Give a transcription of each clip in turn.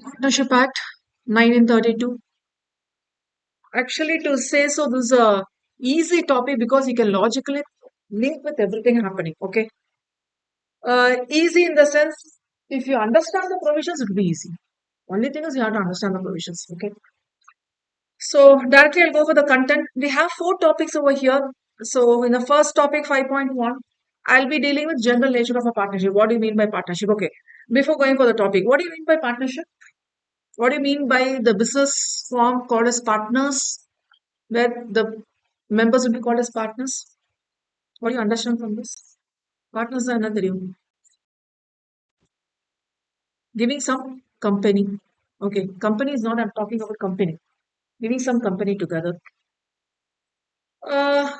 Partnership Act 1932. Actually, to say so, this is a easy topic because you can logically link with everything happening. Okay, easy in the sense if you understand the provisions, it will be easy. Only thing is you have to understand the provisions. Okay, so directly I'll go for the content. We have four topics over here. So in the first topic, 5.1, I'll be dealing with general nature of a partnership. What do you mean by partnership? Okay, before going for the topic, what do you mean by partnership? What do you mean by the business form called as partners, where the members will be called as partners? What do you understand from this? Partners are another you. Giving some company. Okay, company is not, I'm talking about company. Giving some company together. Uh,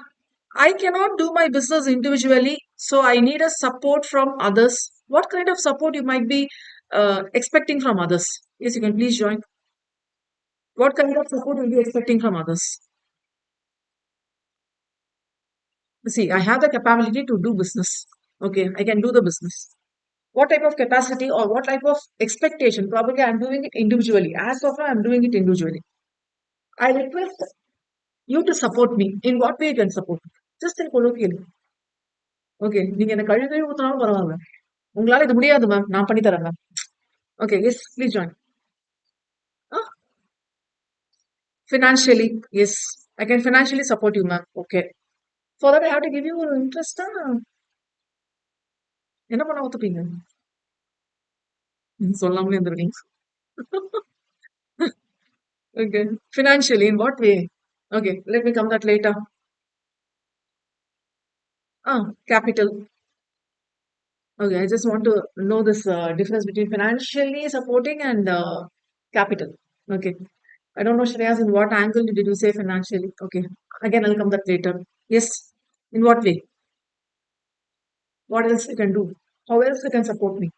I cannot do my business individually, so I need a support from others. What kind of support you might be expecting from others? Yes, you can please join. What kind of support will you be expecting from others? See, I have the capability to do business. Okay, I can do the business. What type of capacity or what type of expectation? Probably I'm doing it individually. As of now, I'm doing it individually. I request you to support me. In what way you can support me? Just in colloquially. Okay, நீங்க என்ன கழுவி கழுவி ஊத்துனாலும் பரவாயில்ல. உங்களால இது முடியாது ma'am. நான் பண்ணி தரேன் ma'am. Okay, yes, please join. Ah, financially, yes. I can financially support you, ma'am. Okay. For that, I have to give you interest. என்ன பண்ண ஒத்துப்பீங்க? சொல்லாமலே இருந்துருக்கீங்க. Okay. Financially, in what way? Okay, let me come that later. Capital. Okay, I just want to know this difference between financially supporting and capital. Okay. I don't know, Shreyas, in what angle did you say financially? Okay. Again, I'll come that later. Yes. In what way? What else you can do? How else you can support me?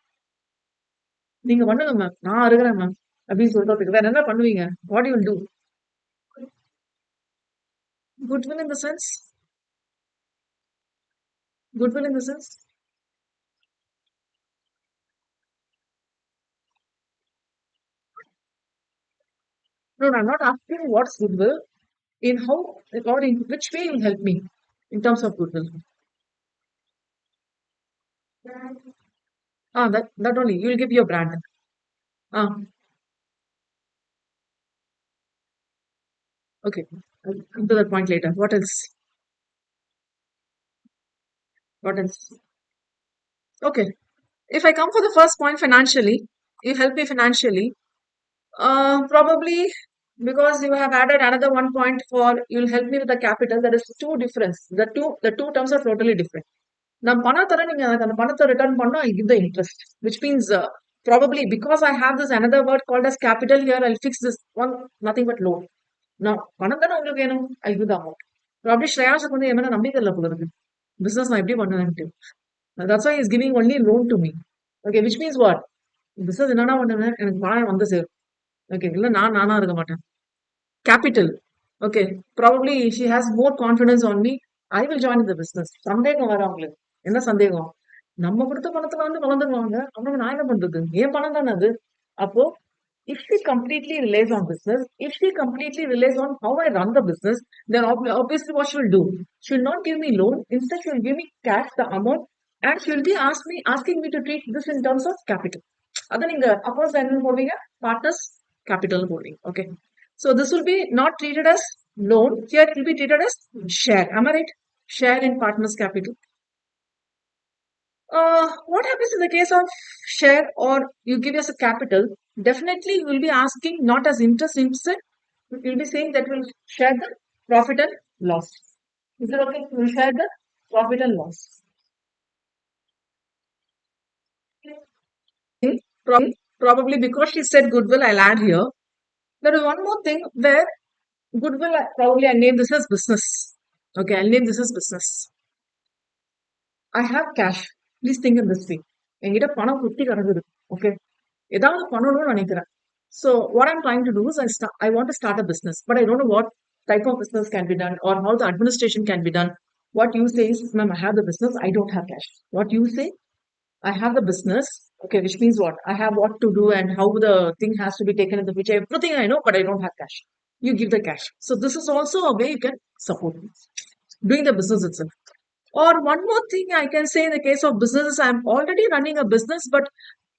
நீங்க பண்ணுங்க ma'am. நான் இருக்கிறேன் ma'am. அப்படின்னு சொல்றதுக்கு வேற என்ன பண்ணுவீங்க? What you will do? Goodwill in the sense? Goodwill in the sense? No, no, I'm not asking what's goodwill. In how or in which way you will help me in terms of goodwill. That only. You will give your brand. Ah, okay. I'll come to that point later. What else? What else? Okay. If I come for the first point financially, you help me financially. Probably because you have added another one point for you'll help me with the capital. There is two difference. The two terms are totally different. நான் பணம் தரேன் நீங்க எனக்கு அந்த பணத்தை return பண்ணா I give the interest, which means probably because I have this another word called as capital here, I'll fix this one nothing but loan. Now பணம் தானே உங்களுக்கு வேணும் I'll give the amount. Probably ஸ்ரேயாஸுக்கு வந்து என் மேல நம்பிக்கை இல்லை போல இருக்கு. Business நான் எப்படி பண்ணுவேன்ட்டு. That's why he's giving only loan to me. Okay, which means what? Business என்னன்னா பண்ணுவேன் எனக்கு பணம் வந்து சேரும். Okay, இல்ல நானா இருக்க மாட்டேன். Capital. Okay, probably she has more confidence on me. I will join in the business. சந்தேகம் வர அவங்களுக்கு. என்ன சந்தேகம்? நம்ம கொடுத்த பணத்துல வந்து வளர்ந்துருவாங்க. அப்புறம் நான் என்ன பண்றது? என் பணம் தானே அது. அப்போ if she completely relies on business, if she completely relies on how I run the business, then obviously what she'll do? She'll not give me loan. Instead, she'll give me cash, the amount, and she'll be asking me to treat this in terms of capital. அத நீங்க accounts என்ன போடுவீங்க? Partners capital போடுவீங்க. Okay. So this will be not treated as loan. Here it will be treated as share. Am I right? Share in partners capital. What happens in the case of share or you give us a capital? Definitely, you will be asking not as interest instead. You'll be saying that we'll share the profit and loss. Is it okay? We'll share the profit and loss. Probably because she said goodwill, I'll add here. There is one more thing where goodwill, probably I name this as business. Okay, I'll name this as business. I have cash. Please think in this way. என்கிட்ட பணம் குட்டி கிடக்குது. Okay. ஏதாவது பண்ணணும்னு நினைக்கிறேன். So what I'm trying to do is I want to start a business, but I don't know what type of business can be done or how the administration can be done. What you say is, ma'am, I have the business, I don't have cash. What you say, I have the business, Okay, which means what? I have what to do and how the thing has to be taken in the future. Everything I know, but I don't have cash. You give the cash. So this is also a way you can support me. Doing the business itself. Or one more thing I can say in the case of businesses, I'm already running a business, but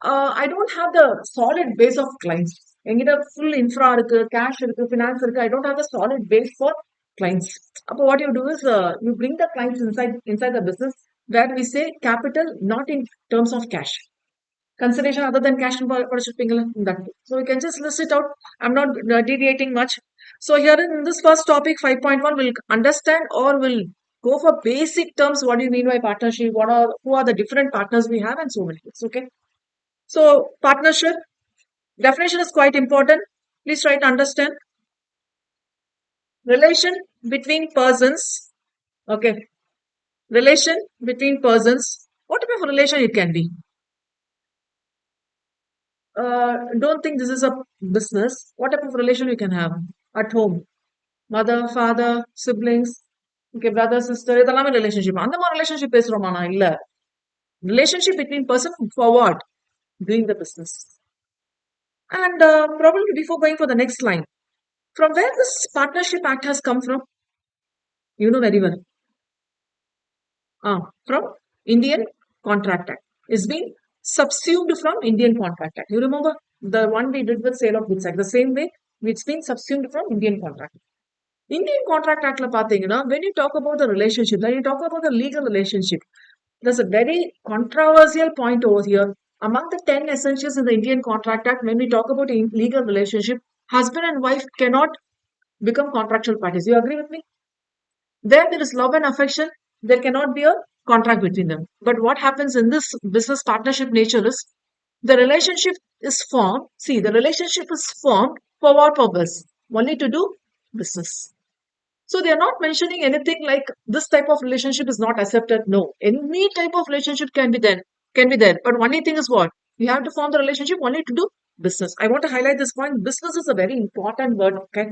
I don't have the solid base of clients. என்கிட்ட full infra இருக்கு, cash இருக்கு, finance இருக்கு. I don't have a solid base for clients. அப்போ what you do is you bring the clients inside the business where we say capital not in terms of cash. Consideration other than cash and படிச்சிருப்பீங்களா? That. So we can just list it out. I'm not deviating much. So here in this first topic, 5.1, we'll understand or we'll go for basic terms. What do you mean by partnership? Who are the different partners we have and so many things. Okay. So partnership definition is quite important. Please try to understand. Relation between persons. Okay. Relation between persons. What type of relation it can be? Don't think this is a business. What type of relation you can have at home? Mother, father, siblings, okay, brother, sister, இதெல்லாமே relationship. அந்த மாதிரி relationship பேசுறோமா நான் இல்ல. Relationship between person for what? Doing the business. And probably before going for the next line, from where this partnership act has come from, you know very well. From Indian Contract Act. It's been subsumed from Indian Contract Act. You remember the one we did with sale of goods act. The same way it's been subsumed from Indian Contract Act. Indian Contract Act, when you talk about the relationship, when you talk about the legal relationship, there's a very controversial point over here. Among the 10 essentials in the Indian Contract Act, when we talk about legal relationship, husband and wife cannot become contractual parties. You agree with me? There is love and affection. There cannot be a contract between them. But what happens in this business partnership nature is the relationship is formed. See, the relationship is formed for what purpose? Only to do business. So they are not mentioning anything like this type of relationship is not accepted. No, any type of relationship can be there. But only thing is what? You have to form the relationship only to do business. I want to highlight this point. Business is a very important word. Okay.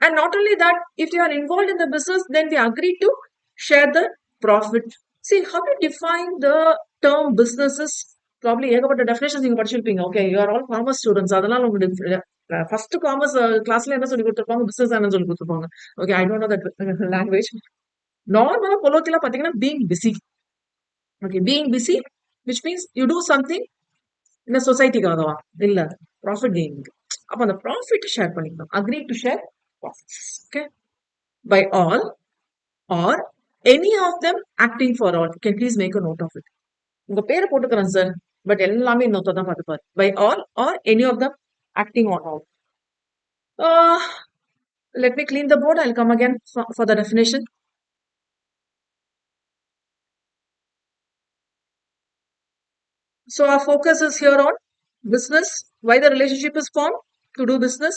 And not only that, if you are involved in the business, then they agree to share the profit. See, how to define the term businesses? Probably ஏகப்பட்ட definitions நீங்க படிச்சிருப்பீங்க. Okay, you are all commerce students. அதனால உங்களுக்கு first commerce classல என்ன சொல்லி கொடுத்திருப்பாங்க? Business என்ன சொல்லி கொடுத்திருப்பாங்க? Okay, I don't know that language. Normal colloquial பாத்தீங்கன்னா being busy. Okay, being busy, which means you do something in a society-க்காகவா? இல்ல, profit gaining. அப்ப அந்த profit share பண்ணிக்கணும். Agree to share profits. Okay. By all or any of them acting for all. You can please make a note of it. உங்க பேரை போட்டுக்கிறேன் sir but எல்லாமே இன்னொருத்தர் தான் பார்த்துப்பாரு. By all or any of them acting on all. Let me clean the board. I'll come again for the definition. So our focus is here on business, why the relationship is formed to do business,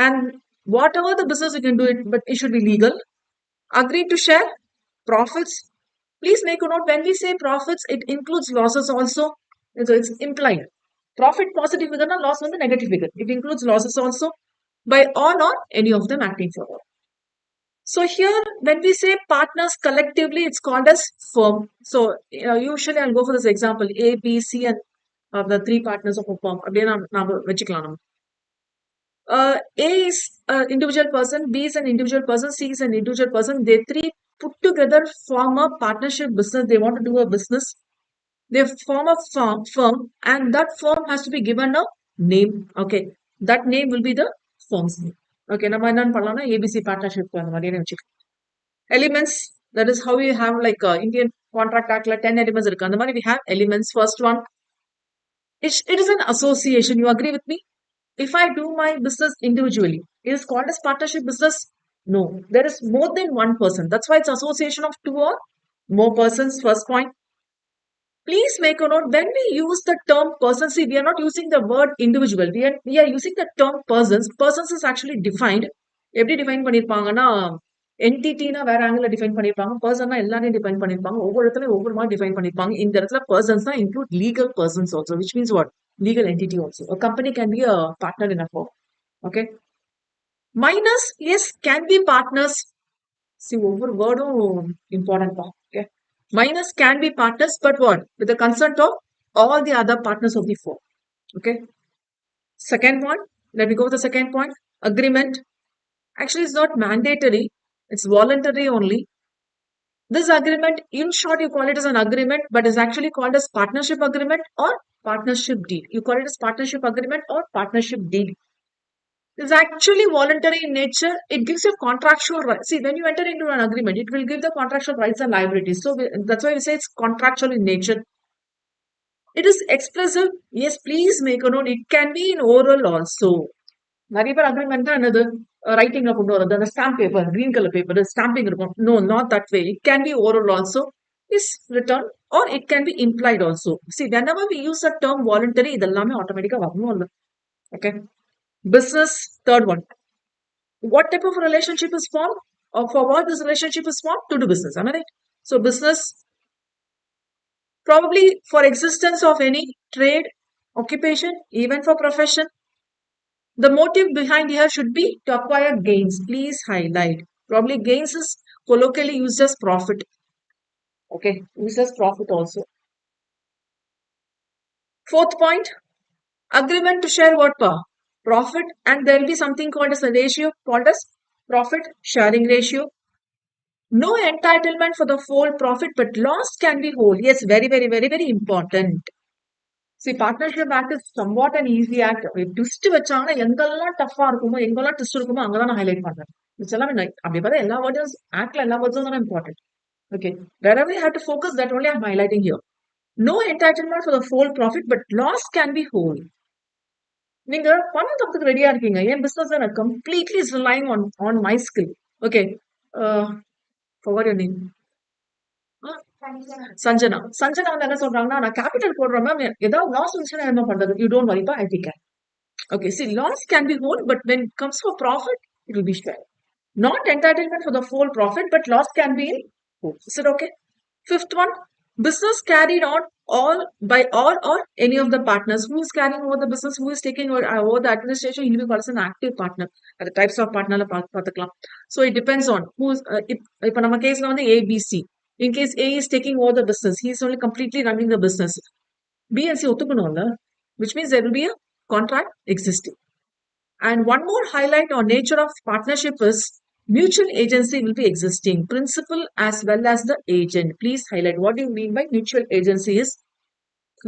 and whatever the business you can do it, but it should be legal. Agree to share profits. Please make a note when we say profits, it includes losses also. So it's implied. Profit positive figure, na loss on the negative figure. It includes losses also by all or any of them acting for all. So here, when we say partners collectively, it's called as firm. So usually I'll go for this example: A, B, C, and the three partners of a firm. அப்படியே நாம வச்சுக்கலாம் நம்ம. A is an individual person, B is an individual person, C is an individual person. They three put together form a partnership business. They want to do a business. They form a firm, and that firm has to be given a name. Okay, that name will be the firm's name. Okay, நம்ம என்னன்னு பண்ணலாம்னா ABC partnership அந்த மாதிரியே வச்சுக்கலாம். Elements, that is how we have like Indian Contract Act la 10 elements இருக்கு. அந்த மாதிரி we have elements. First one, it is an association. You agree with me? If I do my business individually, it is called as partnership business? No, there is more than one person. That's why it's association of two or more persons. First point. Please make a note when we use the term person. See, we are not using the word individual. We are using the term persons. Persons is actually defined. எப்படி define பண்ணிருப்பாங்கன்னா என்டிட்டினா வேற angle define பண்ணிருப்பாங்க. பர்சன்னா எல்லாரையும் define பண்ணிருப்பாங்க. ஒவ்வொரு இடத்துல ஒவ்வொரு மாதிரி define பண்ணிருப்பாங்க. இந்த இடத்துல பர்சன்ஸ் தான் include legal persons also, which means what? Legal entity also. A company can be a partner in a firm. Okay. Minus, yes, can be partners. See, over word important. Okay. Minors can be partners, but what? With the consent of all the other partners of the firm. Okay. Second point, let me go with the second point. Agreement. Actually, it's not mandatory. It's voluntary only. This agreement, in short, you call it as an agreement, but is actually called as partnership agreement or partnership deed. You call it as partnership agreement or partnership deed. It's actually voluntary in nature. It gives you contractual rights. See, when you enter into an agreement, it will give the contractual rights and liabilities. So that's why we say it's contractual in nature. It is expressive. Yes, please make a note. It can be in oral also. நிறைய பேர் agreement என்னது ரைட்டிங்ல கொண்டு வரது அந்த stamp paper green colour paper stamping இருக்கும் no not that way it can be oral also is written or it can be implied also see whenever we use a term voluntary இதெல்லாமே ஆட்டோமேட்டிக்கா வரணும் இல்ல okay business third one what type of relationship is formed or for what this relationship is formed to do business am I right so business probably for existence of any trade occupation even for profession. The motive behind here should be to acquire gains. Please highlight. Probably gains is colloquially used as profit. Okay, used as profit also. Fourth point, agreement to share what power? Profit, and there will be something called as a ratio called as profit sharing ratio. No entitlement for the full profit, but loss can be whole. Yes, very, very, very, very important. See, partnership act is somewhat an easy act. Twist வச்சாங்கன்னா எங்கெல்லாம் டஃபா இருக்குமோ எங்கெல்லாம் twist இருக்குமோ அங்கதான் நான் highlight பண்றேன் எல்லாமே அப்படி பார்த்தா எல்லா வேர்டும் ஆக்ட்ல எல்லா வேர்ட்ஸும் தான் important okay wherever you have to focus that only I'm highlighting here. No entitlement for the full profit, but loss can be whole. நீங்க பணம் தரத்துக்கு ரெடியா இருக்கீங்க என் business completely is relying on my skill okay forgot your name Sanjana Sanjana வந்து என்ன சொல்றாங்கன்னா நான் கேபிட்டல் போடுறேன் மேம் ஏதாவது லாஸ் இருந்துச்சுன்னா என்ன பண்றது யூ டோன்ட் வரிப்பா I take care okay see loss can be whole but when it comes for profit it will be shared not entitlement for the full profit but loss can be in whole is it okay fifth one business carried on all by all or any of the partners who is carrying over the business who is taking over the administration he will be called as an active partner the types of partner பார்த்துக்கலாம் so it depends on who's இப்ப நம்ம கேஸ்ல வந்து ABC in case A is taking over the business he is only completely running the business B and C ஒத்துக்கணும்ல which means there will be a contract existing. And one more highlight on nature of partnership is mutual agency will be existing, principal as well as the agent. Please highlight what do you mean by mutual agency is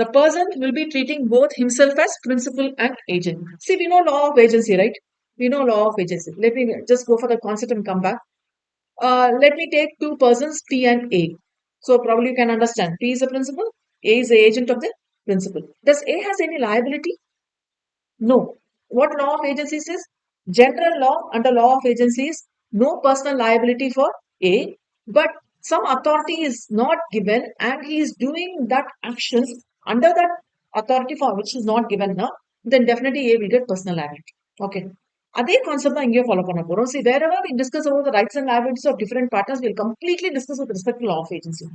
the person will be treating both himself as principal and agent. See, we know law of agency, right? We know law of agency. Let me just go for the concept and come back. Let me take two persons, P and A. So probably you can understand. P is the principal, A is the agent of the principal. Does A has any liability? No. What law of agency says? General law under law of agency is no personal liability for A, but some authority is not given and he is doing that actions under that authority for which is not given now, then definitely A will get personal liability. Okay. அதே concept தான் இங்கே follow பண்ண போறோம் see wherever we discuss about the rights and liabilities of different partners we'll completely discuss with respect to law of agency.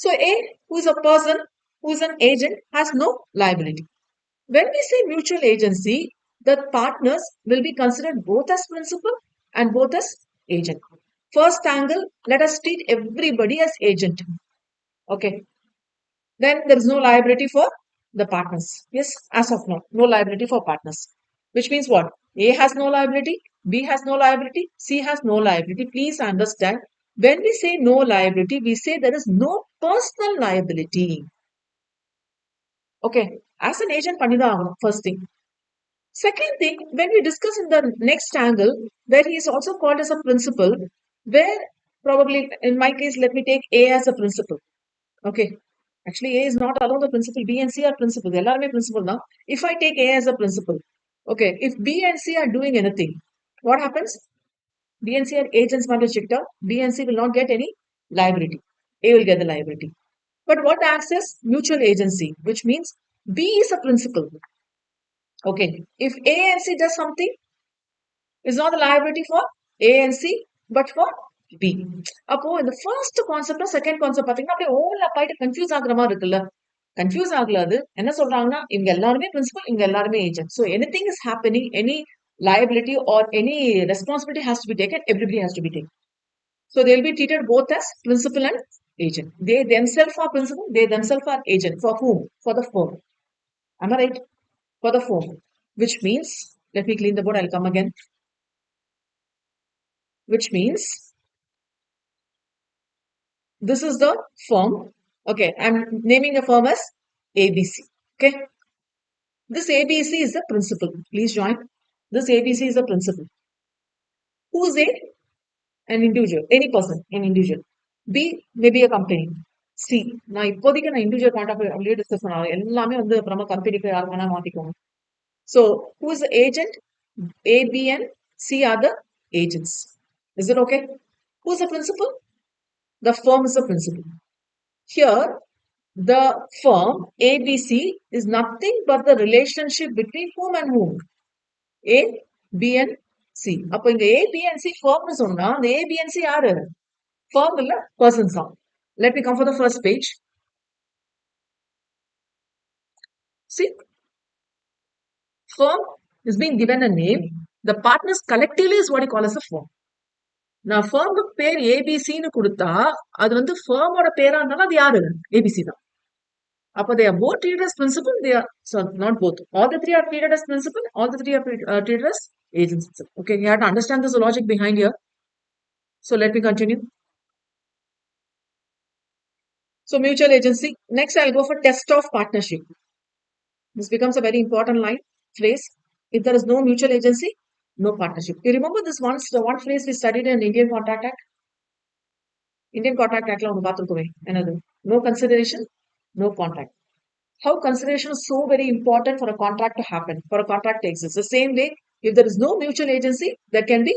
So A, who is a person, who is an agent, has no liability. When we say mutual agency, the partners will be considered both as principal and both as agent. First angle, let us treat everybody as agent. Okay. Then there is no liability for the partners. Yes, as of now, no liability for partners. Which means what? A has no liability, B has no liability, C has no liability. Please understand, when we say no liability, we say there is no personal liability. Okay. As an agent, first thing. Second thing, when we discuss in the next angle, where he is also called as a principal, where probably in my case, let me take A as a principal. Okay. Actually, A is not alone the principal. B and C are principal. They are principal now. If I take A as a principal, okay, if B and C are doing anything, what happens? B and C are agents checked out. B and C will not get any liability. A will get the liability. But what acts as mutual agency, which means B is a principal. Okay, if A and C does something, it's not the liability for A and C, but for B. அப்போ இந்த first concept second concept பாத்தீங்கன்னா அப்படியே ஓவர்ல போயிட்டு confuse ஆகுற மாதிரி இருக்குல்ல confuse ஆகல அது என்ன சொல்றாங்கன்னா இவங்க எல்லாருமே பிரின்சிபல் இவங்க எல்லாருமே agent so anything is happening any liability or any responsibility has to be taken everybody has to be taken so they will be treated both as principal and agent. They themselves are principal, they themselves are agent. For whom? For the firm. Am I right? For the firm. Which means, let me clean the board, I'll come again. Which means, this is the firm. Okay, I'm naming the firm as ABC. Okay, this ABC is the principal. Please join. This ABC is the principal. Who's A? An individual. Any person, an individual. B, maybe a company. C, நான் இப்போதைக்கு நான் individual point of view discuss பண்ணாங்க எல்லாமே வந்து அப்புறமா கம்பெனிக்கு யார் வேணா மாத்திக்கோங்க. So, who is the agent? A, B, and C are the agents. Is it okay? Who's the principal? The firm is the principal. Here, the firm ABC is nothing but the relationship between whom and whom. A, B, and C. அப்போ இங்க A, B, and C firm சொன்னா அந்த A, B, and C யாரு? Firm இல்ல persons தான். Let me come for the first page. See, firm is being given a name. The partners collectively is what you call as a firm. நான் firm பேர் ஏபிசின்னு கொடுத்தா அது வந்து firmோட பேரா இருந்தாலும் அது யாரு? ஏபிசி தான். அப்போ they are both treated as principal. They are, so not both. All the three are treated as principal. All the three are treated as agents. Okay, you have to understand this logic behind here. So let me continue. So mutual agency. Next, I'll go for test of partnership. This becomes a very important line phrase. If there is no mutual agency, no partnership. You remember this once, the one phrase we studied in Indian Contract Act? Indian Contract Act, another. No consideration, no contract. How consideration is so very important for a contract to happen, for a contract to exist. The same way, if there is no mutual agency, there can be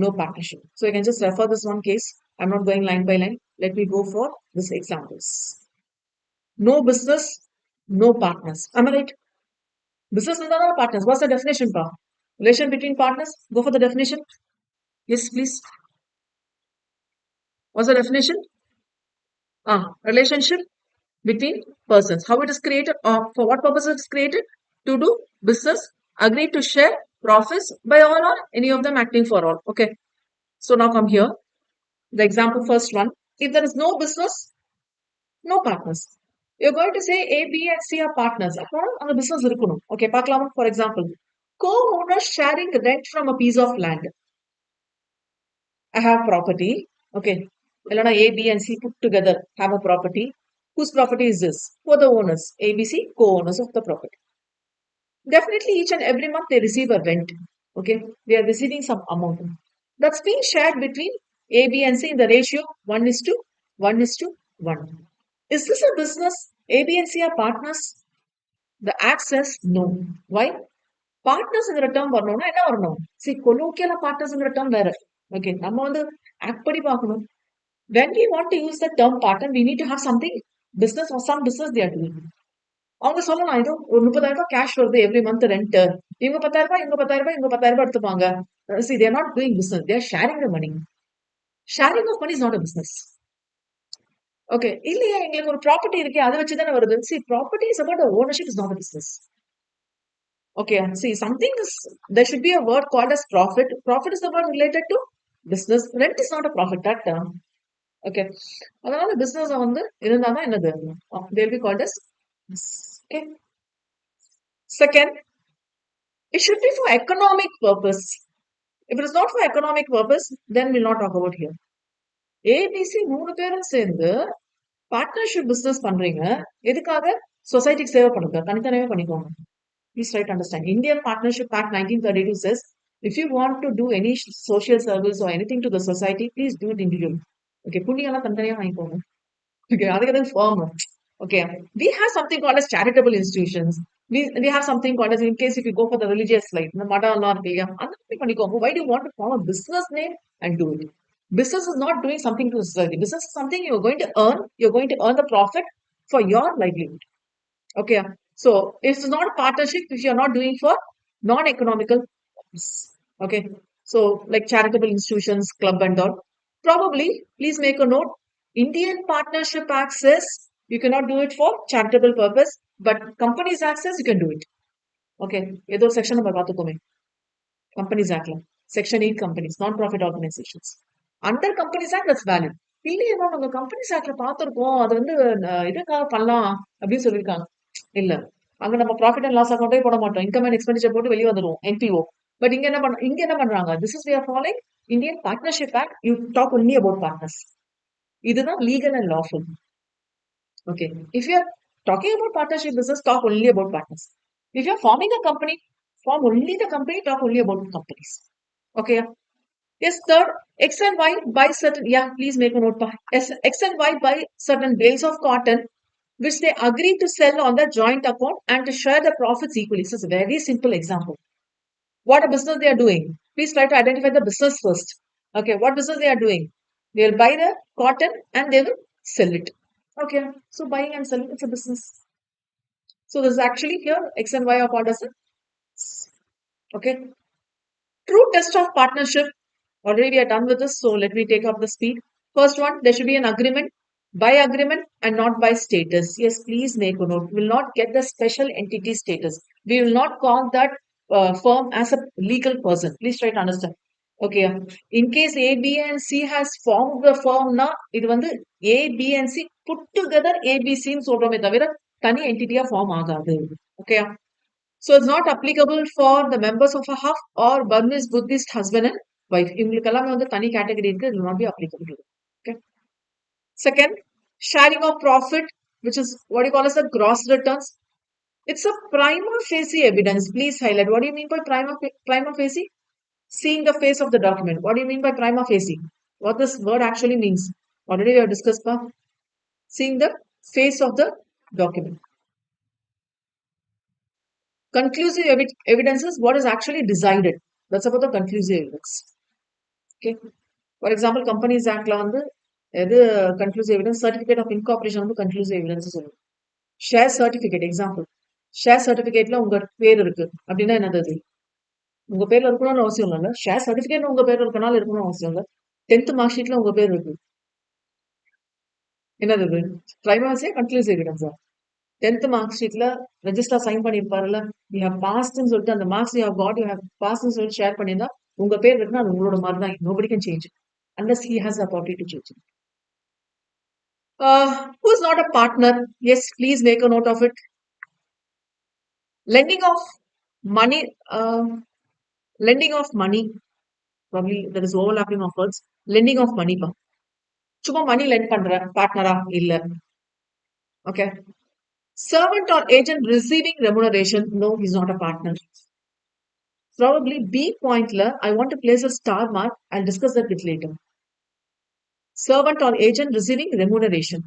no partnership. So you can just refer this one case. I'm not going line by line. Let me go for these examples. No business, no partners. Am I right? Business is not partners. What's the definition, Pa? Relation between partners? Go for the definition. Yes, please. What's the definition? Relationship between persons. How it is created, or for what purpose it is created? To do business, agree to share profits by all or any of them acting for all. Okay. So now come here. The example first one. If there is no business, no partners. You're going to say A, B, and C are partners. On the business. Okay, for example, co-owners sharing rent from a piece of land. I have property. Okay. A, B, and C put together have a property. Whose property is this? For the owners. A, B, C, co-owners of the property. Definitely each and every month they receive a rent. Okay. They are receiving some amount. That's being shared between A, B, and C in the ratio 1 is to 1 is to 1. Is this a business? A, B, and C are partners? The act says no. Why? Partners in the term வரணும்னா என்ன வரணும்? See, colloquial partners in the term வேற. Okay, நம்ம வந்து act படி பார்க்கணும். When we want to use the term partner, we need to have something business or some business they are doing. அவங்க சொல்லலாம் ஏதோ ஒரு 30,000 கேஷ் வருது எவ்ரி மந்த் ரெண்ட் இவங்க 10,000 இவங்க 10,000 இவங்க 10,000 எடுத்துப்பாங்க. See, they are not doing business, they are sharing the money. Sharing of money is not a business. Okay, இல்லையா எங்களுக்கு ஒரு ப்ராப்பர்ட்டி இருக்கு அதை வச்சு தானே வருது. See, property is about the ownership, is not a business. Okay, see, something is, there should be a word called as profit. Profit is the word related to business. Rent is not a profit, that term. Okay, அதனால business வந்து இருந்தாதான் என்னது, they will be called as. Okay. Second, it should be for economic purpose. If it is not for economic purpose, then we'll not talk about here. ABC மூணு பேரும் சேர்ந்து partnership business பண்றீங்க, எதுக்காக? சொசைட்டிக்கு சேவை பண்ணுங்க, தனித்தனியாக பண்ணிக்கோங்க. Please try to understand. Indian Partnership Act 1932 says, if you want to do any social service or anything to the society, please do it individually. Okay, புண்ணியெல்லாம் தனித்தனியாக வாங்கிக்கோங்க. Okay, அதுக்கு தான் firm. Okay, we have something called as charitable institutions. We have something called as, in case if you go for the religious life, the Madallar, why do you want to form a business name and do it? Business is not doing something to society. Business is something you're going to earn. You're going to earn the profit for your livelihood. Okay, so it's not a partnership if you're not doing for non-economical purpose. Okay, so like charitable institutions, club and all. Probably, please make a note. Indian Partnership Act says you cannot do it for charitable purpose, but Companies Act says you can do it. Okay, ஏதோ section number பார்த்துக்கோமே. Companies Act, Section 8 companies, non-profit organizations. Under Companies Act, that's valid. இல்லையேம்மா நாங்க companies ஆக்ட்ல பார்த்திருக்கோம். அது வந்து இதுக்காக பண்ணலாம் அப்படின்னு சொல்லியிருக்காங்க. இல்ல. அங்க நம்ம ப்ராஃபிட் அண்ட் லாஸ் அக்கவுண்டே போட மாட்டோம். இன்கம் அண்ட் எக்ஸ்பெண்டிச்சர் போட்டு வெளிய வந்துருவோம். என்பிஓ. பட் இங்க என்ன பண்றாங்க? This is we are following Indian partnership act. You talk only about partners. இதுதான் legal and lawful. Okay. If you're talking about partnership business, talk only about partners. If you're forming a company, form only the company, talk only about companies. Okay. Yes, third, X and Y buy certain, yeah, please make a note. Yes, X and Y buy certain bales of cotton, which they agree to sell on the joint account and to share the profits equally. This is a very simple example. What a business they are doing. Please try to identify the business first. Okay, what business they are doing? They'll buy the cotton and they will sell it. Okay, so buying and selling, it's a business. So this is actually here X and Y are called as a, okay. True test of partnership. Already we are done with this, so let me take up the speed. First one, there should be an agreement, by agreement and not by status. Yes, please make a note. We will not get the special entity status. We will not call that firm as a legal person. Please try to understand. Okay. In case A, B and C has formed the firm, na, இது வந்து A, B and C put together ABC ன்னு சொல்றோமே தவிர தனி entity-ஆ form ஆகாது. Okay. So it's not applicable for the members of a half or Burmese Buddhist husband and wife. இவங்களுக்கு எல்லாமே வந்து தனி category இருக்கு. It will not be applicable. Okay. Second, sharing of profit, which is what you call as the gross returns. It's a prima facie evidence. Please highlight. What do you mean by prima facie? Seeing the face of the document. What do you mean by prima facie? What this word actually means? Already we have discussed. Seeing the face of the document. Conclusive evidence is what is actually decided. That's about the conclusive evidence. Okay. For example, Companies Act la வந்து எது conclusive evidence, certificate of incorporation வந்து conclusive evidence சொல்லுவோம். Share certificate example. Share certificateல உங்க பேர் இருக்கு. அப்படின்னா என்னது அது? உங்க பேர்ல இருக்கணும்னு அவசியம் இல்ல. ஷேர் சர்டிபிகேட் உங்க பேர்ல இருக்கனால இருக்கணும்னு அவசியம் இல்ல. 10th மார்க் ஷீட்ல உங்க பேர் இருக்கு. என்னது இது? பிரைமரியா கன்க்ளூசிவ் எவிடன்ஸா? 10th மார்க் ஷீட்ல ரெஜிஸ்டர் சைன் பண்ணிருப்பாருல்ல, யூ ஹேவ் பாஸ்ட்னு சொல்லிட்டு அந்த marks you have got you have பாஸ்ட்னு சொல்லிட்டு ஷேர் பண்ணியிருந்தா உங்க பேர் இருக்குன்னா அது உங்களோட மாதிரி தான். Nobody can change unless he has the authority to change it. Who is not a partner? Yes, please make a note of it. Lending of money, lending of money, probably there is overlapping of words. Lending of money pa. சும்மா மணி lend பண்ற பார்ட்னரா இல்ல. Okay. Servant or agent receiving remuneration, no, he's not a partner. Probably B pointல I want to place a star mark. I'll discuss that bit later. Servant or agent receiving remuneration.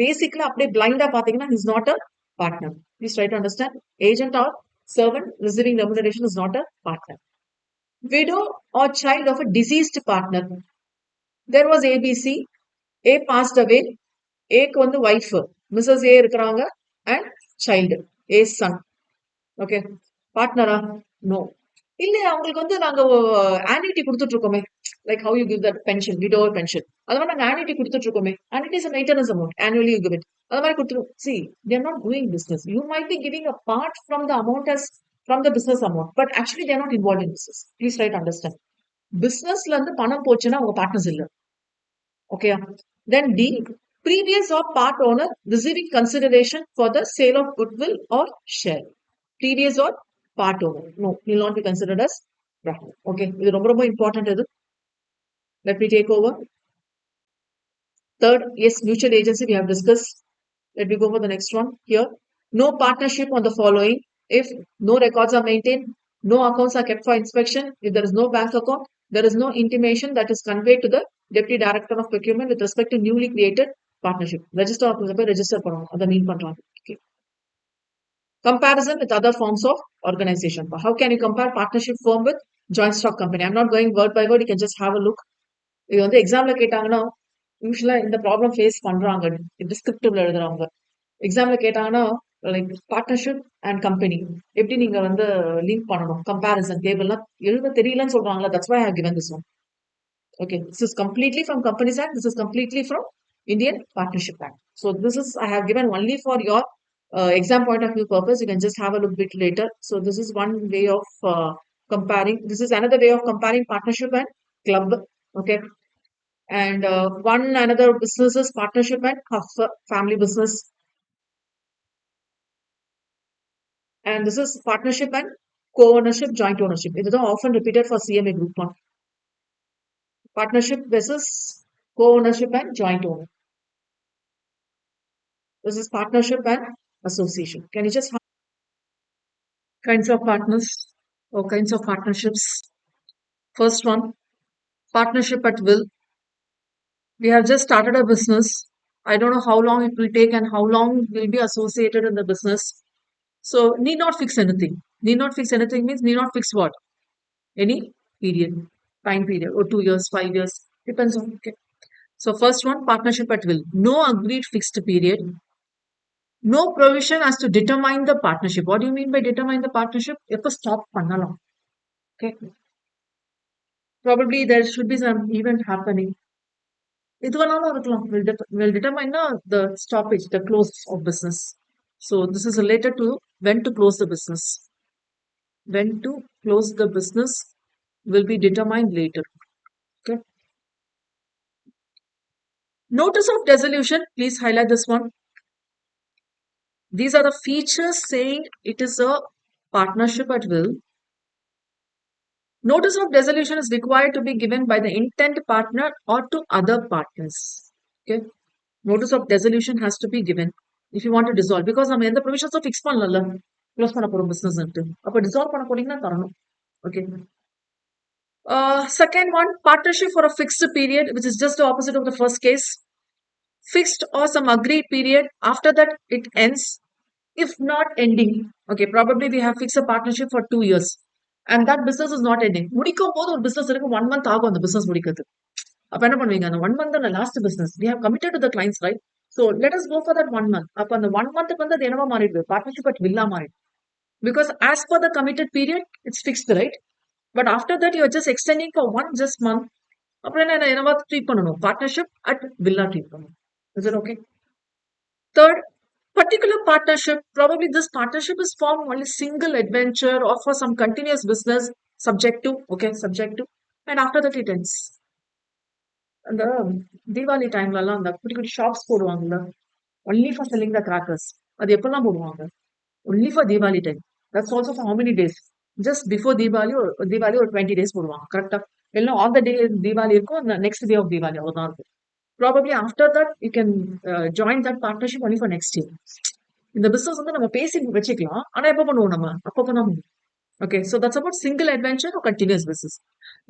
Basically, அப்படியே பிளைண்டா பாத்தீங்கன்னா he's not a partner. Please try to understand. Agent or servant receiving remuneration is not a partner. Widow or child of a deceased partner. There was ABC. A passed away. ஏக்கு வந்து wife Mrs A இருக்கிறாங்க and child a son. Okay. பார்ட்னரா? No. இல்ல அவங்களுக்கு வந்து நாங்க annuity கொடுத்துட்டு இருக்கோமே, like how you give that pension, widower pension, அது மாதிரி நாங்க ஆன்யூட்டி கொடுத்துட்டு இருக்கோமே. Annuity is maintenance amount, annually you give it. அது மாதிரி கொடுத்துருவோம். See they are not doing business. You might be giving a part from the amount as from the business amount, but actually they are not involve in business. Please write understand. பிசினஸ்ல இருந்து பணம் போச்சுன்னா அவங்க partners இல்ல. Okay. Then D, previous or part owner receiving consideration for the sale of goodwill or share. Previous or part owner. No, will not be considered as partner. Okay. This is very important. Let me take over. Third, yes, mutual agency we have discussed. Let me go for the next one here. No partnership on the following. If no records are maintained, no accounts are kept for inspection, if there is no bank account, there is no intimation that is conveyed to the Deputy Director of Procurement with respect to newly created partnership. Register of register other mean okay. Comparison with other forms of organization. How can you compare partnership firm with joint stock company? I'm not going word by word. You can just have a look. இது வந்து எக்ஸாம்ல கேட்டாங்கன்னா யூஸ்வலா இந்த problem face பண்றாங்க. டிஸ்கிரிப்டிவ்ல எழுதுறவங்க எக்ஸாம்ல கேட்டாங்கன்னா like partnership and company எப்படி நீங்க வந்து லிங்க் பண்ணணும், கம்பேரிசன் டேபிள்லாம் எழுத தெரியலன்னு சொல்றாங்களா. That's why I have given this one. Okay, this is completely from Companies Act. This is completely from Indian Partnership Act. So this is I have given only for your exam point of view purpose. You can just have a look bit later. So this is one way of comparing. This is another way of comparing partnership and club. Okay. And one another business is partnership and family business. And this is partnership and co-ownership, joint ownership. It is often repeated for CMA Group 1. Partnership versus co-ownership and joint ownership. This is partnership and association. Can you just kinds of partners or kinds of partnerships? First one, partnership at will. We have just started a business. I don't know how long it will take and how long we'll be associated in the business. So need not fix anything. Need not fix anything means need not fix what? Any period, time period, or 2 years, 5 years, depends on. Okay. So first one, partnership at will. No agreed fixed period. No provision as to determine the partnership. What do you mean by determine the partnership? If a stop pannalam. Okay. Probably there should be some event happening. இது வேணாலும் இருக்கலாம். Will determine the stoppage, the close of business. So this is related to when to close the business. When to close the business will be determined later. Okay. Notice of dissolution. Please highlight this one. These are the features saying it is a partnership at will. Notice of dissolution is required to be given by the intent partner or to other partners. Okay. Notice of dissolution has to be given if you want to dissolve, because நம்ம எந்த ப்ரொவிஷன்ஸும் fix பண்ணல close பண்ண போறோம் business அப்ப dissolve பண்ண போறீங்கன்னா தரணும். Okay. Second one, partnership for a fixed period, which is just the opposite of the first case. Fixed or some agreed period. After that, it ends. If not ending, okay, probably we have fixed a partnership for 2 years, and that business is not ending. முடிக்கும் போது ஒரு business இருக்கு 1 month ஆகும் அந்த business முடிக்கிறது. அப்ப என்ன பண்ணுவீங்க? அந்த 1 month அந்த last business we have committed to the clients, right? So let us go for that 1 month. அப்ப அந்த 1 month வந்து அது என்னவா மாறிடுது? Partnership at will மாறிடுது. Because as per the committed period, it's fixed, right? But after that, you are just extending for one just month. அப்புறம் என்னவா treat பண்ணணும்? Partnership at will ட்ரீட் பண்ணணும். Is it okay? Third, particular partnership. Probably this partnership is formed only single adventure or for some continuous business, subject to, okay, subject to, and after that it ends. அந்த தீபாவளி டைம்லலாம் அந்த குட்டி குட்டி shops போடுவாங்கல்ல, only for selling the crackers. அது எப்பெல்லாம் போடுவாங்க? Only for Deepavali time. That's also for how many days? Just before Deepavali ஒரு 20 days போடுவாங்க. கரெக்டா? எல்லாம் ஆல் த டே தீபாவளி இருக்கும், நெக்ஸ்ட் டே ஆஃப் தீபாவளி அவ்வளவுதான் இருக்கும். Probably after that, you can join that partnership only for next year. இந்த பிசினஸ் வந்து நம்ம பேசி வச்சுக்கலாம். ஆனா எப்ப பண்ணுவோம் நம்ம? அப்ப பண்ண முடியும். Okay, so that's about single adventure or continuous business.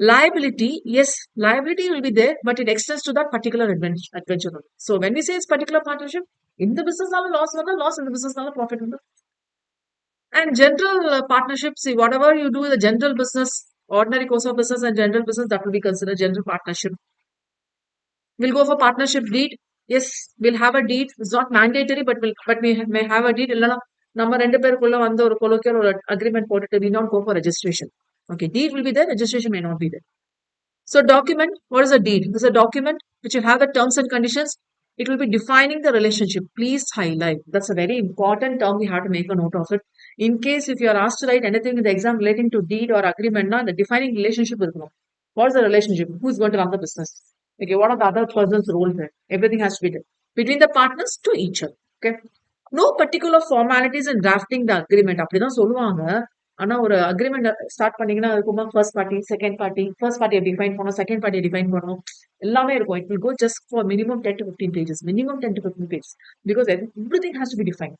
Liability, yes, liability will be there, but it extends to that particular adventure. So when we say it's particular partnership, in the business loss, loss in the business profit. And general partnerships, see, whatever you do in the general business, ordinary course of business and general business, that will be considered general partnership. We'll go for partnership deed. Yes, we'll have a deed. It's not mandatory, but we may have a deed. இல்லனா நம்ம ரெண்டு பேருக்குள்ள வந்து ஒரு colloquial or agreement போட்டுட்டு we not go for registration. Okay, deed will be there, registration may not be there. So document, what is a deed? It's a document which will have the terms and conditions. It will be defining the relationship. Please highlight. That's a very important term. We have to make a note of it. In case if you are asked to write anything in the exam relating to deed or agreement, the defining relationship is no. What is the relationship? Who is going to run the business? Okay, what are the other person's roles there? Everything has to be there. Between the partners to each other. Okay. No particular formalities in drafting the agreement. அப்படிதான் சொல்லுவாங்க. ஆனா ஒரு agreement start பண்ணீங்கன்னா அதுக்குமா first பார்ட்டியை define பண்ணணும், second பார்ட்டியை define பண்ணணும், எல்லாமே இருக்கும். It will go just for minimum 10 to 15 pages, minimum 10 to 15 pages, because everything has to be defined.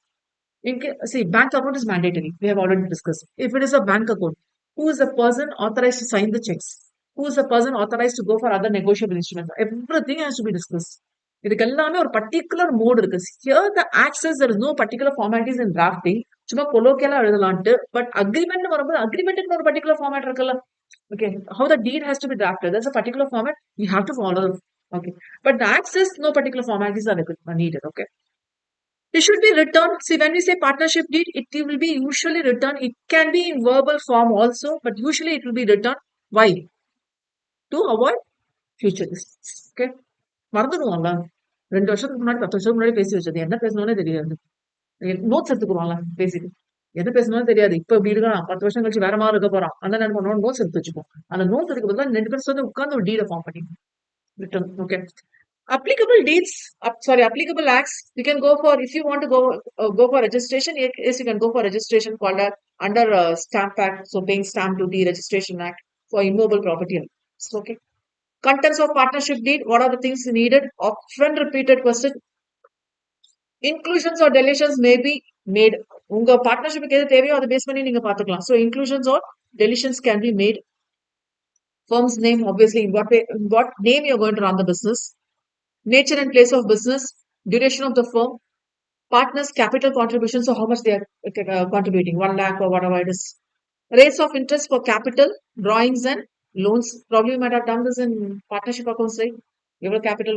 See, bank account is mandatory. We have already discussed. If it is a bank account, who is the person authorized to sign the checks? Who is the person authorized to go for other negotiable instruments? Everything has to be discussed. இதுக்கு எல்லாமே ஒரு particular mode இருக்கு. Here the access, there is no particular formalities in drafting. சும்மா கொலோக்கியலா எழுதலான்ட்டு. But agreement வரும்போது அக்ரிமெண்ட்டுக்கு ஒரு particular format இருக்குல்ல. Okay, how the deed has to be drafted, there's a particular format you have to follow. Okay, but the access, no particular formalities are needed. Okay, it should be written. See, when we say partnership deed, it will be usually written. It can be in verbal form also, but usually it will be written. Why? To avoid future disputes. Okay, மறந்துடுவாங்களா? 2 வருஷத்துக்கு முன்னாடி 10 வருஷத்துக்கு முன்னாடி பேசி வச்சது என்ன பேசணும்னே தெரியாது. Notes எடுத்துக்குவாங்களா பேசிட்டு? என்ன பேசணும்னு தெரியாது. இப்ப இப்படி இருக்கான், 10 வருஷம் கழிச்சு வேற மாதிரி இருக்க போறான். அந்த என்ன பண்ணுவோம்? நோட்ஸ் எடுத்து வச்சுப்போம். அந்த நோட்ஸ் எடுக்க பதிலா 2 பேரும் சேர்ந்து உட்கார்ந்து ஒரு டீலை ஃபார்ம் பண்ணி Written. Okay. Applicable deeds, applicable acts. You can go for, if you want to go for registration. Yes, you can go for registration called under Stamp Act. So paying stamp duty, Registration Act for immovable property. So, okay. Contents of partnership deed. What are the things needed? Often repeated question. Inclusions or deletions may be made. உங்க பார்ட்னர்ஷிப்புக்கு எது தேவையோ அதை base பண்ணி நீங்க பாத்துக்கலாம். So inclusions or deletions can be made. Firm's name, obviously, in what way, in what name you're going to run the business. Nature and place of business, duration of the firm, partners' capital contribution, so how much they are contributing, 1 lakh or whatever it is. Rates of interest for capital, drawings and loans. Probably you might have done this in partnership accounts, right? எவ்வளவு capital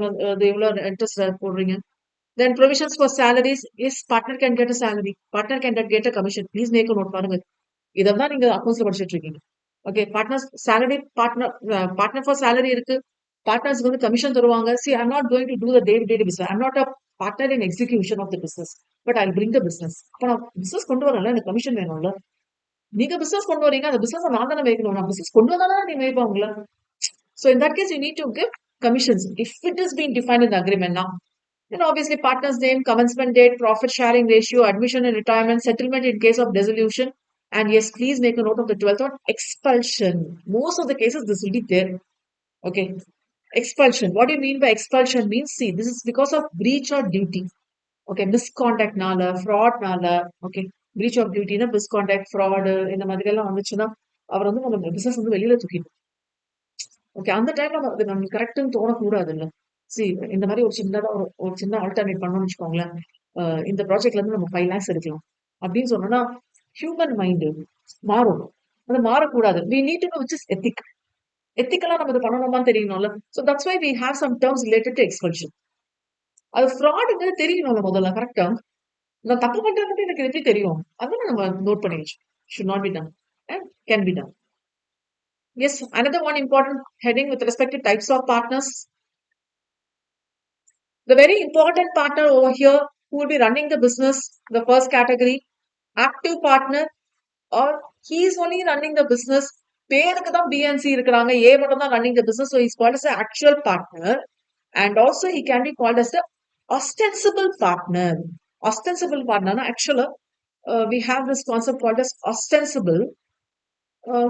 எவ்வளவு interest போடுறீங்க. Then provisions for salaries. Yes, partner can get a salary. Partner can get a commission. Please make a note. பாருங்க. இதெல்லாம் நீங்க அக்கவுண்ட்ஸ்ல படிச்சிட்டு இருக்கீங்க. Okay, partners salary, partner for salary இருக்கு. பார்ட்னர்ஸ்க்கு வந்து கமிஷன் தருவாங்க. See, I'm not going to do the day-to-day business. I'm not a partner in execution of the business, but I'll bring the business. அப்ப நான் பிசினஸ் கொண்டு வரல, எனக்கு commission வேணும்ல. நீங்க பிசினஸ் கொண்டு வரீங்க, அந்த பிசினஸ் நான் தானே மேய்க்கணும். நான் பிசினஸ் கொண்டு வந்தாதான் நீ மேய்ப்பாங்களா. So in that case, you need to give commissions if it is being defined in the agreement now. Then obviously partner's name, commencement date, profit sharing ratio, admission and retirement, settlement in case of dissolution. And yes, please make a note of the 12th one, expulsion. Most of the cases, this will be there. Okay. Expulsion. What do you mean by expulsion? Means, see, this is because of breach of duty. Okay. Misconduct nala, fraud nala. Okay. Breach of duty, misconduct, fraud, இந்த மாதிரி எல்லாம் வந்துச்சுன்னா அவர் வந்து நம்ம business வந்து வெளியில தூக்கிடும். Okay, அந்த டைம்ல நமக்கு கரெக்ட்னு தோணக்கூடாது இல்ல. சி, இந்த மாதிரி ஒரு சின்னதா ஒரு சின்ன ஆல்டர்னேட் பண்ணணும்னு வச்சுக்கோங்களேன். இந்த ப்ராஜெக்ட்ல இருந்து நம்ம 5 lakhs எடுக்கலாம் அப்படின்னு சொன்னோம்னா ஹியூமன் மைண்டு மாறும். அது மாறக்கூடாது. We need to know which is ethic. எத்திக்கலா நம்ம இது பண்ணணுமான்னு தெரியணும்ல. So that's why we have some terms related to expulsion. அது ஃப்ராடுங்கிறது தெரியணும்ல முதல்ல கரெக்டா. நான் தப்பு பண்றது எனக்கு எப்படி தெரியும்? அதெல்லாம் நம்ம நோட் பண்ணி வச்சு should not be done and can be done. Yes, another one important heading with respect to types of partners. The very important partner over here who will be running the business, the first category, active partner, or he is only running the business. பேருக்கு தான் BNC இருக்கிறாங்க, A மட்டும் தான் running the business, so he is called as the actual partner, and also he can be called as the ostensible partner. Ostensible partner, actually, we have this concept called as ostensible,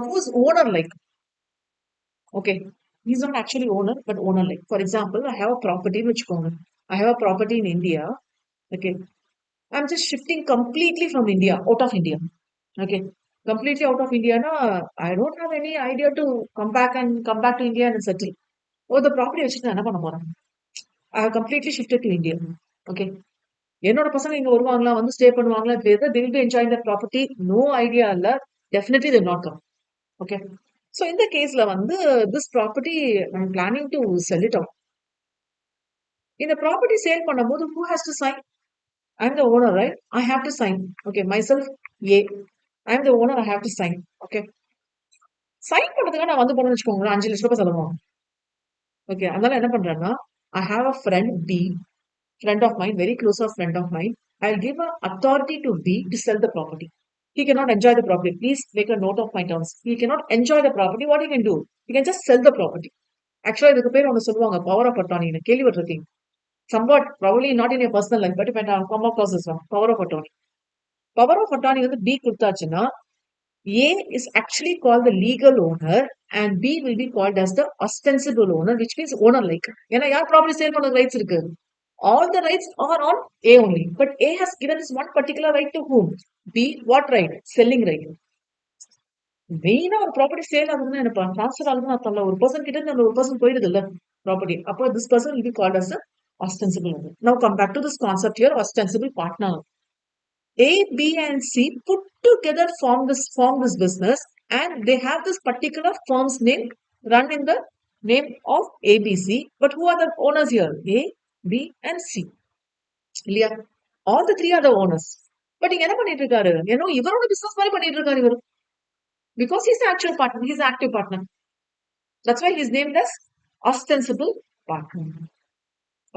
who's owner like. Okay, he's not actually owner, but owner like. For example, I have a property which owner. I have a property in India. Okay, I'm just shifting completely from India, out of India. Okay, completely out of India. Na, I don't have any idea to come back to India and settle. Oh, the property வச்சுட்டு என்ன பண்ண போறேன்? I have completely shifted to India. Okay, என்னோட பசங்க இங்க வருவாங்களா, வந்து stay பண்ணுவாங்களா, they will be enjoying that property. No idea இல்ல. Definitely they will not come. Okay. So in the case la வந்து this property I'm planning to sell it out. In the property sale பண்ணும்போது who has to sign? I'm the owner, right? I have to sign. Okay, myself, A. I'm the owner, I have to sign. Okay. Sign பண்றதுக்கு நான் வந்து போறேன்னு வச்சுக்கோங்களேன், 5 லட்சம் ரூபாய் செலவாகும். Okay, அதனால என்ன பண்றேன்னா, I have a friend B, friend of mine, very close friend of mine. I'll give a authority to B to sell the property. He cannot enjoy the property. Please make a note of my terms. He cannot enjoy the property. What he can do? He can just sell the property. Actually, இதுக்கு பேர் ஒன்று சொல்லுவாங்க, power of attorney. கேள்விப்பட்டிருக்கீங்க? Somewhat, probably not in your personal life, but if I come across this one, power of attorney. Power of attorney வந்து B கொடுத்தாச்சுன்னா, A is actually called the legal owner and B will be called as the ostensible owner, which means owner like. ஏன்னா யார் property sale பண்ண rights இருக்கு? All the rights are on A only. But A has given this one particular right to whom? B, what right? Selling right. மெயினா ஒரு property sale ஆகுதுன்னா என்ன transfer ஆகுதுன்னு அர்த்தம். ஒரு பர்சன் கிட்ட இருந்து ஒரு பர்சன் போயிடுது இல்ல ப்ராப்பர்ட்டி. அப்போ this person will be called as the ostensible owner. Now come back to this concept here, ostensible partner. A, B, and C put together form this business, and they have this particular firm's name run in the name of ABC. But who are the owners here? A, B, and C. இல்லையா? All the three are the owners. But இங்க என்ன பண்ணிட்டு இருக்காரு? ஏன்னா இவரோட business மாதிரி பண்ணிட்டு இருக்காரு இவரு. Because he's the actual partner, he's the active partner. That's why he's named as ostensible partner.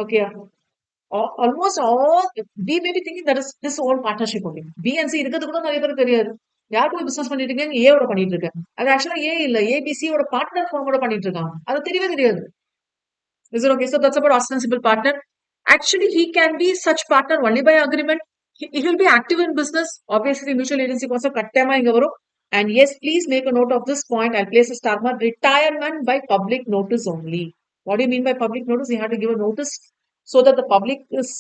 Okay. Almost all, we may be thinking that is this whole partnership only. B and C இருக்கிறது கூட நிறைய பேருக்கு தெரியாது. யார் கூட business பண்ணிட்டு இருக்கேன்? A ஓட பண்ணிட்டு இருக்கேன். அது ஆக்சுவலா A இல்ல, ABC ஓட பார்ட்னர் ஃபார்மோட பண்ணிட்டு இருக்காங்க. அது தெரியவே தெரியாது. Is it okay? So that's about ostensible partner. Actually, he can be such partner only by agreement. He will be active in business. Obviously, mutual agency also kattema inga varum. And yes, please make a note of this point. I'll place a star mark. Retirement by public notice only. What do you mean by public notice? You have to give a notice so that the public is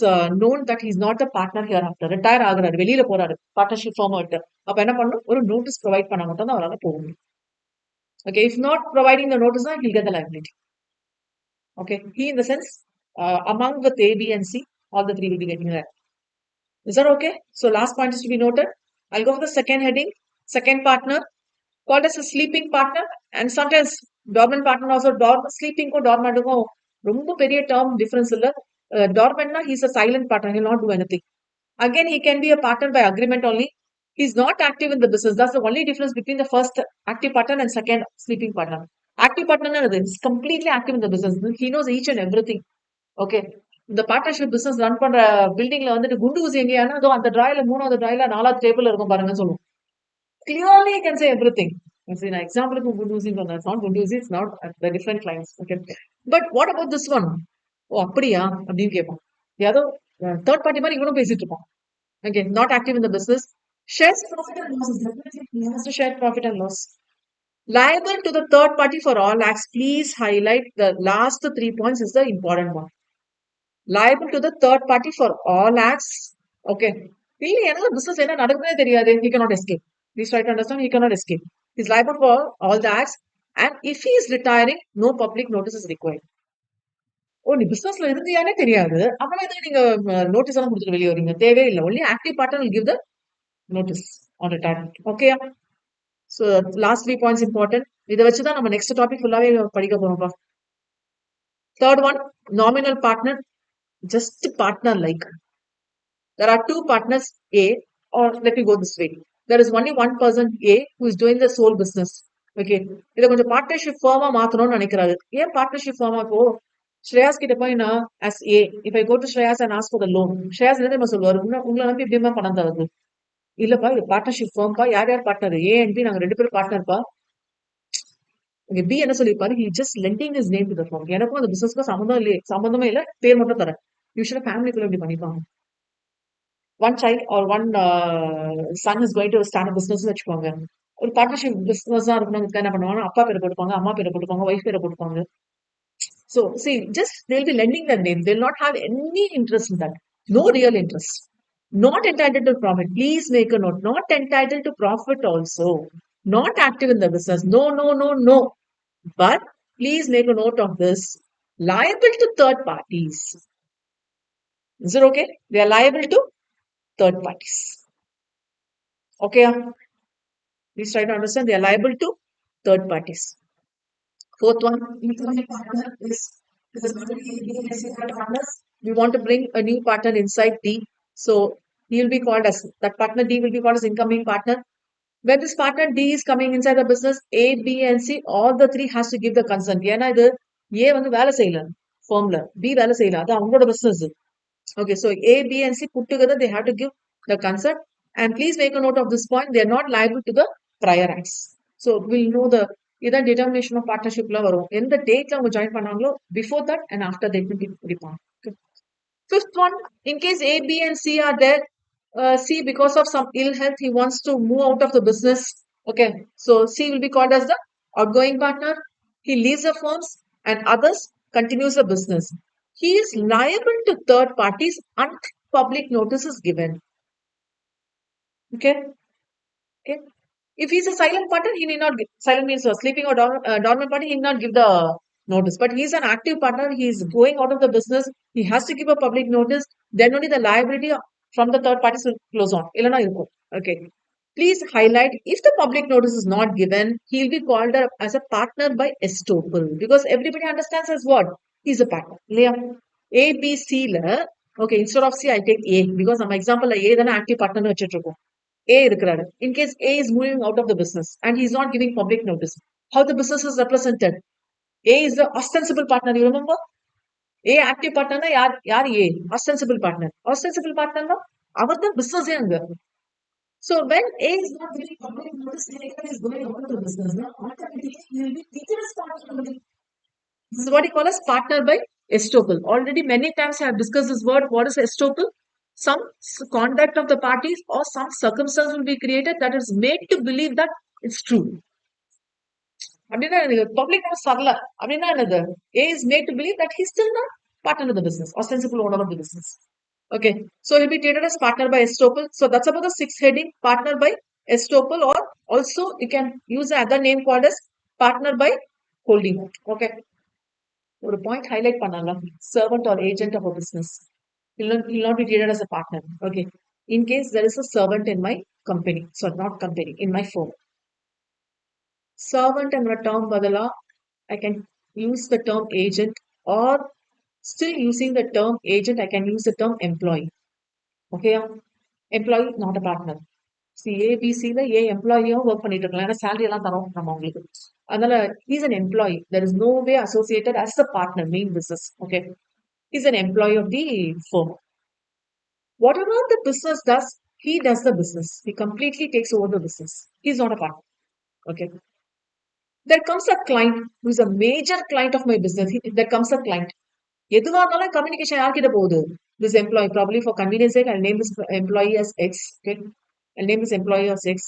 known that he's not a partner hereafter. Retire ஆகுறாரு வெளியில போறாரு partnership form விட்டு அப்ப என்ன பண்ணணும் ஒரு notice provide பண்ண மட்டும் தான் அவரால் போக முடியும். Okay, if not providing the notice, he'll get the liability. Okay, he in the sense among with A, B, and C, all the three will be getting that. Is that okay? So last point is to be noted. I'll go for the second heading. Second partner called as a sleeping partner, and sometimes dormant partner also sleeping ko dormant ko ரொம்ப பெரிய term difference இல்ல. Dormant na he's a silent partner. He'll not do anything. Again, he can be a partner by agreement only. He's not active in the business. That's the only difference between the first active partner and second sleeping partner. Active partner is completely active in the business. He knows each and everything. Okay. இந்த partnership business run பண்ற பில்டிங்ல வந்துட்டு குண்டு ஊசி எங்கேயானா அதோ அந்த டிராயில மூணாவது டிராயில நாலாவது டேபிள் இருக்கும் பாருங்க சொல்லுவோம். Clearly you can say everything. நான் எக்ஸாம்பிளுக்கு குண்டு ஊசி சொன்னேன். It's not குண்டு ஊசி, it's not the different clients. Okay. But what about this one? ஓ அப்படியா அப்படின்னு கேட்போம். ஏதோ தேர்ட் பார்ட்டி மாதிரி இவனும் பேசிட்டு இருப்பான். Okay, not active in the business. Shares profit and loss. Definitely he has to share profit and loss. Liable to the third party for all acts. Please highlight the last 3 points is the important one. Liable to the third party for all acts. Okay. Really, another business he cannot escape. Please try to understand, he cannot escape. He's liable for all the acts. And if he is retiring, no public notice is required. ஓ நீ பிசினஸ்ல இருந்தியானே தெரியாது அப்புறம் எதுக்கு நீங்க notice எல்லாம் கொடுத்துட்டு வெளியே வரீங்க தேவையே இல்லை only active partner will give the notice on retirement. Okay. So last 3 points important. இதை வச்சுதான் நம்ம நெக்ஸ்ட் டாபிக் ஃபுல்லாவே படிக்க போறோம்ப்பா. Third one, nominal partner, just partner like. There are two partners A, or let me go this way. There is only one person A who is doing the sole business. Okay. இதை கொஞ்சம் partnership pharma மாத்தணும்னு நினைக்கிறாரு. ஏன் partnership pharma இப்போ ஸ்ரேயாஸ் கிட்ட போய் நான் as A, if I go to Shreyas and ask for the loan, Shreyas என்ன தெரியுமா சொல்லுவாரு உங்களை நம்பி இப்படியுமா பணம் தருது இல்லப்பா இது பார்ட்னர்ஷிப் ஃபார்ம்பா யார் யார் பார்ட்னர் ஏ அண்ட் பி நாங்க 2 பேரும் பார்ட்னர்ப்பா. இங்க பி என்ன சொல்லிருப்பாரு he just lending his name to the firm. எனக்கும் அந்த பிசினஸ்க்கு சம்பந்தமே இல்ல பேர் மட்டும் தரேன். யூஸ்வலா ஃபேமிலிக்குள்ள இப்படி பண்ணிப்பாங்க. One child or one son is going to start a business வச்சுக்கோங்க. ஒரு பார்ட்னர்ஷிப் பிசினஸ் தான் இருக்கணும் என்ன பண்ணுவாங்க அப்பா பேரை போட்டுப்பாங்க அம்மா பேரை போட்டுப்பாங்க ஒய்ஃப் பேரை போட்டுப்பாங்க. So see just they'll be lending their name. They'll not have any interest in that. No real interest. Not entitled to profit. Please make a note. Not entitled to profit also. Not active in the business. No, no, no, no. But please make a note of this. Liable to third parties. Is it okay? They are liable to third parties. Okay. Please try to understand. They are liable to third parties. Fourth one, partner is we want to bring a new partner inside D. So he will be called as that partner D will be called as incoming partner. When this partner D is coming inside the business, A, B, and C, all the three has to give the consent. ஏன்னா இது A வந்து வேலை செய்யல firmல, B வேலை செய்யல அது அவங்களோட business. Okay, so A, B, and C put together they have to give the consent. And please make a note of this point. They are not liable to the prior acts. So we'll know the இதான் determination of partnershipல வரும். எந்த டேட்ல அவங்க join பண்ணாங்களோ before that and after they will be reported. Okay. Fifth one, in case A, B, and C are there, C, because of some ill health, he wants to move out of the business. Okay, so C will be called as the outgoing partner. He leaves the firms and others continues the business. He is liable to third parties until public notice is given. Okay. Okay. If he's a silent partner, he need not give. Silent means sleeping or dormant partner, he need not give the notice. But he's an active partner. He's going out of the business. He has to give a public notice. Then only the liability from the third parties will close on. இல்லனா இருக்கும். Okay. Please highlight if the public notice is not given, he'll be called as a partner by estoppel because everybody understands as what? He's a partner. A, B, C. Okay, instead of C, I take A because some example A then active partner வச்சிட்டு இருக்கோம். A இருக்கிறாரு. In case A is moving out of the business and he's not giving public notice, how the business is represented? A is the ostensible partner. You remember? A active partner na yaar A ostensible partner. Ostensible partner na அவர் தான் business அங்க. So when A is not giving public notice, A is going out of the business. Now automatically he will be taken as partner. This is what he call as partner by Estoppel. Already many times I have discussed this word. What is estoppel? Some conduct of the parties or some circumstance will be created that is made to believe that it's true. அப்படின்னா எனக்கு public notes வரல அப்படின்னா என்னது A is made to believe that he's still not partner of the business or sensible owner of the business. Okay, so he'll be treated as partner by estoppel. So that's about the sixth heading, partner by estoppel, or also you can use the other name called as partner by holding out. Okay, ஒரு point highlight பண்ணலாம், servant or agent of a business. He'll not be treated as a partner. Okay, in case there is a servant in my company, so not company, in my firm. Servant and term badala, I can use the term agent, or still using the term agent, I can use the term employee. Okay, employee, not a partner. See, A, B, C, the A employee work பண்ணிட்டு இருக்கலாம். ஏன்னா salary எல்லாம் தரோம் நம்ம உங்களுக்கு. அதனால he's an employee. There is no way associated as a partner, main business. Okay, he's an employee of the firm. Whatever the business does, he does the business. He completely takes over the business. He's not a partner. Okay. There comes a client who is a major client of my business. There comes a client. எதுவா இருந்தாலும் communication யார்கிட்ட போகுது? This employee, probably for convenience sake, I'll name this employee as X. Okay, I'll name this employee as X.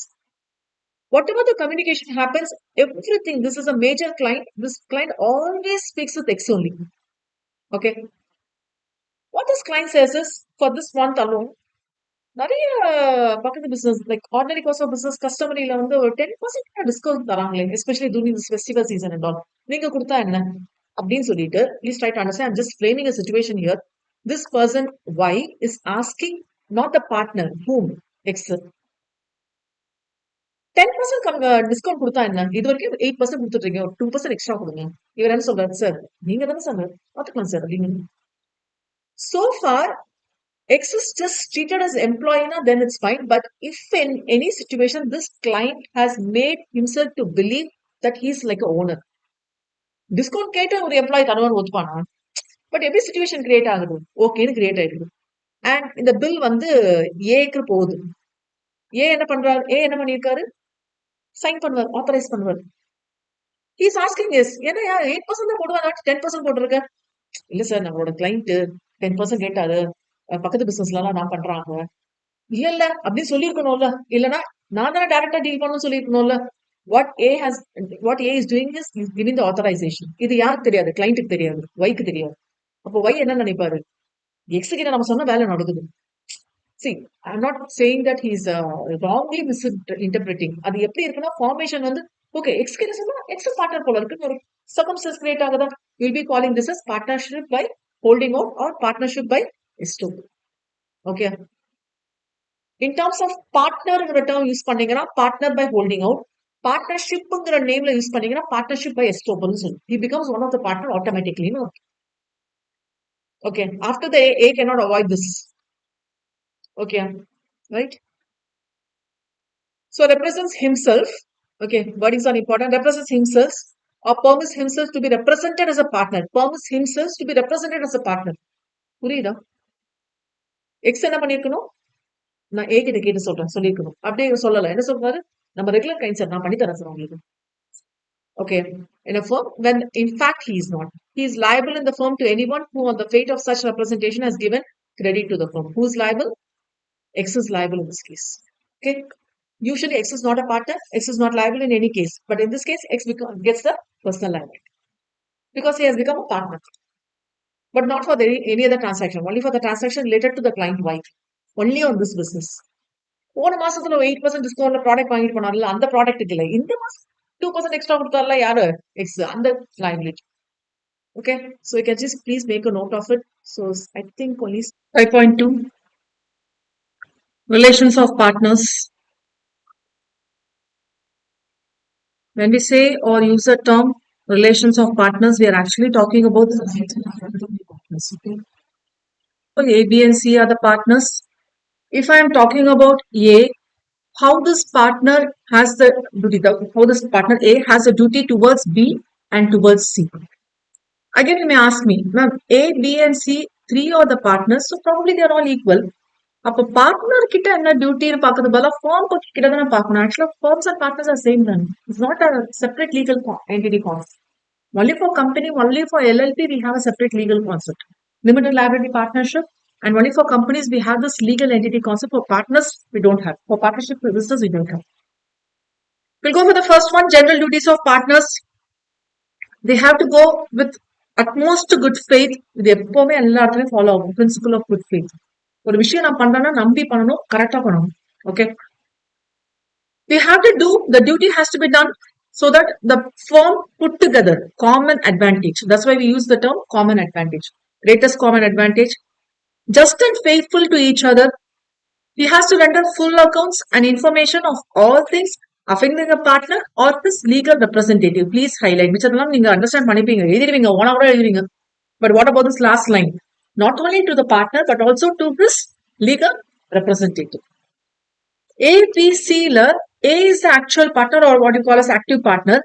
Whatever the communication happens, everything, this is a major client. This client always speaks with X only. Okay. What this client says is, for this month alone, நிறைய பக்கத்து business like ordinary cost of business கஸ்டமரியில வந்து ஒரு 10% discount தராங்களே, especially during this festival season and all. நீங்க கொடுத்தா என்ன அப்படின்னு சொல்லிட்டு, please try to understand. I'm just framing a situation here. This person Y is asking not the partner whom X 10% discount கொடுத்தா என்ன, இது வரைக்கும் 8% கொடுத்துட்டு இருக்கீங்க, ஒரு 2% எக்ஸ்ட்ரா கொடுங்க. இவர் என்ன சொல்றாரு, சார் நீங்க தானே சார் பார்த்துக்கலாம் சார் அப்படின்னு. So far X is just treated as employee, then it's fine. But if in any situation this client has made himself to believe that he's like a owner, discount கேட்ட ஒரு employee தருவான்னு ஒத்துப்பானா? But எப்படி situation create ஆகுது? ஓகேன்னு create ஆயிடுது. And இந்த bill வந்து ஏக்கு போகுது. ஏ என்ன பண்றாரு? ஏ என்ன பண்ணிருக்காரு? சைன் பண்ணுவார், ஆத்தரைஸ் பண்ணுவார். ஹீஸ் ஆஸ்கிங் எஸ், ஏன்னா 8% தான் போடுவாங்க, 10% போட்டிருக்க. இல்ல சார், நம்மளோட கிளைண்ட் 10% கேட்டாரு, பக்கத்து பிசினஸ்ல எல்லாம் நான் பண்றாங்க. இல்ல அப்படின்னு சொல்லிருக்கணும்ல, இல்லனா நான் தானே டைரக்டா டீல் பண்ணணும்னு சொல்லிருக்கணும்ல. what A is doing is giving the authorization. இது யாருக்கு தெரியாது? கிளைண்ட்டுக்கு தெரியாது, வைக்கு தெரியாது. அப்போ வை என்ன நினைப்பாரு? எக்ஸ் கிட்ட நம்ம சொன்ன வேலை நடக்குது. See, I'm not saying that he's wrongly misinterpreting. அது எப்படி இருக்குன்னா, ஃபார்மேஷன் வந்து ஓகே எக்ஸ் கிட்ட சொன்னா எக்ஸ் பார்ட்னர் போல இருக்கு, ஒரு சர்க்கம்ஸ்டன்ஸ் கிரியேட் ஆகுதா, will be calling this as partnership by holding out or partnership by estoppel. Okay, in terms of partnerங்கிற டேர்ம் யூஸ் பண்ணீங்கன்னா partner by holding out, பார்ட்னர்ஷிப்ங்கிற நேம்ல யூஸ் பண்ணீங்கன்னா partnership by estoppel சொல்லு. He becomes one of the partner automatically. No? Okay, after the A cannot avoid this. Okay, right? So represents himself. Okay, wordings are important. Represents himself or permits himself to be represented as a partner. Permits himself to be represented as a partner. புரியுதா? X என்ன பண்ணிருக்கணும்? நான் ஏ கிட்ட கேட்டு சொல்றேன் சொல்லிருக்கணும். அப்படியே சொல்லல. என்ன சொல்றாரு? நம்ம ரெகுலர் கிளைண்ட் சார், நான் பண்ணி தரேன் சார் உங்களுக்கு. Okay, in a firm, when in fact he is not. He is liable in the firm to anyone who on the fate of such representation has given credit to the firm. Who is liable? X is liable in this case. Okay, usually X is not a partner. X is not liable in any case. But in this case, X gets the personal liability because he has become a partner. But not for any other transaction. Only for the transaction related to the client Y. Only on this business. போன மாசத்துல 8% டிஸ்கவுண்ட்ல product வாங்கிட்டு போனார்ல, அந்த ப்ராடக்ட்டுக்கு இல்லை, இந்த மாசம் 2% extra கொடுத்தார்ல, யாரு? X, அந்த liability. Okay, so you can just please make a note of it. So I think only 5.2 relations of partners. When we say or use the term relations of partners, we are actually talking about the partners. Okay, A, B, and C are the partners. If I am talking about A, how this partner has the duty, how this partner A has a duty towards B and towards C. Again, you may ask me, ma'am, A, B, and C, three are the partners, so probably they are all equal. அப்போ partner கிட்ட என்ன டியூட்டின்னு பார்க்கறது பதிலா form கிட்ட தானே பார்க்கணும். ஆக்சுவலா firms and partners are same தான். It's not a separate legal entity firms. Only for company, only for LLP, we have a separate legal concept. Limited liability partnership, and only for companies, we have this legal entity concept. For partners, we don't have. For partnership for business, we don't have. We'll go for the first one, general duties of partners. They have to go with utmost good faith. இது எப்பவுமே எல்லா இடத்துலயும் follow ஆகும் principal of good faith. ஒரு விஷயம் நான் பண்றேன்னா நம்பி பண்ணணும், கரெக்டா பண்ணணும். Okay, we have to do, the duty has to be done so that the firm put together common advantage. That's why we use the term common advantage, greatest common advantage. Just and faithful to each other. He has to render full accounts and information of all things affecting a partner or his legal representative. Please highlight. Which are you understand panipinga. Edhirvinga 1 hour edhirvinga. But what about this last line? Not only to the partner but also to his legal representative. A, B, C, A is the actual partner or what you call as active partner.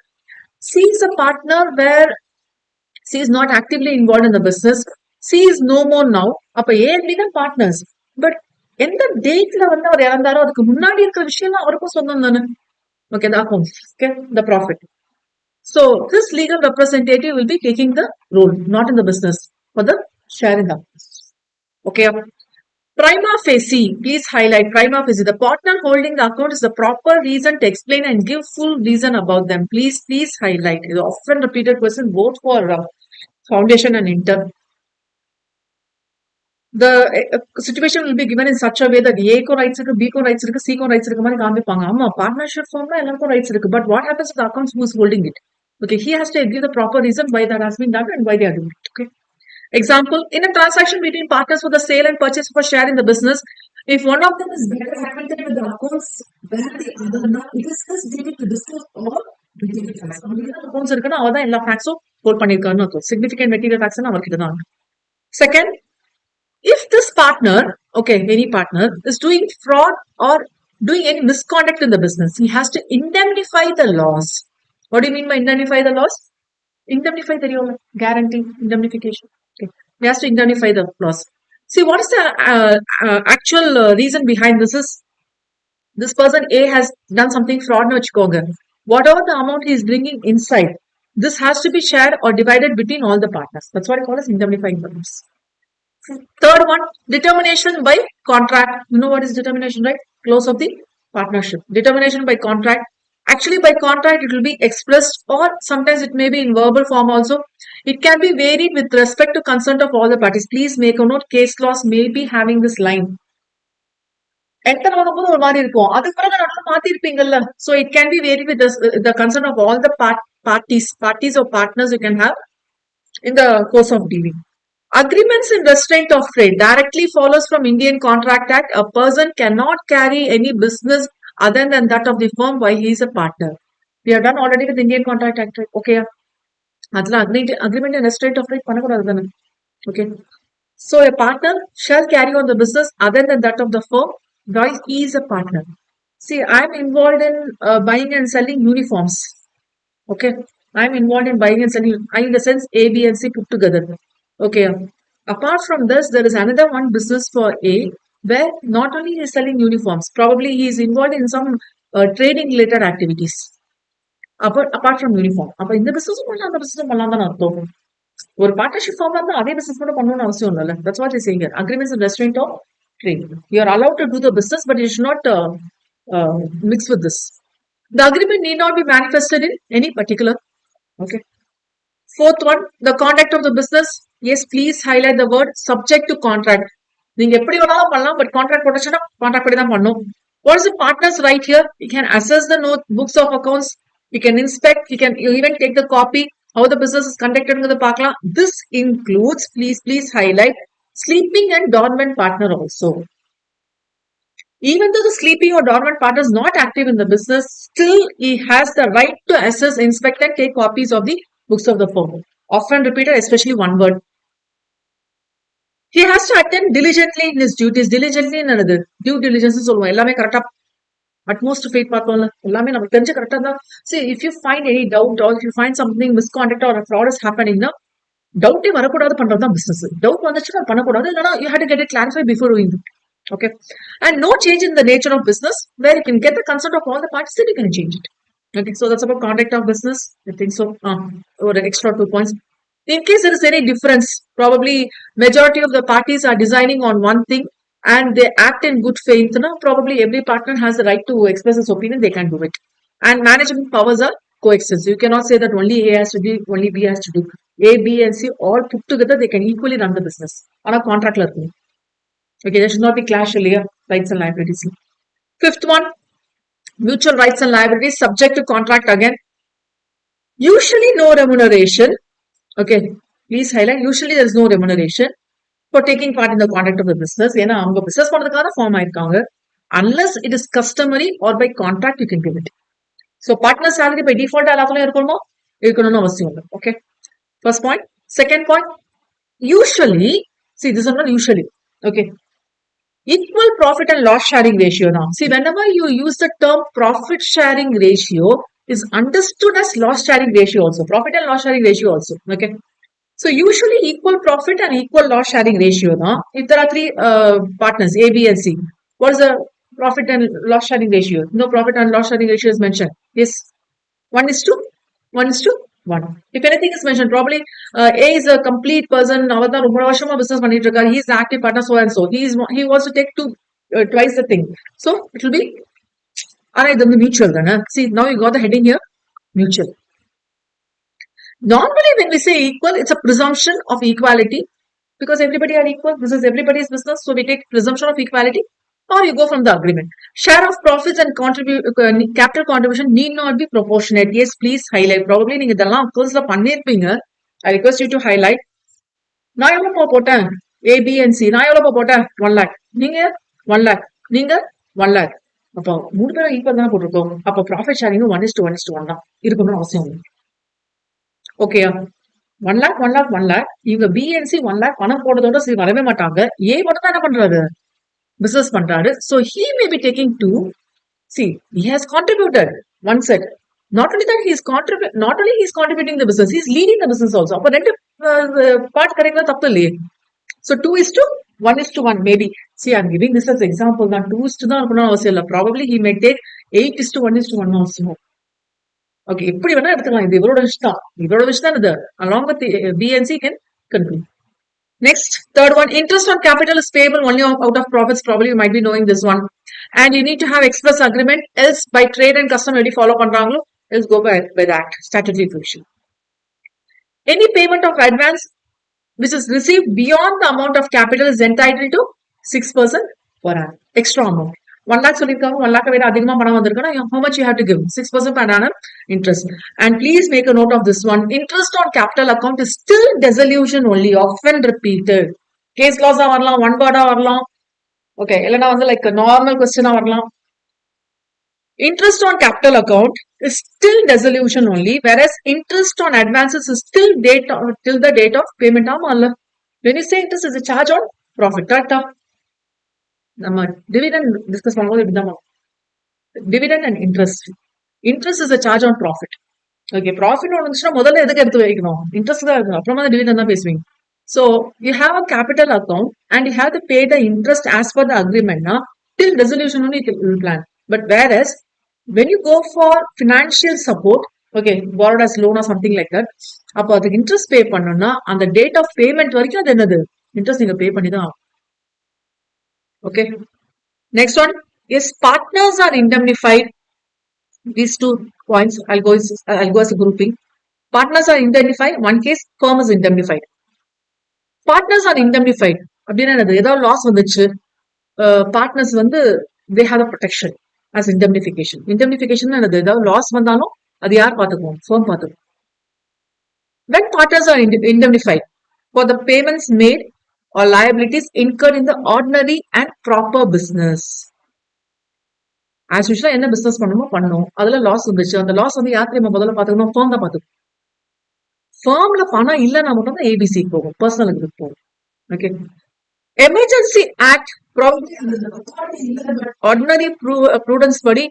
C is a partner where C is not actively involved in the business. C is no more now. அப்ப A and B தான் partners. But எந்த டேட்ல வந்து அவர் இறந்தாரோ அதுக்கு முன்னாடி இருக்கிற விஷயம் அவருக்கும் சொந்தம் தானே. Okay, the accounts, okay, the profit. So this legal representative will be taking the role, not in the business, for the sharing the accounts. Okay. Prima facie, please highlight prima facie. The partner holding the account is the proper reason to explain and give full reason about them. Please highlight. It's often repeated question both for foundation and intern. The situation will be given in such a way that A ko rights irukku, B ko rights irukku, C ko rights irukku mari kaamipanga. Amma partnership firm la ellarkum rights irukku. But what happens to the accounts who is holding it? Okay, he has to give the proper reason why that has been done and why they are doing it. Okay. Example, in a transaction between partners for the sale and purchase of a share in the business, if one of them is better acquainted with the accounts than the other, it is his duty to disclose all material facts. Accounts irukana avada ella facts hold pannirukanu adhu. Significant material facts na avarkita dhaan. Second, if this partner, okay, any partner is doing fraud or doing any misconduct in the business, he has to indemnify the loss. What do you mean by indemnify the loss? Indemnify the guarantee, indemnification. Okay. He has to indemnify the loss. See, what is the actual reason behind this is, this person A has done something fraud na vachikoga. Whatever the amount he is bringing inside, this has to be shared or divided between all the partners. That's what I call as indemnifying the loss. Third one, determination by contract. You know what is determination, right? Close of the partnership. Determination by contract. Actually, by contract, it will be expressed or sometimes it may be in verbal form also. It can be varied with respect to consent of all the parties. Please make a note, case laws may be having this line. So it can be varied with the consent of all the parties or partners you can have in the course of dealing. Agreements in restraint of trade directly follows from Indian Contract Act. A person cannot carry any business other than that of the firm while he is a partner. We have done already with Indian Contract Act. Okay. Agreement in restraint of trade. Okay. So a partner shall carry on the business other than that of the firm while he is a partner. See, I am involved in buying and selling uniforms. Okay. I am involved in buying and selling, in the sense A, B and C put together. Okay. Apart from this, there is another one business for A where not only he is selling uniforms, probably he is involved in some trading related activities. Apart from uniform. அப்ப இந்த business பண்ணலாம் அந்த business பண்ணலாம் தான் அர்த்தம். ஒரு partnership firm ல அதே business மட்டும் பண்ணணும்னு அவசியம் இல்ல. That's what they saying here. Agreements and restraint of trade. You are allowed to do the business, but you should not mix with this. The agreement need not be manifested in any particular. Okay. Fourth one, the conduct of the business. Yes, please highlight the word subject to contract. நீங்க எப்படி வேணாலும் பண்ணலாம், but contract போட்டுச்சுன்னா contract படி தான் பண்ணணும். What is the partner's right here? He can assess the note, books of accounts. He can inspect. He can even take the copy. How the business is conducted பார்க்கலாம். This includes, please highlight, sleeping and dormant partner also. Even though the sleeping or dormant partner is not active in the business, still he has the right to assess, inspect and take copies of the books of the firm. Often repeated, especially one word. He has to attend diligently in his duties. Diligently in another due diligence சொல்லுவோம். எல்லாமே கரெக்டா utmost faith பார்த்தோம்ல, எல்லாமே நமக்கு தெரிஞ்சு கரெக்டா தான். See, if you find any doubt or if you find something misconduct or a fraud is happening, டவுட்டே வரக்கூடாது பண்றது தான் business. Doubt வந்துச்சுன்னா பண்ணக்கூடாது, இல்லைன்னா you had to get it clarified before doing it. Okay. And no change in the nature of business where you can get the consent of all the parties, then you can change it. Okay, so that's about conduct of business. I think so. Or an extra 2 points. In case there is any difference, probably majority of the parties are designing on one thing and they act in good faith. No, probably every partner has the right to express his opinion. They can do it. And management powers are coexist. You cannot say that only A has to do, only B has to do. A, B, and C all put together, they can equally run the business on a contract level. Okay, there should not be clash earlier, rights and liabilities. Fifth one, mutual rights and liabilities subject to contract again. Usually no remuneration. Okay, please highlight. Usually there is no remuneration for taking part in the conduct of the business. ஏன்னா அவங்க business பண்றதுக்காக form ஆயிருக்காங்க. Unless it is customary or by contract, you can give it. So partner salary by default எல்லாத்துலயும் இருக்கணுமோ இருக்கணும்னு அவசியம் இல்லை. Okay. First point. Second point. Usually, see this is not usually. Okay. Equal profit and loss sharing ratio now. See, whenever you use the term profit sharing ratio, is understood as loss sharing ratio also. Profit and loss sharing ratio also. Okay. So usually equal profit and equal loss sharing ratio. Now, if there are three partners, A, B, and C, what is the profit and loss sharing ratio? No profit and loss sharing ratio is mentioned. Yes, 1:1. If anything is mentioned, probably A is a complete person. அவர்தான் ரொம்ப வருஷமா business பண்ணிட்டு இருக்காரு. He is an active partner, so and so. He wants to take twice the thing. So it will be mutual. See, now you got the heading here, mutual. Normally, when we say equal, it's a presumption of equality because everybody are equal. This is everybody's business, so we take presumption of equality, or you go from the agreement. Share of profits and capital contribution need not be proportionate. Yes, please highlight. Probably நீங்க இதெல்லாம் கோர்ஸ்ல பண்ணிருப்பீங்க. I request you to highlight. நான் எவ்வளவு போட்டேன்? A, B and C. நான் எவ்வளவு போட்டேன்? 1 lakh. நீங்க 1 lakh. நீங்க 1 lakh. அப்போ மூணு பேரும் ஈக்குவல் தானே போட்டிருக்கோம். அப்போ ப்ராஃபிட் ஷேரிங் 1:1:1 தான் இருக்கணும்னு அவசியம் இல்லை. Okay, 1 lakh, 1 lakh, 1 lakh. இவங்க பிஎன்சி 1 lakh பணம் போடுறதோட சரி வரவே மாட்டாங்க. ஏ மட்டும் தான் என்ன பண்றாரு? பிசினஸ் பண்றாரு. So he may be taking 2. See, he has contributed one set. Not only that, not only he is contributing the business, he is leading the business also. அப்ப ரெண்டு பார்ட் கிடைக்கல தப்பு இல்லையே. So 2:1:1 maybe. See, I'm giving this as example. That 2:2 தான் இருக்கணும்னு அவசியம் இல்லை. Probably he may take 8:1:1 also. Okay, இப்படி வேணா எடுத்துக்கலாம். இது இவரோட விஷயம் தான் இது. Along with the BNC can conclude. Next, third one, interest on capital is payable only out of profits. Probably you might be knowing this one. And you need to have express agreement, else by trade and custom already follow பண்றாங்களோ, else go by the act, statutory provision. Any payment of advance which is received beyond the amount of capital is entitled to 6% per annum. Extra amount. 1 lakh சொல்லிருக்காங்க, 1 lakh விட அதிகமா பணம் வந்திருக்குன்னா, how much you have to give? 6% per annum interest. And please make a note of this one. Interest on capital account is still dissolution only, often repeated. Case laws வரலாம், one word வரலாம். Okay, இல்லைன்னா வந்து like normal question வரலாம். Interest on capital account is still dissolution only, whereas interest on advances is still till the date of payment. When you say interest is a charge on profit, correct? நம்ம dividend discuss பண்ணும்போது இப்படிதான் dividend and interest. Interest is a charge on profit. Okay, profit ஒன்று இருந்துச்சுன்னா முதல்ல எதுக்கு எடுத்து வைக்கணும்? Interest தான் இருக்கணும். அப்புறமா தான் டிவிடெண்ட் தான் பேசுவீங்க. So you have a capital account and you have to pay the interest as per the agreement now till resolution only it will plan. But whereas when you go for financial support, okay, borrowed as loan or something like that, அப்போ அதுக்கு interest பே பண்ணணும்னா அந்த date of payment வரைக்கும் அது என்னது interest நீங்க பே பண்ணி தான் ஆகும். Okay. Next one is partners are indemnified. These 2 points I'll go as a grouping. Partners are indemnified. One case, firm is indemnified. Partners are indemnified. அப்படின்னா ஏதாவது லாஸ் வந்துச்சு, பார்ட்னர்ஸ் வந்து they have a protection as indemnification. Indemnification ஏதாவது loss வந்தாலும் அது யார் பார்த்துக்குவோம்? firm பார்த்துக்குவோம். When partners are indemnified for the payments made or liabilities incurred in the ordinary and proper business. As usual, என்ன பிசினஸ் பண்ணணுமோ பண்ணணும். அதுல லாஸ் வந்துச்சு, அந்த லாஸ் வந்து யார் தெரியுமா முதல்ல பாத்துக்கணும்? firm தான் பாத்துக்கணும். firmல பணம் இல்லைன்னா மட்டும் தான் ஏபிசி போகும், பர்சனலுக்கு போகும். Okay, emergency act ordinary prudence படி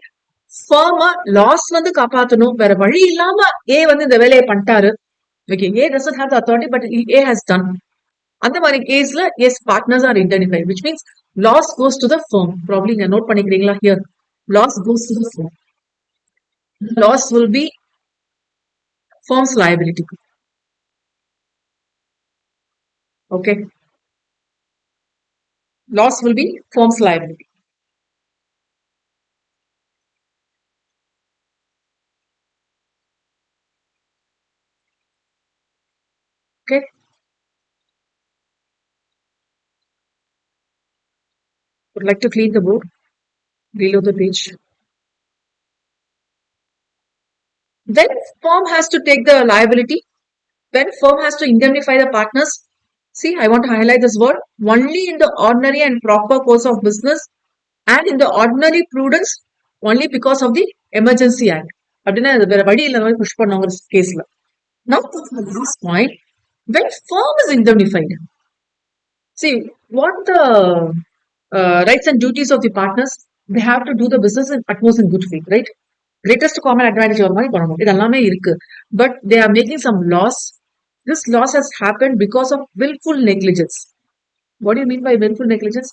firm லாஸ் வந்து காப்பாத்தணும். வேற வழி இல்லாம ஏ வந்து இந்த வேலையை பண்ணிட்டாரு. Okay, A doesn't have the authority but A has done. அந்த மாதிரி கேஸ்ல yes partners are identified, which means loss goes to the firm. Probably நீங்க நோட் பண்ணிக்கிறீங்களா? here loss goes to the firm. Loss will be firm's liability. Okay. Loss will be firm's liability. Okay. Would like to clean the board. Reload the page. Then firm has to take the liability. Then firm has to indemnify the partners. See, I want to highlight this word. Only in the ordinary and proper course of business and in the ordinary prudence only because of the emergency act. அப்படின்னா அது வேற வழி இல்லாத மாதிரி push பண்ணுவாங்க கேஸ்ல. Now, the last point, when firm is indemnified, see what the rights and duties of the partners, they have to do the business in utmost in good faith, right? Greatest common advantage ஒரு மாதிரி பண்ணணும். இது எல்லாமே இருக்கு. But they are making some loss. This loss has happened because of willful negligence. What do you mean by willful negligence?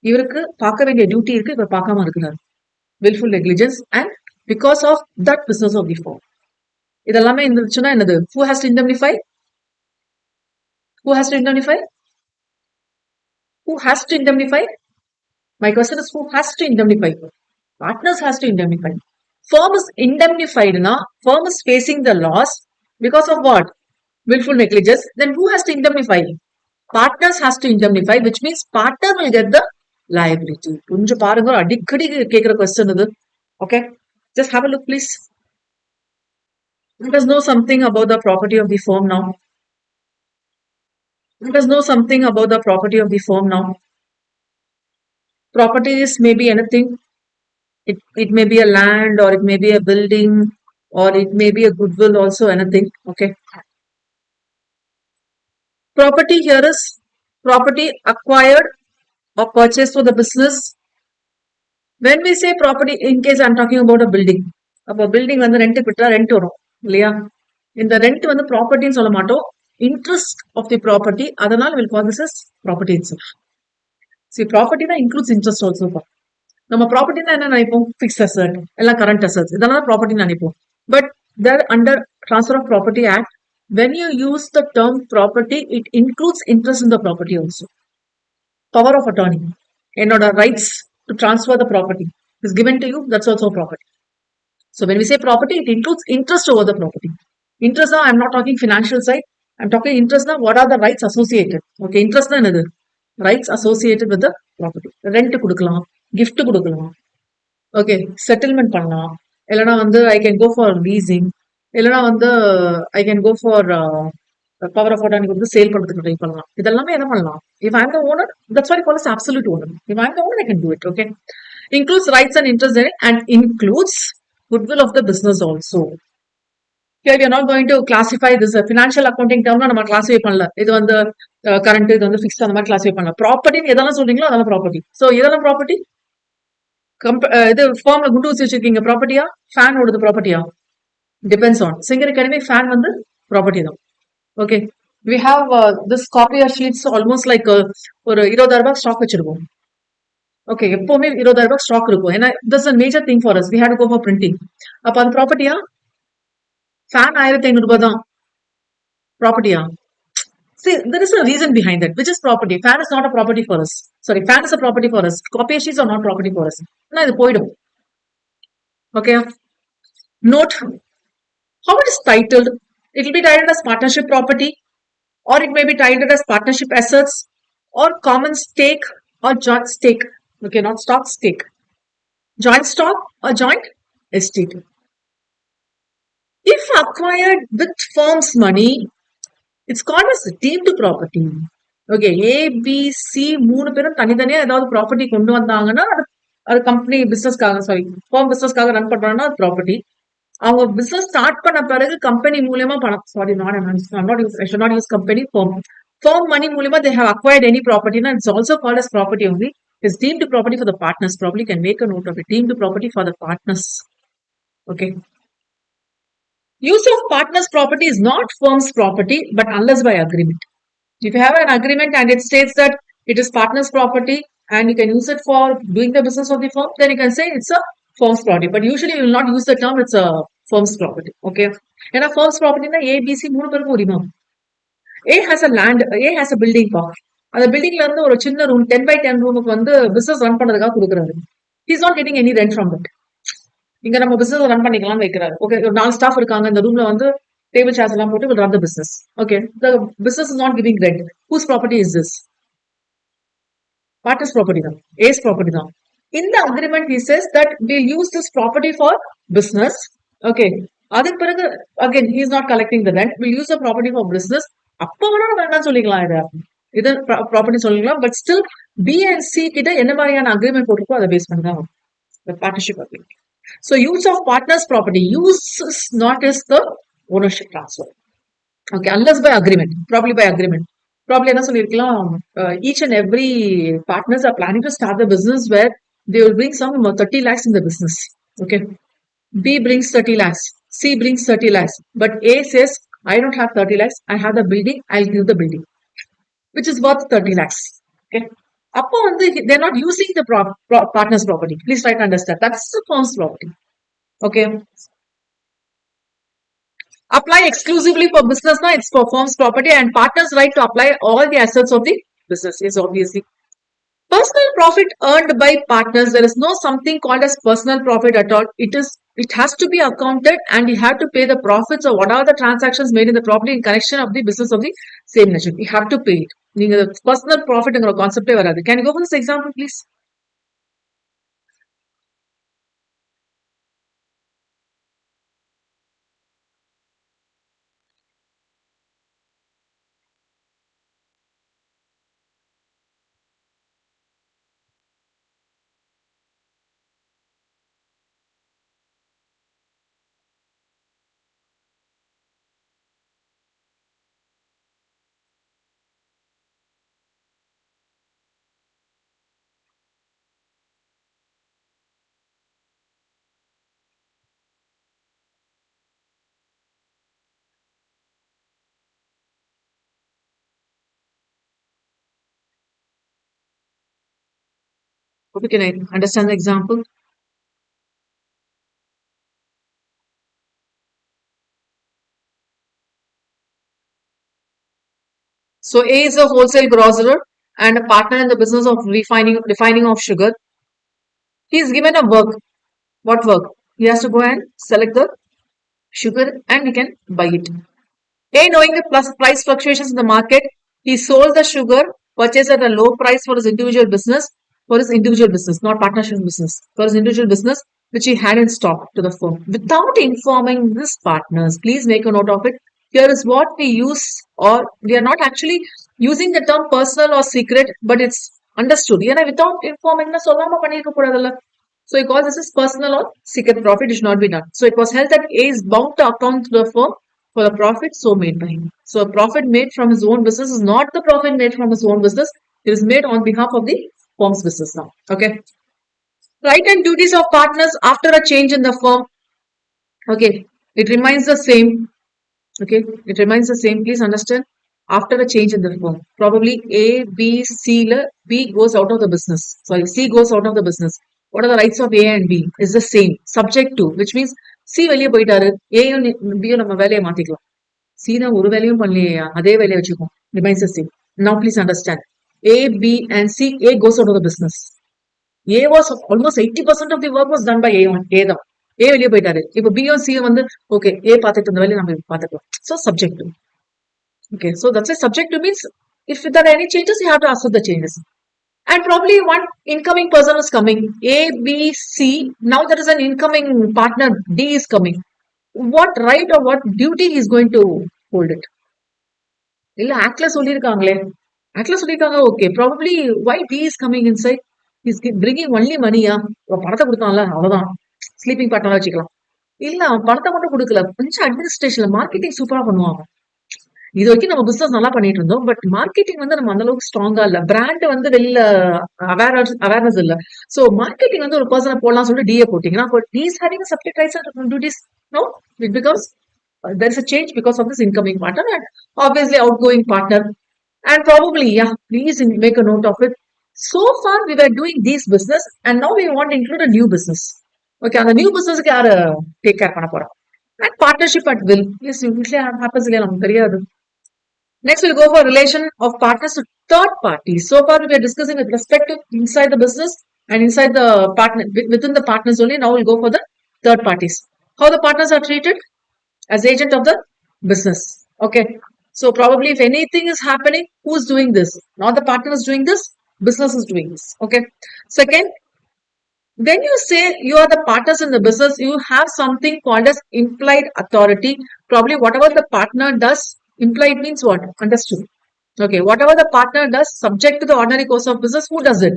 இவருக்கு பார்க்க வேண்டிய duty இருக்கு, இவர் பார்க்காம இருக்கிறார். Willful negligence and because of that business of the firm. இதெல்லாமே இருந்துச்சுன்னா என்னது? Who has to indemnify? Who has to indemnify? Who has to indemnify? My question is who has to indemnify? Partners has to indemnify. Firm is indemnified now. Firm is facing the loss because of what? Willful negligence. Then who has to indemnify? Partners has to indemnify, which means partner will get the liability. கொஞ்சம் பாருங்க அடிக்கடி கேக்குற question இது. Okay, just have a look please. Let us know something about the property of the firm now. Let us know something about the property of the firm now. Properties may be anything. It may be a land or it may be a building or it may be a goodwill also anything. Okay. Property here is property acquired or purchased for the business. When we say property, in case I'm talking about a building. அப்போ building வந்து rent விட்டா rent வரும் இல்லையா? இந்த rent வந்து ப்ராப்பர்ட்டின்னு சொல்ல மாட்டோம். Interest of the property, அதனால will call this is property itself. See, property தான் includes interest also. நம்ம ப்ராப்பர்ட்டினா என்ன நினைப்போம்? ஃபிக்ஸ்ட் அசட், எல்லாம் கரண்ட் அசட்ஸ், இதெல்லாம் ப்ராப்பர்ட்டி நினைப்போம். But there under transfer of property act, when you use the term property, it includes interest in the property also. Power of attorney, என்னோட rights to transfer the property is given to you, that's also property. So when we say property, it includes interest over the property. Interest now, I'm not talking financial side, I'm talking interest now, what are the rights associated? Okay, interest தான் என்னது? Rights associated with the property. Rent கொடுக்கலாம், gift கொடுக்கலாம், okay, settlement பண்ணலாம், இல்லைனா வந்து I can go for leasing, இல்லைனா வந்து I can go for power of attorney கொடுத்து சேல் பண்ணுறதுக்கு ட்ரை பண்ணலாம். இதெல்லாமே என்ன பண்ணலாம்? If I'm the owner, that's why I call it absolute owner. If I'm the owner, I can do it. Okay, includes rights and interest in it and includes goodwill of the business also. Here we are not going to classify this financial accounting term. நம்ம classify பண்ணல. இது வந்து current, இது வந்து fixed, அந்த மாதிரி classify பண்ணல. Property எதெல்லாம் சொல்றீங்களோ அதெல்லாம் ப்ராப்பர்ட்டி. ஸோ இதெல்லாம் ப்ராப்பர்ட்டி. இது ஃபார்ம்ல குண்டு ஊசி வச்சிருக்கீங்க, ப்ராப்பர்ட்டியா? ஃபேன் ஓடுது ப்ராப்பர்ட்டியா? Depends on. Singer academy fan வந்து ப்ராப்பர்ட்டி தான். Okay, we have this copier sheets almost like ஒரு 20,000 ரூபாய் ஸ்டாக் வச்சிருக்கோம். ஓகே, எப்பவுமே 20,000 ரூபாய் ஸ்டாக் இருக்கும். ஏன்னா this is a major thing for us. We had to go for printing. அப்ப அது ப்ராப்பர்ட்டியா? ஃபேன் 1,500 ரூபாய் தான் ப்ராப்பர்ட்டியா? See, there is a reason behind that, which is property. Fan is not a property for us. Sorry, fan is a property for us. Copy sheets are not property for us. Na idu poidum. Okay. Note how it is titled. It will be titled as partnership property, or it may be titled as partnership assets, or common stake, or joint stake. Okay, not stock, stake. Joint stock or joint estate. If acquired with firm's money, it's called as deemed property. Okay, ABC 3 பேரும் தனித்தனியா ஏதாவது property கொண்டு வந்தாங்கன்னா அது company பிசினஸ்க்காக, sorry form பிசினஸ்க்காக run பண்றாங்கன்னா அது property. அவங்க business start பண்ண பிறகு கம்பெனி மூலியமா பணம், sorry not use company, firm money மூலியமா they have acquired any property, it's also called as property only. It's deemed property for the partners. Probably can make a note of it. Deemed property for the partners. Okay. Use of partners' property is not firm's property, but unless by agreement. If you have an agreement and it states that it is partners' property and you can use it for doing the business of the firm, then you can say it's a firm's property. But usually we will not use the term it's a firm's property. Okay. ஏன்னா firm's property னா ABC மூணு பேருக்கும் உரிமை. A has a land, A has a building park. அந்த பில்டிங்ல இருந்து ஒரு சின்ன ரூம் 10 by 10 ரூமுக்கு வந்து பிசினஸ் ரன் பண்ணதுக்காக கொடுக்குறாரு. He's not getting any rent from that. இங்க நம்ம பிசினஸ் ரன் பண்ணிக்கலாம்னு வைக்கிறாரு. ஓகே, ஒரு 4 ஸ்டாஃப் இருக்காங்க, இந்த ரூம்ல வந்து டேபிள் சேர்ஸ் எல்லாம் போட்டு will run the business. Okay, the business is not giving rent. Whose property is this? Partner's property தான், A's property தான். In the agreement he says that we'll use this property for business. Okay, அதுக்கு பிறகு again he is not collecting the rent. We'll use the property for business. அப்ப வேணா நம்ம என்ன சொல்லிக்கலாம், இது ப்ராப்பர்ட்டி சொல்லிக்கலாம். But still be and C கிட்ட என்ன மாதிரியான அக்ரிமெண்ட் போட்டிருக்கோ அதை பேஸ் பண்ணி தான் partnership agreement. So use of partner's property, use is not as the ownership transfer. Okay, unless by agreement, probably by agreement. Probably என்ன சொல்லிருக்கலாம், each and every partners are planning to start the business where they will bring some 30 lakhs in the business. Okay, B brings 30 lakhs, C brings 30 lakhs, but A says I don't have 30 lakhs, I have the building, I'll give the building, which is worth 30 lakhs. Okay, அப்போ வந்து they're not using the partner's property. Please try to understand. That's the firm's property. Okay. Apply exclusively for business now, it's for firm's property, and partners right to apply all the assets of the business is obviously. Personal profit earned by partners, there is no something called as personal profit at all. It has to be accounted, and you have to pay the profits or what are the transactions made in the property in connection of the business of the same nature. You have to pay it. நீங்க personal profit ங்கிற கான்செப்டே வராது. Can you go for this example please? Hope you can understand the example. So A is a wholesale grocer and a partner in the business of refining of sugar. He is given a work. What work? He has to go and select the sugar and he can buy it. A, knowing the price fluctuations in the market, he sold the sugar, purchased at a low price for his individual business, not partnership business, for his individual business, which he had in stock to the firm. Without informing his partners, please make a note of it. Here is what we use, or we are not actually using the term personal or secret, but it's understood. Without informing, so he calls this as personal or secret profit. It should not be done. So it was held that A is bound to account to the firm for the profit so made by him. So a profit made from his own business is not the profit made from his own business. It is made on behalf of the firm's business now. Okay. Right and duties of partners after a change in the firm. Okay. It remains the same. Okay. It remains the same. Please understand. After a change in the firm. Probably A, B, C, B goes out of the business. Sorry, C goes out of the business. What are the rights of A and B? Is the same. Subject to, which means C வெளியே போயிட்டாரு, ஏயும் பியும் நம்ம வேலையை மாத்திக்கலாம். C நான் ஒரு வேலையும் பண்ணலையா, அதே வேலையை வச்சுக்கோம். Remains the same. Now please understand. A, B and C, A goes out of the business. A was almost 80% of the work was done by A தான். A வெளியே போயிட்டாரு. இப்போ B and C வந்து okay, A பார்த்துட்டு இந்த வேலையை நம்ம பார்த்துக்கலாம். So subject to. Okay, so that's a subject to means if there are any changes, you have to accept the changes. And probably one incoming person is coming. A, B, C. Now there is an incoming partner. D is coming. What right or what duty he is going to hold it? இல்ல ஆக்ட்ல சொல்லிருக்காங்களே, ஆக்ட்ல சொல்லிருக்காங்க. Okay, probably why D is coming inside? He's bringing only money. பணத்தை கொடுத்தான்ல, அவ்வளவுதான். Sleeping partner வச்சுக்கலாம். இல்ல பணத்தை மட்டும் கொடுக்கல, கொஞ்சம் அட்மினிஸ்ட்ரேஷன்ல மார்க்கெட்டிங் சூப்பரா பண்ணுவாங்க. இது வரைக்கும் நம்ம பிசினஸ் நல்லா பண்ணிட்டு இருந்தோம், பட் மார்க்கெட்டிங் வந்து நம்ம அந்த அளவுக்கு ஸ்ட்ராங்கா இல்ல, பிராண்ட் வந்து வெளியில அவேர்னஸ் இல்ல. சோ மார்க்கெட்டிங் வந்து ஒரு பர்சனை போடலாம் சொல்லிட்டு டிஏ போட்டீங்கன்னா, but he's having subject rights and duties. No, it becomes there is a change because of this incoming partner and obviously outgoing partner. And probably, yeah, please make a note of it. So far we were doing this business and now we want to include a new business. Okay, அந்த new பிசினஸ்க்கு யாரு take care பண்ண போறா? And partnership at will. Yes, usually happens இல்லையா, நமக்கு தெரியாது. Next, we'll go for relation of partners to third parties. So far, we are discussing with respect to inside the business and inside the partner, within the partners only. Now we'll go for the third parties. How the partners are treated? As agent of the business. Okay. So probably if anything is happening, who's doing this? Not the partner is doing this, business is doing this. Okay. Second, when you say you are the partners in the business, you have something called as implied authority. Probably whatever the partner does, implied means what? Understood. Okay, whatever the partner does, subject to the ordinary course of business, who does it?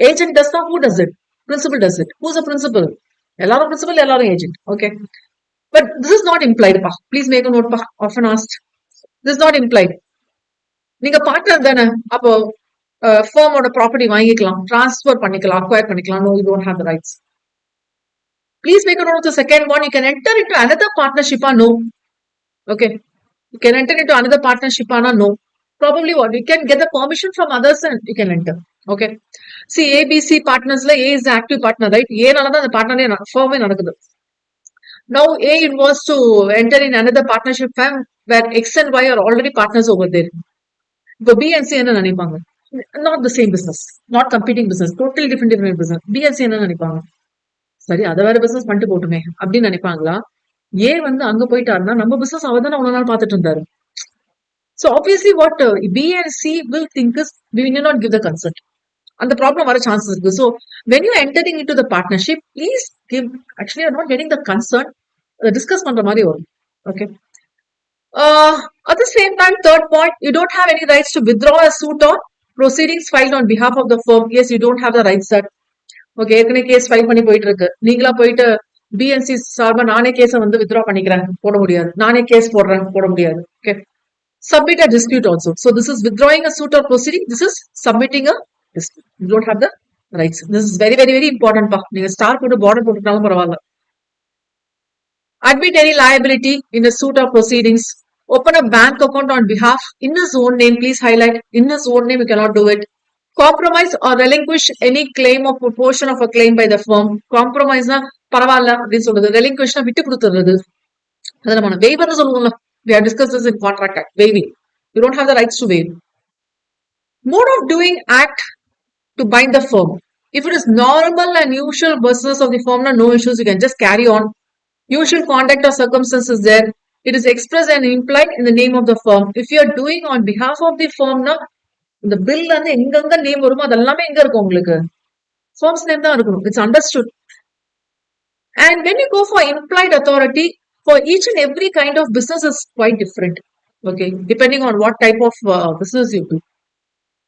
Agent does not, who does it? Principal does it. Who's the principal? எல்லாரும் principal, எல்லாரும் agent. Okay. But this is not implied. Please make a note. Often asked. This is not implied. நீங்க partner தானே, அப்போ ஃபர்மோட property வாங்கிக்கலாம், transfer பண்ணிக்கலாம், acquire பண்ணிக்கலாம். No, you don't have the rights. Please make a note of the second one. You can enter into another partnership or no. Okay. You can enter into another partnership or no. Probably what? You can get the permission from others and you can enter. Okay. See, ABC partners, A is the active partner, right? A nalada the partner firm nadakudhu. Now A wants to enter in another partnership firm where X and Y are already partners over there. இப்போ B and C என்ன நினைப்பாங்க? Not the same business, not competing business, totally different business. B and C என்ன நினைப்பாங்க? சரி, அதை வேற business பண்ணிட்டு போட்டுமே அப்படின்னு நினைப்பாங்களா? ஏ வந்து அங்க போயிட்டாருன்னா நம்ம பிசினஸ் அவர் தானே அவ்வளவு நாள் பார்த்துட்டு இருந்தாரு. So obviously what B and C will think is we need not give the consent. அந்த ப்ராப்ளம் வர சான்சஸ் இருக்கு. So when you are entering into the partnership, please give, actually you are not getting the consent, discuss பண்ற மாதிரி வரும். Okay. At the same time, third point, you don't have any rights to withdraw a suit or proceedings filed on behalf of the firm. Yes, you don't have the rights that. Okay, ஏற்கனவே case file பண்ணி போயிட்டு இருக்கு, நீங்களா போயிட்டு BNC சார்பா நானே கேஸை வந்து வித்ரா பண்ணிக்கிறேன் போட முடியாது, நானே கேஸ் போடுறேன் போட முடியாது. Okay, submit a dispute also. So this is withdrawing a suit or proceeding. This is submitting a dispute. You don't have the rights. This is very very very important pa. நீங்க star போட்டு border போட்டுட்டாலும் பரவாயில்ல. Admit any liability in a suit or proceedings. Open a bank account on behalf in his own name. Please highlight in his own name. You cannot do it. Compromise or relinquish any claim or proportion of a claim by the firm. Compromise na பரவாயில்ல அப்படின்னு சொல்றது, relinquish na விட்டு கொடுத்துறது. அதை நம்ம waiver சொல்லுவோம்ல. We have discussed this in contract act. Waiving. You don't have the rights to waive. Mode of doing act to bind the firm. If it is normal and usual business of the firm, no issues. You can just carry on. Usual conduct or circumstances there. It is expressed and implied in the name of the firm. If you are doing on behalf of the firm, na இந்த bill வந்து எங்கெங்க name வருமோ அதெல்லாமே எங்க இருக்கும் உங்களுக்கு? Firms name தான் இருக்கணும். It's understood. And when you go for implied authority, for each and every kind of business is quite different. Okay, depending on what type of business you do.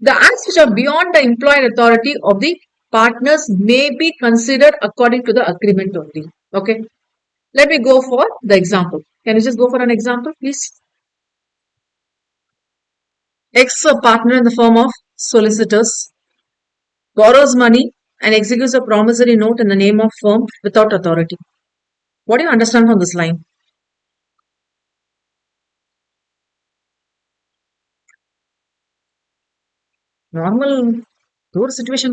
The acts which are beyond the implied authority of the partners may be considered according to the agreement only. Okay, let me go for the example. Can you just go for an example, please? Ex-partner in the firm of solicitors borrows money and executes a promissory note in the name of firm without authority. What do you understand from this line? Normal door situation.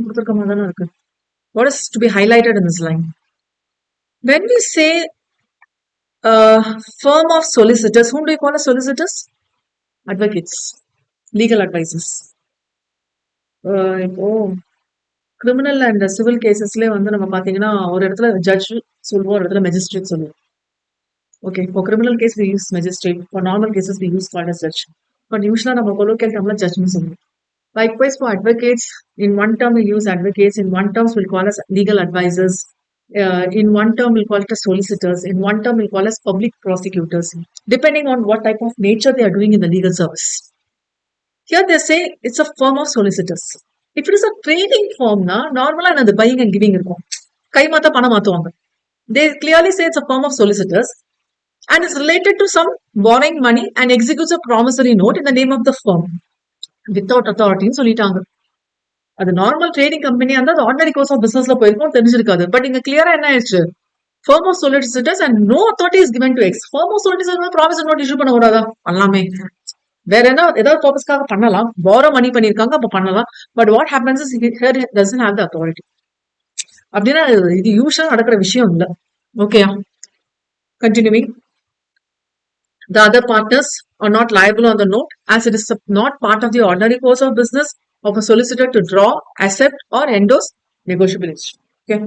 What is to be highlighted in this line? When we say firm of solicitors, whom do you call as solicitors? Advocates, legal advisors. இப்போ criminal and civil கேசஸ்ல வந்து நம்ம பாத்தீங்கன்னா ஒரு இடத்துல judge சொல்லுவோம், ஒரு இடத்துல magistrate சொல்லுவோம். Okay, for criminal case we use magistrate, for normal cases we use called as judge, but usually நம்ம colloquial termல judge னு சொல்லுவோம். Likewise for advocates, in one term we use advocates, in one term we'll call as legal advisors, in one term we'll call it as solicitors, in one term we'll call as public prosecutors, depending on what type of nature they are doing in the legal service. Here they say it's a firm of solicitors. If it is a trading firm, na normally the buying and giving இருக்கும், கை மாத்த பணம் மாத்துவாங்க. They clearly say it's a firm of solicitors and is related to some borrowing money and executes a promissory note in the name of the firm without authority ன்னு சொல்லிட்டாங்க. அது normal trading company அந்த ordinary course of பிசினஸ்ல போயிருக்கும், தெரிஞ்சிருக்காது. But இங்க கிளியரா என்ன ஆயிடுச்சு? firm of solicitors and no authority is given to X. firm of solicitors promissory note issue பண்ண கூடாதா? பண்ணலாமே. வேற என்ன ஏதாவது பர்பஸ்க்காக பண்ணலாம், borrow money பண்ணிருக்காங்க அப்ப பண்ணலாம். But what happens is here doesn't have the authority. அப்படின்னா இது யூஸ்வலா நடக்கிற விஷயம் இல்ல. Okay, continuing. The other partners are not liable on the note as it is not part of the ordinary course of business of a solicitor to draw, accept, or endorse negotiable instrument. Okay.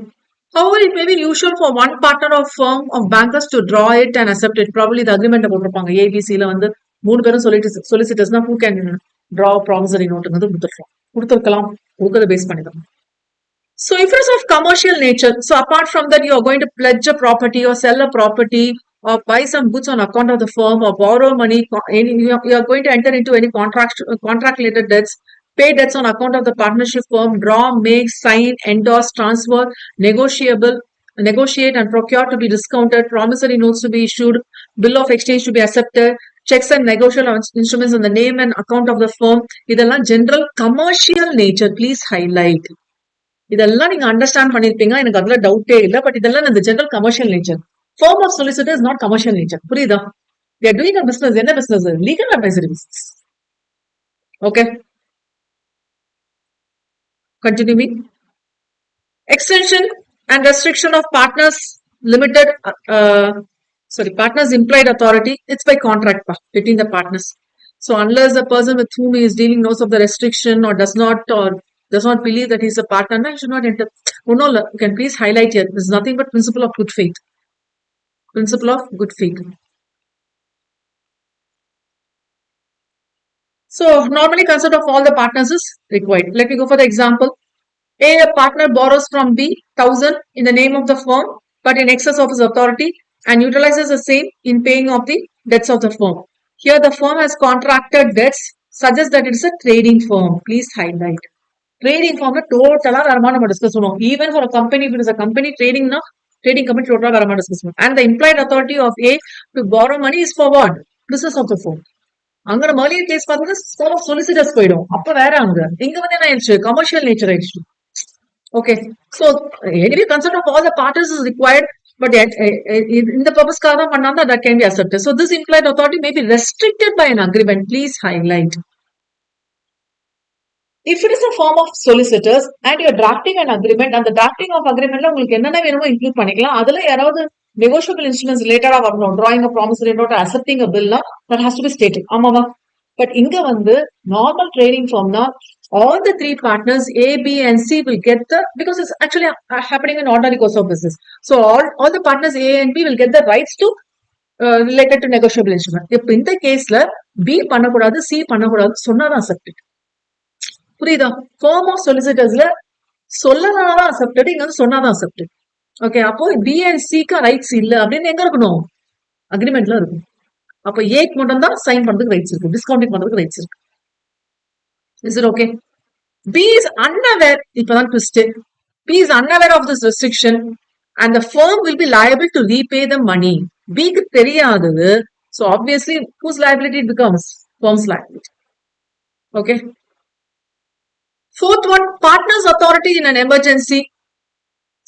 However, it may be usual for one partner or firm of bankers to draw it and accept it. Probably the agreement போட்டிருப்பாங்க ஏபிசில வந்து 3 பேரும் solicitorsனா who can draw promissory note கொடுத்துருக்கலாம், கொடுக்கறத base பண்ணி தான். So if it is of commercial nature, so apart from that, you are going to pledge a property or sell a property or buy some goods on account of the firm or borrow money, you are going to enter into any contract related debts, pay debts on account of the partnership firm, draw, make, sign, endorse, transfer, negotiate and procure to be discounted, promissory notes to be issued, bill of exchange to be accepted, checks and negotiable instruments in the name and account of the firm. இதெல்லாம் general commercial nature. Please highlight. இதெல்லாம் நீங்க understand பண்ணிருப்பீங்க, எனக்கு அதுல டவுட்டே இல்ல. But இதெல்லாம் இந்த general commercial nature. Firm of solicitor is not commercial nature. புரியுதா? they are doing a business. என்ன business? Legal advisory business. Okay, continuing. Extension and restriction of partners limited partners implied authority, it's by contract between the partners. So unless the person with whom he is dealing knows of the restriction or does not believe that he is a partner, he should not enter. Oh no, you can please highlight here. This is nothing but principle of good faith. Principle of good faith. So normally consent of all the partners is required. Let me go for the example. A partner borrows from B 1,000 in the name of the firm, but in excess of his authority, and utilizes the same in paying of the debts of the firm. Here the firm has contracted debts, suggests that it is a trading firm. Please highlight. Trading firm total நம்ம discuss பண்ணுவோம். Even for a company, if it is a company trading na, trading company total நம்ம discuss பண்ணுவோம். And the implied authority of A to borrow money is for what? Business of the firm. அங்க நம்ம earlier case பார்த்தோம்னா solicitors போயிடும். அப்ப வேற அங்க இங்க வந்து என்ன ஆயிடுச்சு? கமர்ஷியல் நேச்சர் ஆயிடுச்சு. Okay, so anyway, consent of all the parties is required, but in the purpose that can be accepted. So this implied authority may be restricted by an agreement. Please highlight. If it is a form of solicitors and you are drafting an agreement, and the drafting of agreement la உங்களுக்கு என்னென்ன வேணுமோ include பண்ணிக்கலாம். அதுல யாராவது negotiable instruments ரிலேட்டடா வரணும், drawing a promissory note, accepting a bill, that has to be stated. ஆமாவா? But இங்க வந்து normal trading firm na, all the three partners A, B and C will get because it's actually happening in ordinary course of business. So all the partners A and B will get the rights to related to negotiable instrument. இப்ப இந்த கேஸ்ல B பண்ணக்கூடாது, C பண்ணக்கூடாது சொன்னாதான் accepted. புரியுதா? Form of சொலிசிட்டர்ஸ்ல சொல்லனாதான் accepted, இங்க வந்து சொன்னாதான் அக்செப்டட். ஓகே, அப்போ பி அண்ட் சிக்கு ரைட்ஸ் இல்ல அப்படின்னு எங்க இருக்கணும்? அக்ரிமெண்ட்ல இருக்கும். அப்ப ஏக்கு மட்டும் தான் சைன் பண்றதுக்கு ரைட்ஸ் இருக்கு, டிஸ்கவுண்டிங் பண்றதுக்கு ரைட்ஸ் இருக்கு. Is it okay? B is unaware, இப்பதான் twist. B is unaware of this restriction and the firm will be liable to repay the money. B க்கு தெரியாதது. So obviously whose liability it becomes? Firm's liability. Okay. Fourth one, partner's authority in an emergency.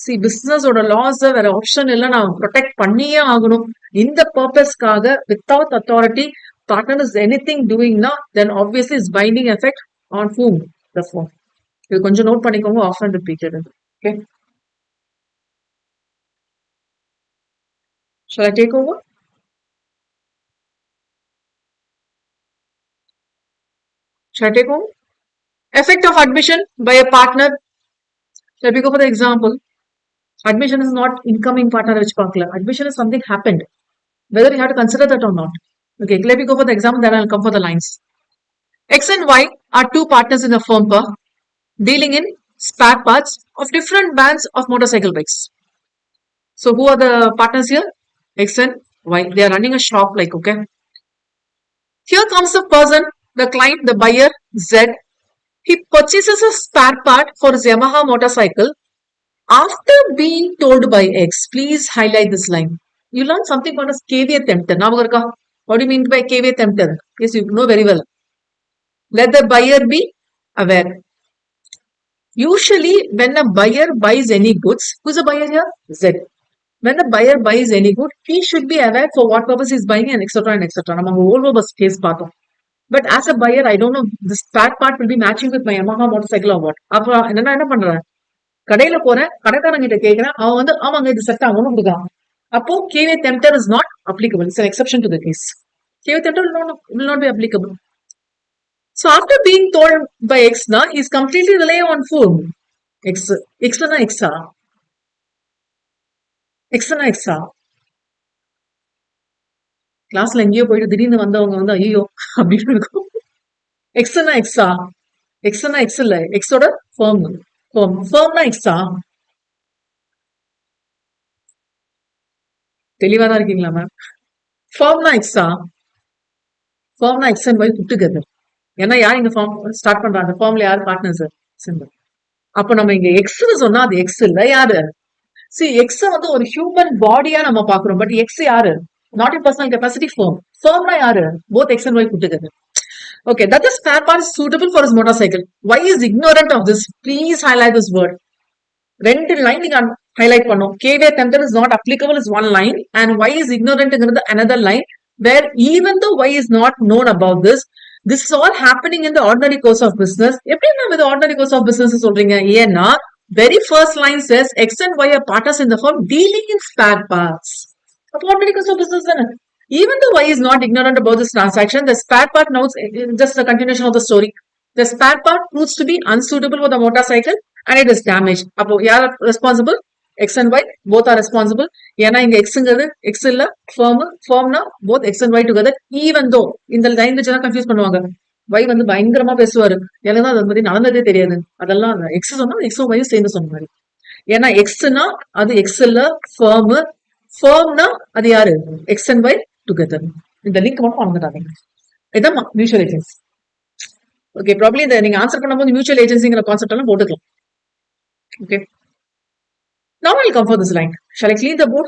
See, business ஓட loss வேற option இல்ல, நான் protect பண்ணியே ஆகணும். இந்த பர்பஸ்க்காக without authority partner is anything doing na, then obviously it's binding effect on whom? The firm. இது கொஞ்சம் நோட் பண்ணிக்கோங்க, often repeated. Okay. Shall I take over? Shall I take over? Effect of admission by a partner. Let me go for the example. Admission is not incoming partner which pakla. Admission is something happened. Whether you have to consider that or not. Okay, let me go for the example, then I'll come for the lines. X and Y are two partners in a firm dealing in spare parts of different brands of motorcycle bikes. So who are the partners here? X and Y. They are running a shop like, okay. Here comes the person, the client, the buyer, Z. He purchases a spare part for his Yamaha motorcycle after being told by X. Please highlight this line. You learn something called as KVA tempter. What do you mean by KVA tempter? Yes, you know very well. Let the buyer be aware. Usually, when a buyer buys any goods, who's the buyer here? Z. When the buyer buys any good, he should be aware for what purpose he's buying and etc. and etc. நம்ம whole case பார்த்தோம். But as a buyer, I don't know, this spare part will be matching with my Yamaha motorcycle or what. அப்ப என்ன பண்றேன்? கடையில போறேன், கடைக்காரங்க கிட்ட கேட்கிறேன், அவன் வந்து ஆமாங்க இது செட் ஆகும்னு கொடுக்குறான். அப்போ cave tempter is not applicable. It's an exception to the case. Cave tempter will not be applicable. So after being told by X now, he's completely relying on whom? X. X na X. X na X. கிளாஸ்ல எங்கேயோ போயிட்டு திடீர்னு வந்தவங்க வந்து ஐயோ அப்படின்னு இருக்கும். எக்ஸ்னா எக்ஸா? எக்ஸ்னா X இல்ல, எக்ஸோட ஃபார்ம். ஃபார்ம்னா எக்ஸா? தெளிவா தான் இருக்கீங்களா மேம்? ஃபார்ம்னா எக்ஸா? ஃபார்ம்னா X and Y put together. ஏன்னா யார் இங்க ஃபார்ம் ஸ்டார்ட் பண்றாங்க? ஃபார்ம்ல யார் பார்ட்னர்ஸ்? சிம்பிள். அப்ப நம்ம இங்க எக்ஸ்னு சொன்னா அது எக்ஸ் இல்ல, யாரு? See, எக்ஸ் வந்து ஒரு ஹியூமன் பாடியா நம்ம பாக்குறோம். பட் எக்ஸ் யாரு? Not in personal capacity firm. ஃபார்ம்னா யாரு? Both X and Y put together. Okay, that the spare part is suitable for his motorcycle. Why is ignorant of this? Please highlight this word. ரெண்டு line நீங்க highlight பண்ணும். Cave tempter is not applicable is one line and why is ignorant another line where even though why is not known about this is all happening in the ordinary course of business. எப்படி நம்ம இது ordinary course of business சொல்றீங்க? ஏன்னா very first line says X and Y are partners in the firm dealing in spare parts. அப்போ ordinary course of business தானே. Even though Y is not ignorant about this transaction, the spare part now just the continuation of the story. The spare part proves to be unsuitable for the motorcycle and it is damaged. அப்போ யார் responsible? X and Y both are responsible. ஏன்னா இங்க எக்ஸ்ங்கிறது X இல்ல, ஃபார்ம்னா both X and Y together. Even though இந்த language எல்லாம் confuse பண்ணுவாங்க. ஒய் வந்து பயங்கரமா பேசுவாரு, எனக்கு அதை பத்தி நடந்ததே தெரியாது. அதெல்லாம் எக்ஸ் சொன்னா எக்ஸும் ஒய்யும் சேர்ந்து சொன்ன மாதிரி. ஏன்னா எக்ஸ்னா அது எக்ஸ் இல்ல, ஃபார்ம்னா அது யாரு? X and Y together. இந்த லிங்க் மட்டும் மறந்துட்டாங்க. இதான் மியூச்சுவல் ஏஜென்சி. ஓகே, ப்ராப்ளி இந்த நீங்க ஆன்சர் பண்ணும்போது மியூச்சுவல் ஏஜென்சிங்கிற கான்செப்ட் எல்லாம் போட்டுக்கலாம். Okay. Now I'll come for this line. Shall I clean the board?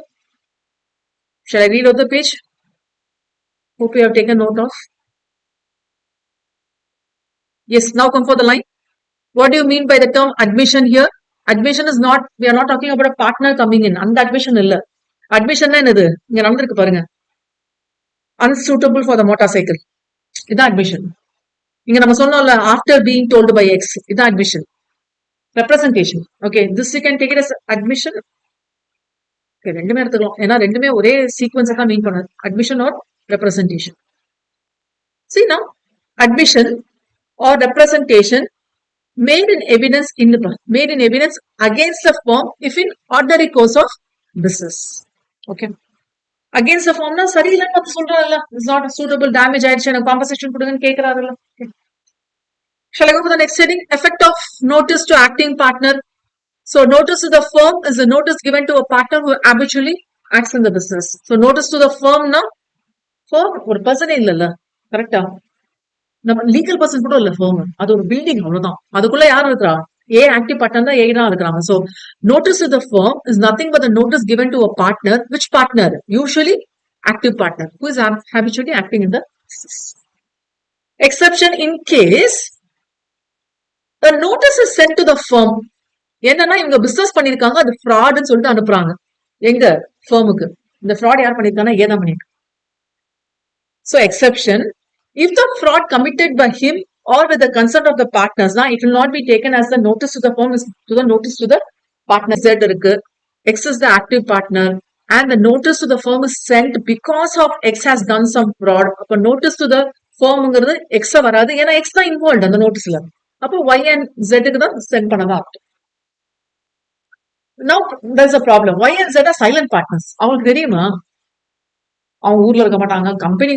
Shall I read out the page? Hope you have taken note of. Yes, now come for the line. What do you mean by the term admission here? Admission is not, we are not talking about a partner coming in. And admission illa. Admission என்னது? இங்க நடந்திருக்கு பாருங்க. Unsuitable for the motorcycle. இதான் admission. இங்க நம்ம சொன்னோம்ல after being told by X. இதான் admission. Representation. Okay, this you can take it as admission. Okay, ரெண்டுமே எடுத்துக்கலாம். ஏன்னா ரெண்டுமே ஒரே சீக்வன்ஸ் தான் மீன் பண்ணுது. Admission or representation. See now, admission or representation made in evidence against the firm if in ordinary course of business. Okay. Against the firm na சரியில்லைன்னு பார்த்து சொல்றாங்கல்ல. It's not suitable, damage ஆயிடுச்சு, எனக்கு compensation கொடுங்கன்னு கேட்கறாருல்ல. Shall I go for the next heading? Effect of notice to acting partner. So notice to the firm is a notice given to a partner who habitually acts in the business. So notice to the firm na, firm ஒரு பர்சனே இல்லல்ல, கரெக்டா? நம்ம legal person கூட இல்ல firm. அது ஒரு building, அவ்வளவுதான். அதுக்குள்ள யார் இருக்கிறா? ஏ ஆக்டிவ் பார்ட்னர் தான், ஏ தான் இருக்கிறாங்க. So notice to the firm is nothing but the notice given to a partner. Which partner? Usually active partner who is habitually acting in the business. Exception in case the notice is sent to the firm. என்னன்னா இவங்க business பண்ணிருக்காங்க, அது ஃப்ராட்னு சொல்லிட்டு அனுப்புறாங்க எங்க ஃபர்முக்கு. இந்த fraud யார் பண்ணிருக்காங்கன்னா ஏதான் பண்ணிருக்காங்க. So exception, if the fraud committed by him or with the consent of the partners, it will not be taken as the notice to the firm is to the notice to the partner. Z இருக்கு, X is the active partner and the notice to the firm is sent because of X has done some fraud. அப்ப notice to the firmங்கிறது X வராது, ஏன்னா X தான் involve அந்த நோட்டீஸ்ல. அப்போ Y and Z க்கு தான் send பண்ணதான். Now there's a problem. Y and Z are silent partners. அவங்களுக்கு தெரியுமா? அவங்க ஊர்ல இருக்க மாட்டாங்க, கம்பெனி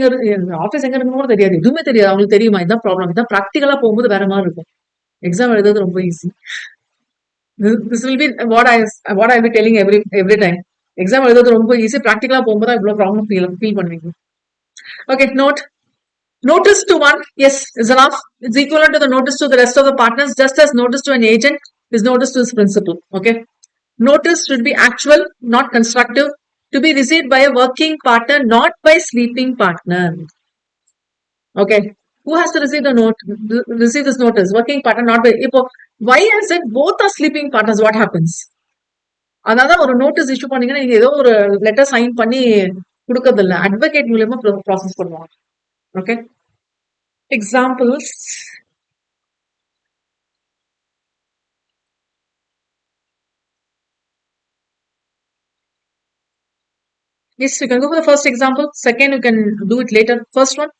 ஆபீஸ் எங்க இருக்குன்னு கூட தெரியாது, எதுவுமே தெரியாது. அவங்களுக்கு தெரியுமா? இதான் ப்ராப்ளம். இதான் பிராக்டிகலா போகும்போது வேற மாதிரி இருக்கும். எக்ஸாம் எழுதுறது ரொம்ப easy. This will be what I'll be telling every time. Exam எழுதுறது ரொம்ப ஈஸி, பிராக்டிகலா போகும்போது இவ்வளவு ப்ராப்ளம் ஃபீல் பண்ணுவீங்க. Okay, notice to one, yes, is enough. It's equivalent to the notice to the rest of the partners, just as notice to an agent is notice to his principal. Okay. Notice should be actual, not constructive, to be received by a working partner, not by sleeping partner. Okay. Who has to receive this notice? Working partner, not by. If Y and Z both are sleeping partners, what happens? அதாவது ஒரு notice issue பண்ணீங்கன்னா நீங்க ஏதோ ஒரு letter sign பண்ணி கொடுக்கறது இல்ல, advocate மூலமா ப்ராசஸ் பண்ணுவாங்க. Okay, examples. Yes, you can go for the first example. Second, you can do it later. First one.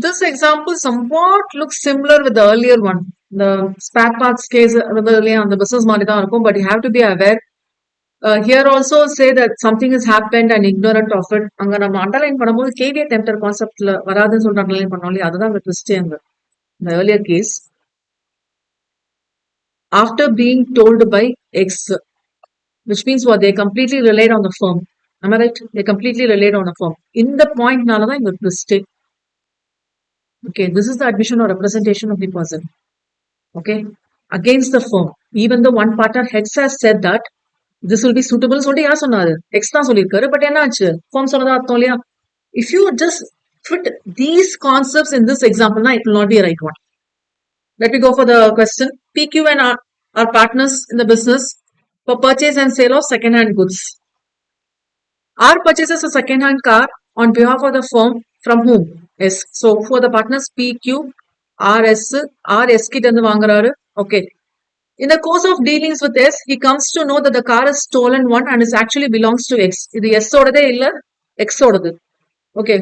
This example somewhat looks similar with the earlier one. The spare parts case earlier on the business மாதிரி தான் இருக்கும், but you have to be aware. Here also say that something has happened and ignorant of it. அங்க நம்ம underline பண்ணும்போது கேவிய டெம்டர் கான்செப்ட்ல வராதுன்னு சொல்லிட்டு underline பண்ணோம் இல்லையா, அதுதான் அந்த ட்விஸ்டே அங்க. The earlier case, after being told by X, which means what, they completely relied on the firm. Am I right? They completely relied on the firm. In the point நாலதான் இந்த ட்விஸ்டே. Okay, this is the admission or representation of the person. Okay, against the firm. Even though one partner heads has said that this will be suitable சொல்லிட்டு யார் சொன்னாரு? X தான் சொல்லியிருக்காரு. But என்ன ஆச்சு? Firm சொன்னதா அர்த்தம் இல்லையா? If you just fit these concepts in this example, na, it will not be a right one. Let me go for the question. PQ and R are partners in the business for purchase and sale of second-hand goods. R purchases a second-hand car on behalf of the firm from whom? S. So for the partners PQ, RS, RS கிட்ட இருந்து வாங்குறாரு. Okay. In the course of dealings with S, he comes to know that the car is stolen one and it actually belongs to X. இது S ஓடதே இல்ல, X ஓடது. Okay,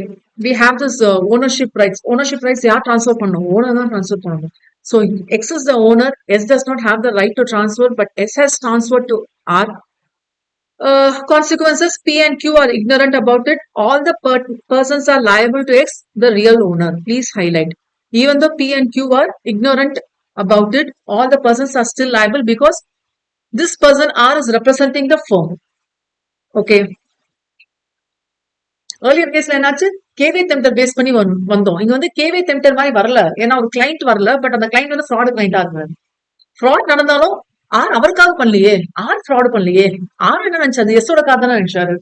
we have this ownership rights. Ownership rights யார் transfer பண்ணும்? Owner தான் transfer பண்ணணும். So X is the owner. S does not have the right to transfer, but S has transferred to R. Consequences, P and Q are ignorant about it. All the persons are liable to X, the real owner. Please highlight. Even though P and Q are ignorant about it, all the persons are still liable because this person R is representing the firm. Okay. Earlier கேஸ்ல என்னாச்சு, cave டெம்டர் base பண்ணி வந்தோம். இங்க வந்து cave டெம்டர் மாதிரி வரல, ஏன்னா ஒரு கிளைண்ட் வரல, பட் அந்த கிளைண்ட் வந்து ஃப்ராடு கிளைண்டா இருக்கு. ஃப்ராட் நடந்தாலும் ஆர் அவருக்காக பண்ணலையே, ஆர் ஃப்ராடு பண்ணலையே, ஆர் என்ன நினைச்சாரு, எஸ்ஸோட கார் தானே நினைச்சாரு.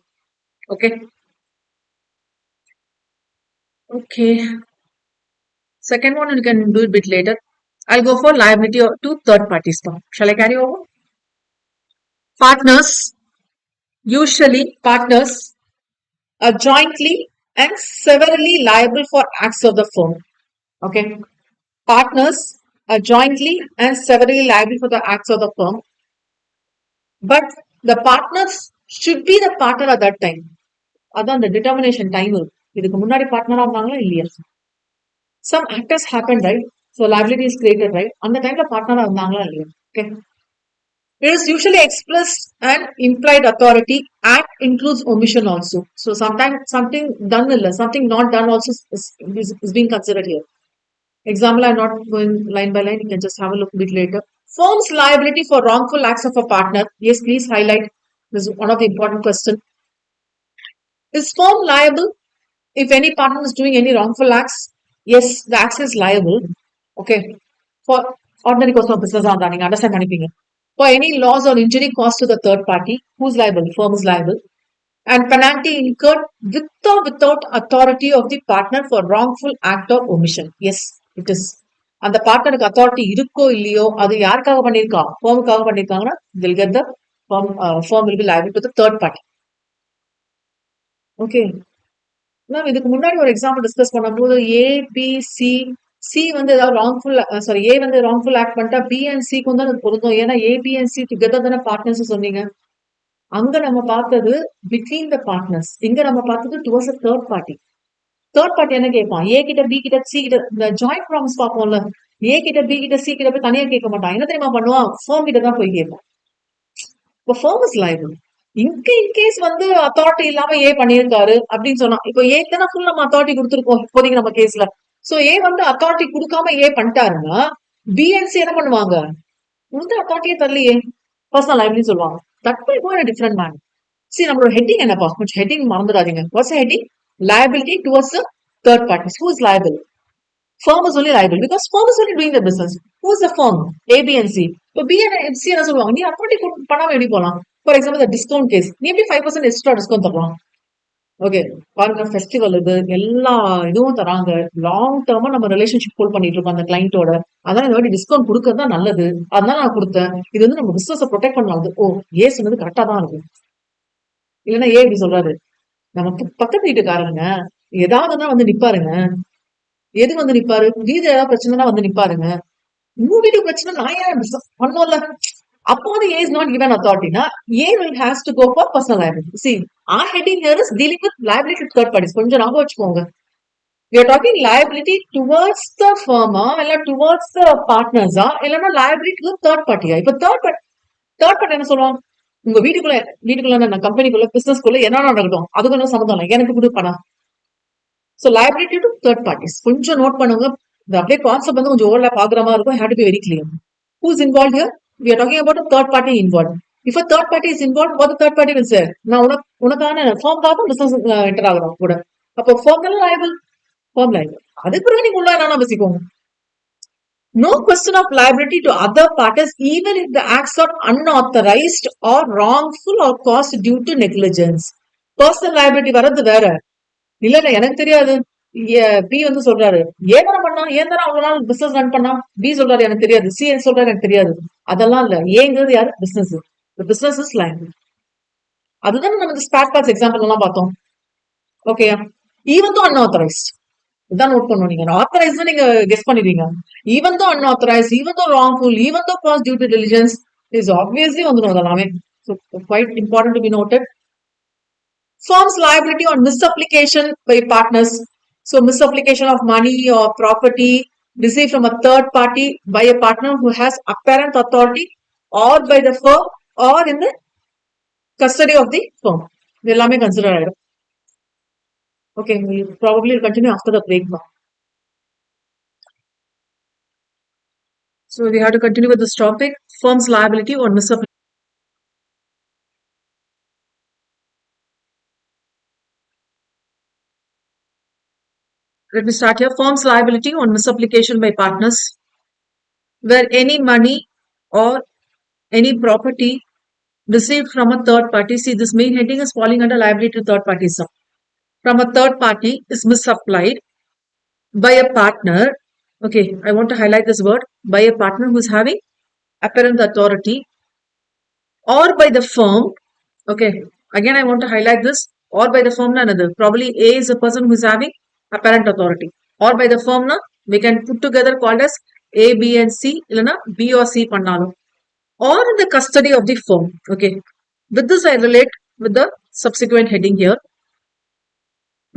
Okay okay, second one you can do it bit later. I'll go for liability to third parties. Shall I carry over? Partners, usually partners are jointly and severally liable for acts of the firm. Okay, partners are jointly and severally liable for the acts of the firm, but the partners should be the partner at that time. அதான் அந்த determination time இருக்கு. இதுக்கு முன்னாடி பார்ட்னரா இருந்தாங்களா இல்லையா? Some actors happened, right? So liability is created, right? அந்த டைம்ல பார்ட்னரா இருந்தாங்களா இல்லையா? Okay. It is usually expressed and implied authority. Act includes omission also. So sometimes something done illa, something not done also is being considered here. Example, I'm not going line by line. You can just have a look a bit later. Firm's liability for wrongful acts of a partner. Yes, please highlight. This is one of the important questions. Is firm liable if any partner is doing any wrongful acts? Yes, the act is liable. Okay. For ordinary course of business, understand anything. For any loss or injury caused to the third party, who's liable? Firm is liable. And penalty incurred with or without authority of the partner for wrongful act of omission. Yes, it is. அந்த பார்ட்னருக்கு authority இருக்கோ இல்லையோ, அது யாருக்காக பண்ணியிருக்கா, ஃபர்முக்காக பண்ணியிருக்காங்கன்னா, they'll get the firm will be liable to the third party. Okay, ma'am இதுக்கு முன்னாடி ஒரு எக்ஸாம்பிள் டிஸ்கஸ் பண்ணும்போது ஏபிசி சி வந்து ஏதாவது ராங்ஃபுல், சாரி ஏ வந்து ராங்ஃபுல் ஆக்ட் பண்ணிட்டா பி அண்ட் சிக்கு வந்து அது பொருந்தும், ஏன்னா ஏபி அண்ட் சி டுகெதர் தானே பார்ட்னர்ஸ் சொன்னீங்க. அங்க நம்ம பார்த்தது பிட்வீன் த பார்ட்னர்ஸ், இங்க நம்ம பார்த்தது towards a third party. Third party என்ன கேட்பான், ஏ கிட்ட பி கிட்ட சி கிட்ட, இந்த ஜாயிண்ட் ப்ராமிஸ் பார்ப்போம்ல, ஏ கிட்ட பி கிட்ட சி கிட்ட போய் தனியா கேட்க மாட்டான். என்ன தெரியுமா பண்ணுவான், ஃபர்ம் கிட்ட தான் போய் கேட்பான். இப்போ ஃபர்ம் இஸ் லைபிள். இன்கேஸ் வந்து அத்தாரிட்டி இல்லாம ஏ பண்ணியிருக்காரு அப்படின்னு சொன்னா, இப்போ ஏ தானே ஃபுல் நம்ம அத்தாரிட்டி கொடுத்துருக்கோம் இப்போதைக்கு நம்ம கேஸ்ல. சோ ஏ வந்து அத்தாரிட்டி கொடுக்காம ஏ பண்ணிட்டாருன்னா பிஎன்சி என்ன பண்ணுவாங்க, வந்து அத்தாரிட்டியே தரலையே, பர்சனல் லைபிலிட்டி சொல்லுவாங்க. That will go in a different manner. See, நம்மளோட ஹெட்டிங் என்னப்பா, கொஞ்சம் ஹெட்டிங் மறந்துடாதீங்க. What's heading? liability towards the third parties. Who is liable? Firm is only liable because firm is only doing the business. Who is the firm? A, B and C. இப்போ B and C என்ன சொல்லுவாங்க, நீ authority பண்ணாம எப்படி போலாம்? For example இந்த discount case, நீ எப்படி 5% எக்ஸ்ட்ரா டிஸ்கவுண்ட் தரலாம்? ஓகே, பாருங்க, ஃபெஸ்டிவல் இது எல்லா இதுவும் தராங்க. லாங் டேர்மா நம்ம ரிலேஷன்ஷிப் ஹோல்ட் பண்ணிட்டு இருக்கோம் அந்த கிளைண்டோட. அதான் இந்த வாட்டி டிஸ்கவுண்ட் கொடுக்கறது தான் நல்லது, அதனால நான் கொடுத்தேன். இது வந்து நம்ம பிசினஸ் ப்ரொடெக்ட் பண்ணலாம். ஓ, ஏ சொன்னது கரெக்டா தான் இருக்கு. இல்லைன்னா ஏ இப்படி சொல்றாரு, நமக்கு பக்கத்து வீட்டுக்காரங்க ஏதாவதுன்னா வந்து நிப்பாருங்க. எது வந்து நிப்பாரு? வீடு ஏதாவது பிரச்சனைனா வந்து நிப்பாருங்க. உங்க வீட்டு பிரச்சனை நான் ஏன் பிசினஸ் பண்ணல? அப்போ வந்து ஏ இஸ் நாட் given authority-னா A will has to go for personal liability. See, our heading here is dealing with liability to third parties. கொஞ்சம் ஞாபகம் வச்சுக்கோங்க. We are talking liability towards the firm இல்ல towards the partners இல்லன்னா liability to the third party. இப்ப third party என்ன சொல்லுவாங்க? உங்க வீட்டுக்குள்ள கம்பெனிக்குள்ள பிசினஸ்க்குள்ள என்ன நடக்கட்டும் அதுக்கு என்ன சம்மந்தம் இல்லை, எனக்கு கொடு பணம். So liability to third parties கொஞ்சம் நோட் பண்ணுங்க. இந்த அப்படியே கான்செப்ட் வந்து கொஞ்சம் ஓவர்லாப் ஆகுற மாதிரி இருக்கும். Have to be very clear. Who is involved here? We are talking about a third party involved. If a third party is involved, what the third party will say? நான் உனக்கான ஃபார்ம்காக business enter ஆகுறோம் கூட. அப்போ form தானே liable, form liable. அதுக்கு பிறகு நீங்க உள்ள என்ன பேசிக்கோங்க. No question of liability to other parties even if the acts are unauthorized or wrongful or caused due to negligence. Personal liability வர்றது வேற. இல்ல எனக்கு தெரியாது, பி வந்து சொல்றாரு ஏன் தானே பண்ணா, ஏன் தானே அவ்வளவு நாள் பிசினஸ் ரன் பண்ணா. பி சொல்றாரு எனக்கு தெரியாது, சி சொல்றாரு எனக்கு தெரியாது. அதெல்லாம் இல்ல, ஏங்கிறது யாரு? பிசினஸ். Business is line. அதுதான் நம்ம இந்த ஸ்பேர் பார்ட்ஸ் எக்ஸாம்பிள் எல்லாம் பார்த்தோம். ஓகே, ஈவன் தோ அன்ஆத்தரைஸ்ட், இதான் நோட் பண்ணுவோம். நீங்க ஆத்தரைஸ் நீங்க கெஸ் பண்ணிடுவீங்க. Even though unauthorised, even though wrongful, even though cause due to diligence is obviously வந்துடும் அதெல்லாமே. So quite important to be noted. Firm's liability on misapplication by partners. So misapplication of money or property received from a third party by a partner who has apparent authority or by the firm or in the custody of the firm. இது எல்லாமே consider ஆயிடும். Okay, we'll probably continue after the break now. So we have to continue with this topic, firm's liability on misapplication. Let me start here. Firm's liability on misapplication by partners, where any money or any property received from a third party. See, this main heading is falling under liability to third parties. From a third party is misapplied by a partner. Okay, I want to highlight this word, by a partner who is having apparent authority, or by the firm. Okay, again I want to highlight this, or by the firm another. Probably A is a person who is having apparent authority, or by the firm we can put together called as A, B and C, illana B or C pannalum, or in the custody of the firm. Okay, with this I relate with the subsequent heading here.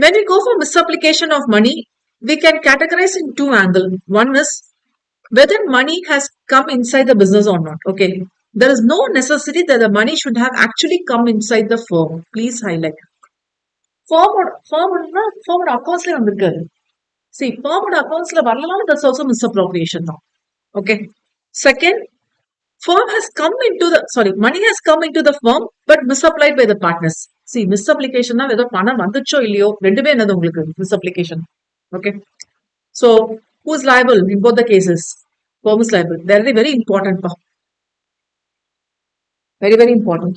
When we go for misapplication of money, we can categorize in two angles. One is whether money has come inside the business or not. Okay, there is no necessity that the money should have actually come inside the firm. Please highlight. Firm accounts la vandirukku. See, firm accounts la varalana, that's also misappropriation now. Okay. Second, money has come into the firm but misapplied by the partners. See, misapplication na whether பணம் வந்துச்சோ இல்லையோ ரெண்டுமே என்னது உங்களுக்கு misapplication. Okay, so who is liable in both the cases? Firm is liable. Very very important, very very important.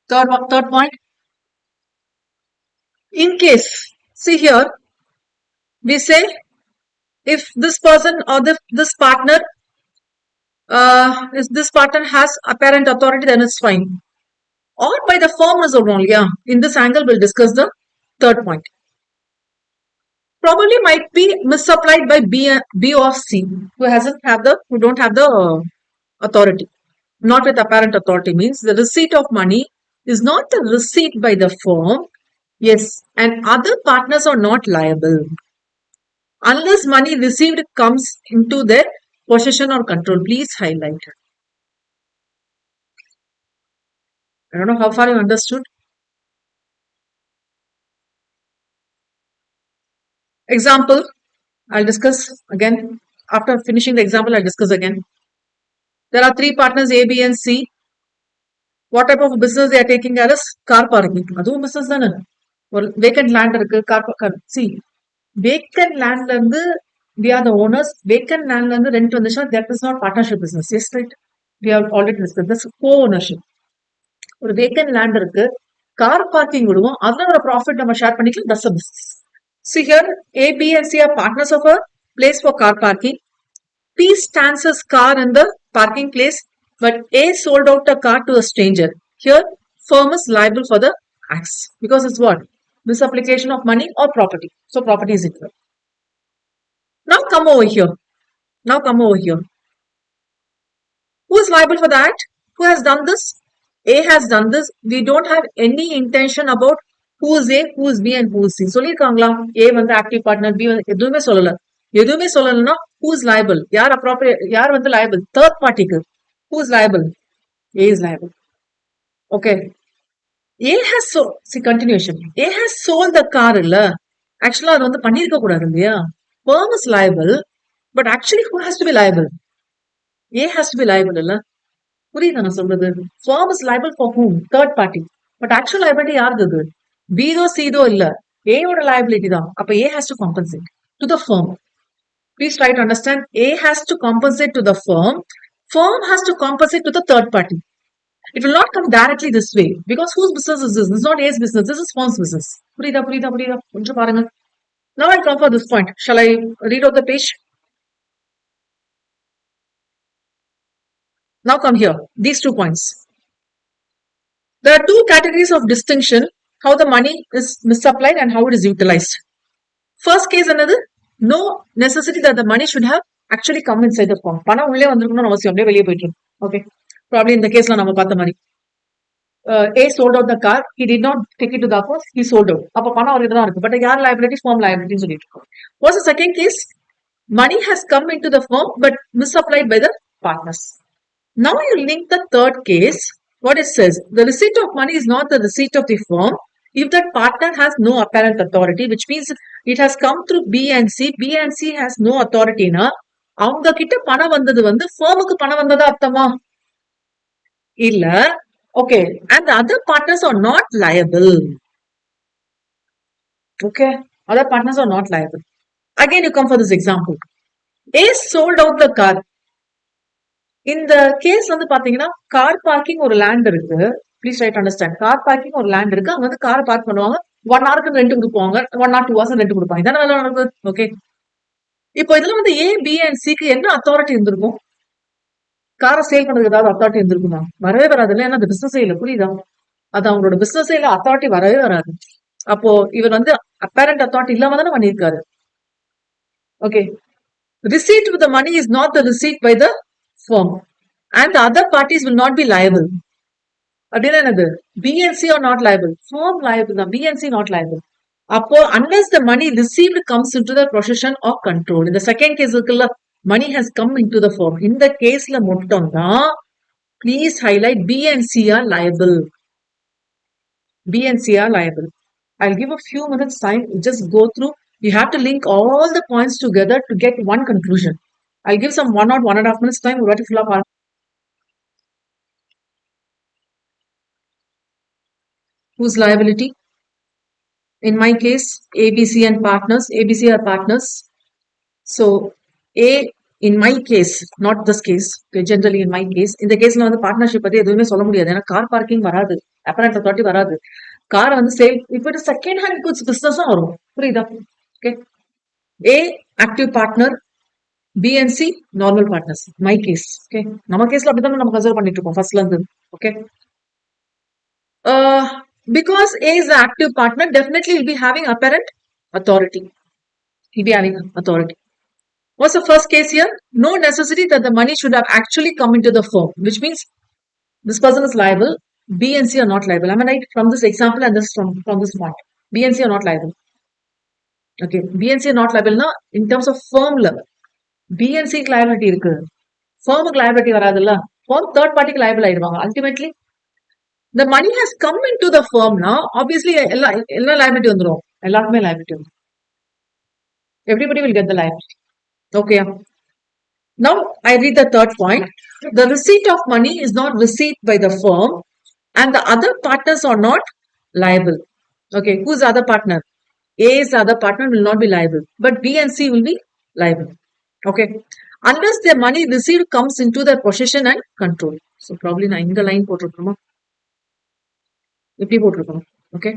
Third point, in case, see here, we say if this person or this partner if this partner has apparent authority, then it's fine. Or by the firm as only. Yeah, in this angle we'll discuss the third point. Probably might be misapplied by B or C, who don't have the authority. Not with apparent authority means the receipt of money is not the receipt by the firm. Yes, and other partners are not liable. unless money received comes into their possession or control. Please highlight. I don't know how far you understood. Example, I'll discuss again. After finishing the example, I'll discuss again. There are three partners A, B, and C. What type of business they are taking care is car parking. அதுவும் business தானே. ஒரு vacant land இருக்கு car. See, vacant landல இருந்து we are the owners. Vacant landல இருந்து rent வந்துச்சுன்னா that is not partnership business. Yes, right? We have already discussed. That's co-ownership. ஒரு vacant land இருக்கு car parking விடுவோம். அதுல ஒரு profit நம்ம share பண்ணிக்கலாம். That's a business. See here, A, B, and C are partners of a place for car parking. P stands his car in the parking place, but A sold out a car to a stranger. Here, firm is liable for the acts because it's what? Misapplication of money or property. So property is involved. Now come over here. Now come over here. Who is liable for that? Who has done this? A has done this. We don't have any intention about who is A, who is B, and who is C. சொல்லிருக்காங்களா A வந்து active partner, B வந்து எதுவுமே சொல்லல. எதுவுமே சொல்லலன்னா who is liable? யார் appropriate? யார் வந்து liable? Third partyக்கு. Who is liable? A is liable. Okay. A has sold. See continuation. A has sold the car இல்ல. Actually அது வந்து பண்ணிருக்க கூடாது இல்லையா? Firm is liable, but actually who has to be liable? A has to be liable இல்ல. புரியுதா நான் சொல்றது? Firm is liable for whom? Third party. But actual liability யாருது? B தோ C தோ இல்ல. A ஓட liability தான். அப்ப A has to compensate to the firm. Please try to understand. A has to compensate to the firm. Firm has to compensate to the third party. It will not come directly this way because whose business is this? This is not A's business. This is firm's business. புரியுதா? கொஞ்சம் பாருங்க. Now I'll come for this point. Shall I read out the page? Now come here. These 2 points. There are 2 categories of distinction how the money is misapplied and how it is utilized. First case another, no necessity that the money should have actually come inside the firm. பணம் உள்ளே வந்திருக்கணும்னு அவசியம் அப்படியே வெளியே போயிட்டு இருக்கு. Okay. Probably in the case நம்ம பார்த்த மாதிரி. A sold out the car. He did not take it to the office. He sold out. அப்ப பணம் அவருக்கு தான் இருக்கு. But யார் liability? Firm liability சொல்லிட்டு இருக்கோம். What's the second case? Money has come into the firm but misapplied by the partners. Now you link the third case. What it says, the receipt of money is not the receipt of the firm if that partner has no apparent authority, which means it has come through B and C. B and C has no authority na அவங்க கிட்ட பணம் வந்தது வந்து firmக்கு பணம் வந்ததா அர்த்தமா இல்ல. Okay, and the other partners are not liable. Okay, other partners are not liable. Again you come for this example. A sold out the car. இந்த கேஸ் வந்து பாத்தீங்கன்னா கார் பார்க்கிங் ஒரு லேண்ட் இருக்கு. Please write understand. Car parking ஒரு land இருக்கு. அவங்க வந்து காரை பார்க் பண்ணுவாங்க. 1 ஹவருக்கு ரெண்ட் கொடுப்பாங்க. 1 or 2 hours ரெண்ட் கொடுப்பாங்க. இதான வேலை நடக்குது. ஓகே. இப்போ இதுல வந்து ஏ பி அண்ட் சிக்கு என்ன அத்தாரிட்டி இருந்திருக்கும்? காரை சேல் பண்றதுக்கு ஏதாவது அத்தாரிட்டி இருந்திருக்குமா? வரவே வராது இல்ல. ஏன்னா அது பிசினஸே இல்லை. புரியுதா? அது அவங்களோட பிசினஸே இல்ல. அத்தாரிட்டி வரவே வராது. அப்போ இவர் வந்து அப்பேரண்ட் அத்தாரிட்டி இல்லாம தானே பண்ணியிருக்காரு. Okay. Receipt with the money is not the receipt by the firm and the other parties will not be liable. அப்படின்னா என்னது? B and C are not liable. Firm liable தான். B and C not liable. அப்போ unless the money received comes into the possession or control. In the second case இருக்குல்ல, money has come into the firm. இந்த கேஸ்ல மட்டும் தான் please highlight B and C are liable. B and C are liable. I'll give a few minutes time. Just go through. You have to link all the points together to get one conclusion. I'll give some 1 or 1.5 minutes time. Whose liability? In my case, ABC and partners. ABC are partners. So A, in my case, not this case, okay, generally in my case, in the case வந்து partnership பத்தி எதுவுமே சொல்ல முடியாது. ஏன்னா car parking வராது. apparent authority வராது. Car வந்து sale இப்போ செகண்ட் ஹேண்ட் குட்ஸ் பிசினஸ் தான் வரும். புரியுதா? Okay. A, active partner. B and C, normal partners. My case. Okay. நம்ம கேஸ்ல அப்படிதான் நம்ம கன்சிடர் பண்ணிட்டு இருக்கோம் ஃபர்ஸ்ட்ல இருந்து. Okay. Because A is the active partner, definitely will be having apparent authority. He'll be having authority. What's the first case here? No necessity that the money should have actually come into the firm, which means this person is liable. B and C are not liable. Am I right? From this example and this from this point. B and C are not liable. Okay, BNC not liable na in terms of firm la BNC liability இருக்கு, firm liability வராதுல்ல, firm third party liable ஆயிடுவாங்க. Ultimately the money has come into the firm now, obviously எல்லா liability வந்துரும், எல்லாருக்குமே liability வந்துரும். Everybody will get the liability. Okay. Now I read the third point. The receipt of money is not received by the firm and the other partners are not liable. Okay, who's the other partner? A's other partner will not be liable, but B and C will be liable. Okay, unless their money received comes into their possession and control. So probably நான் இந்த line போட்டிருக்கணுமா, இப்படி போட்டிருக்கணும். Okay.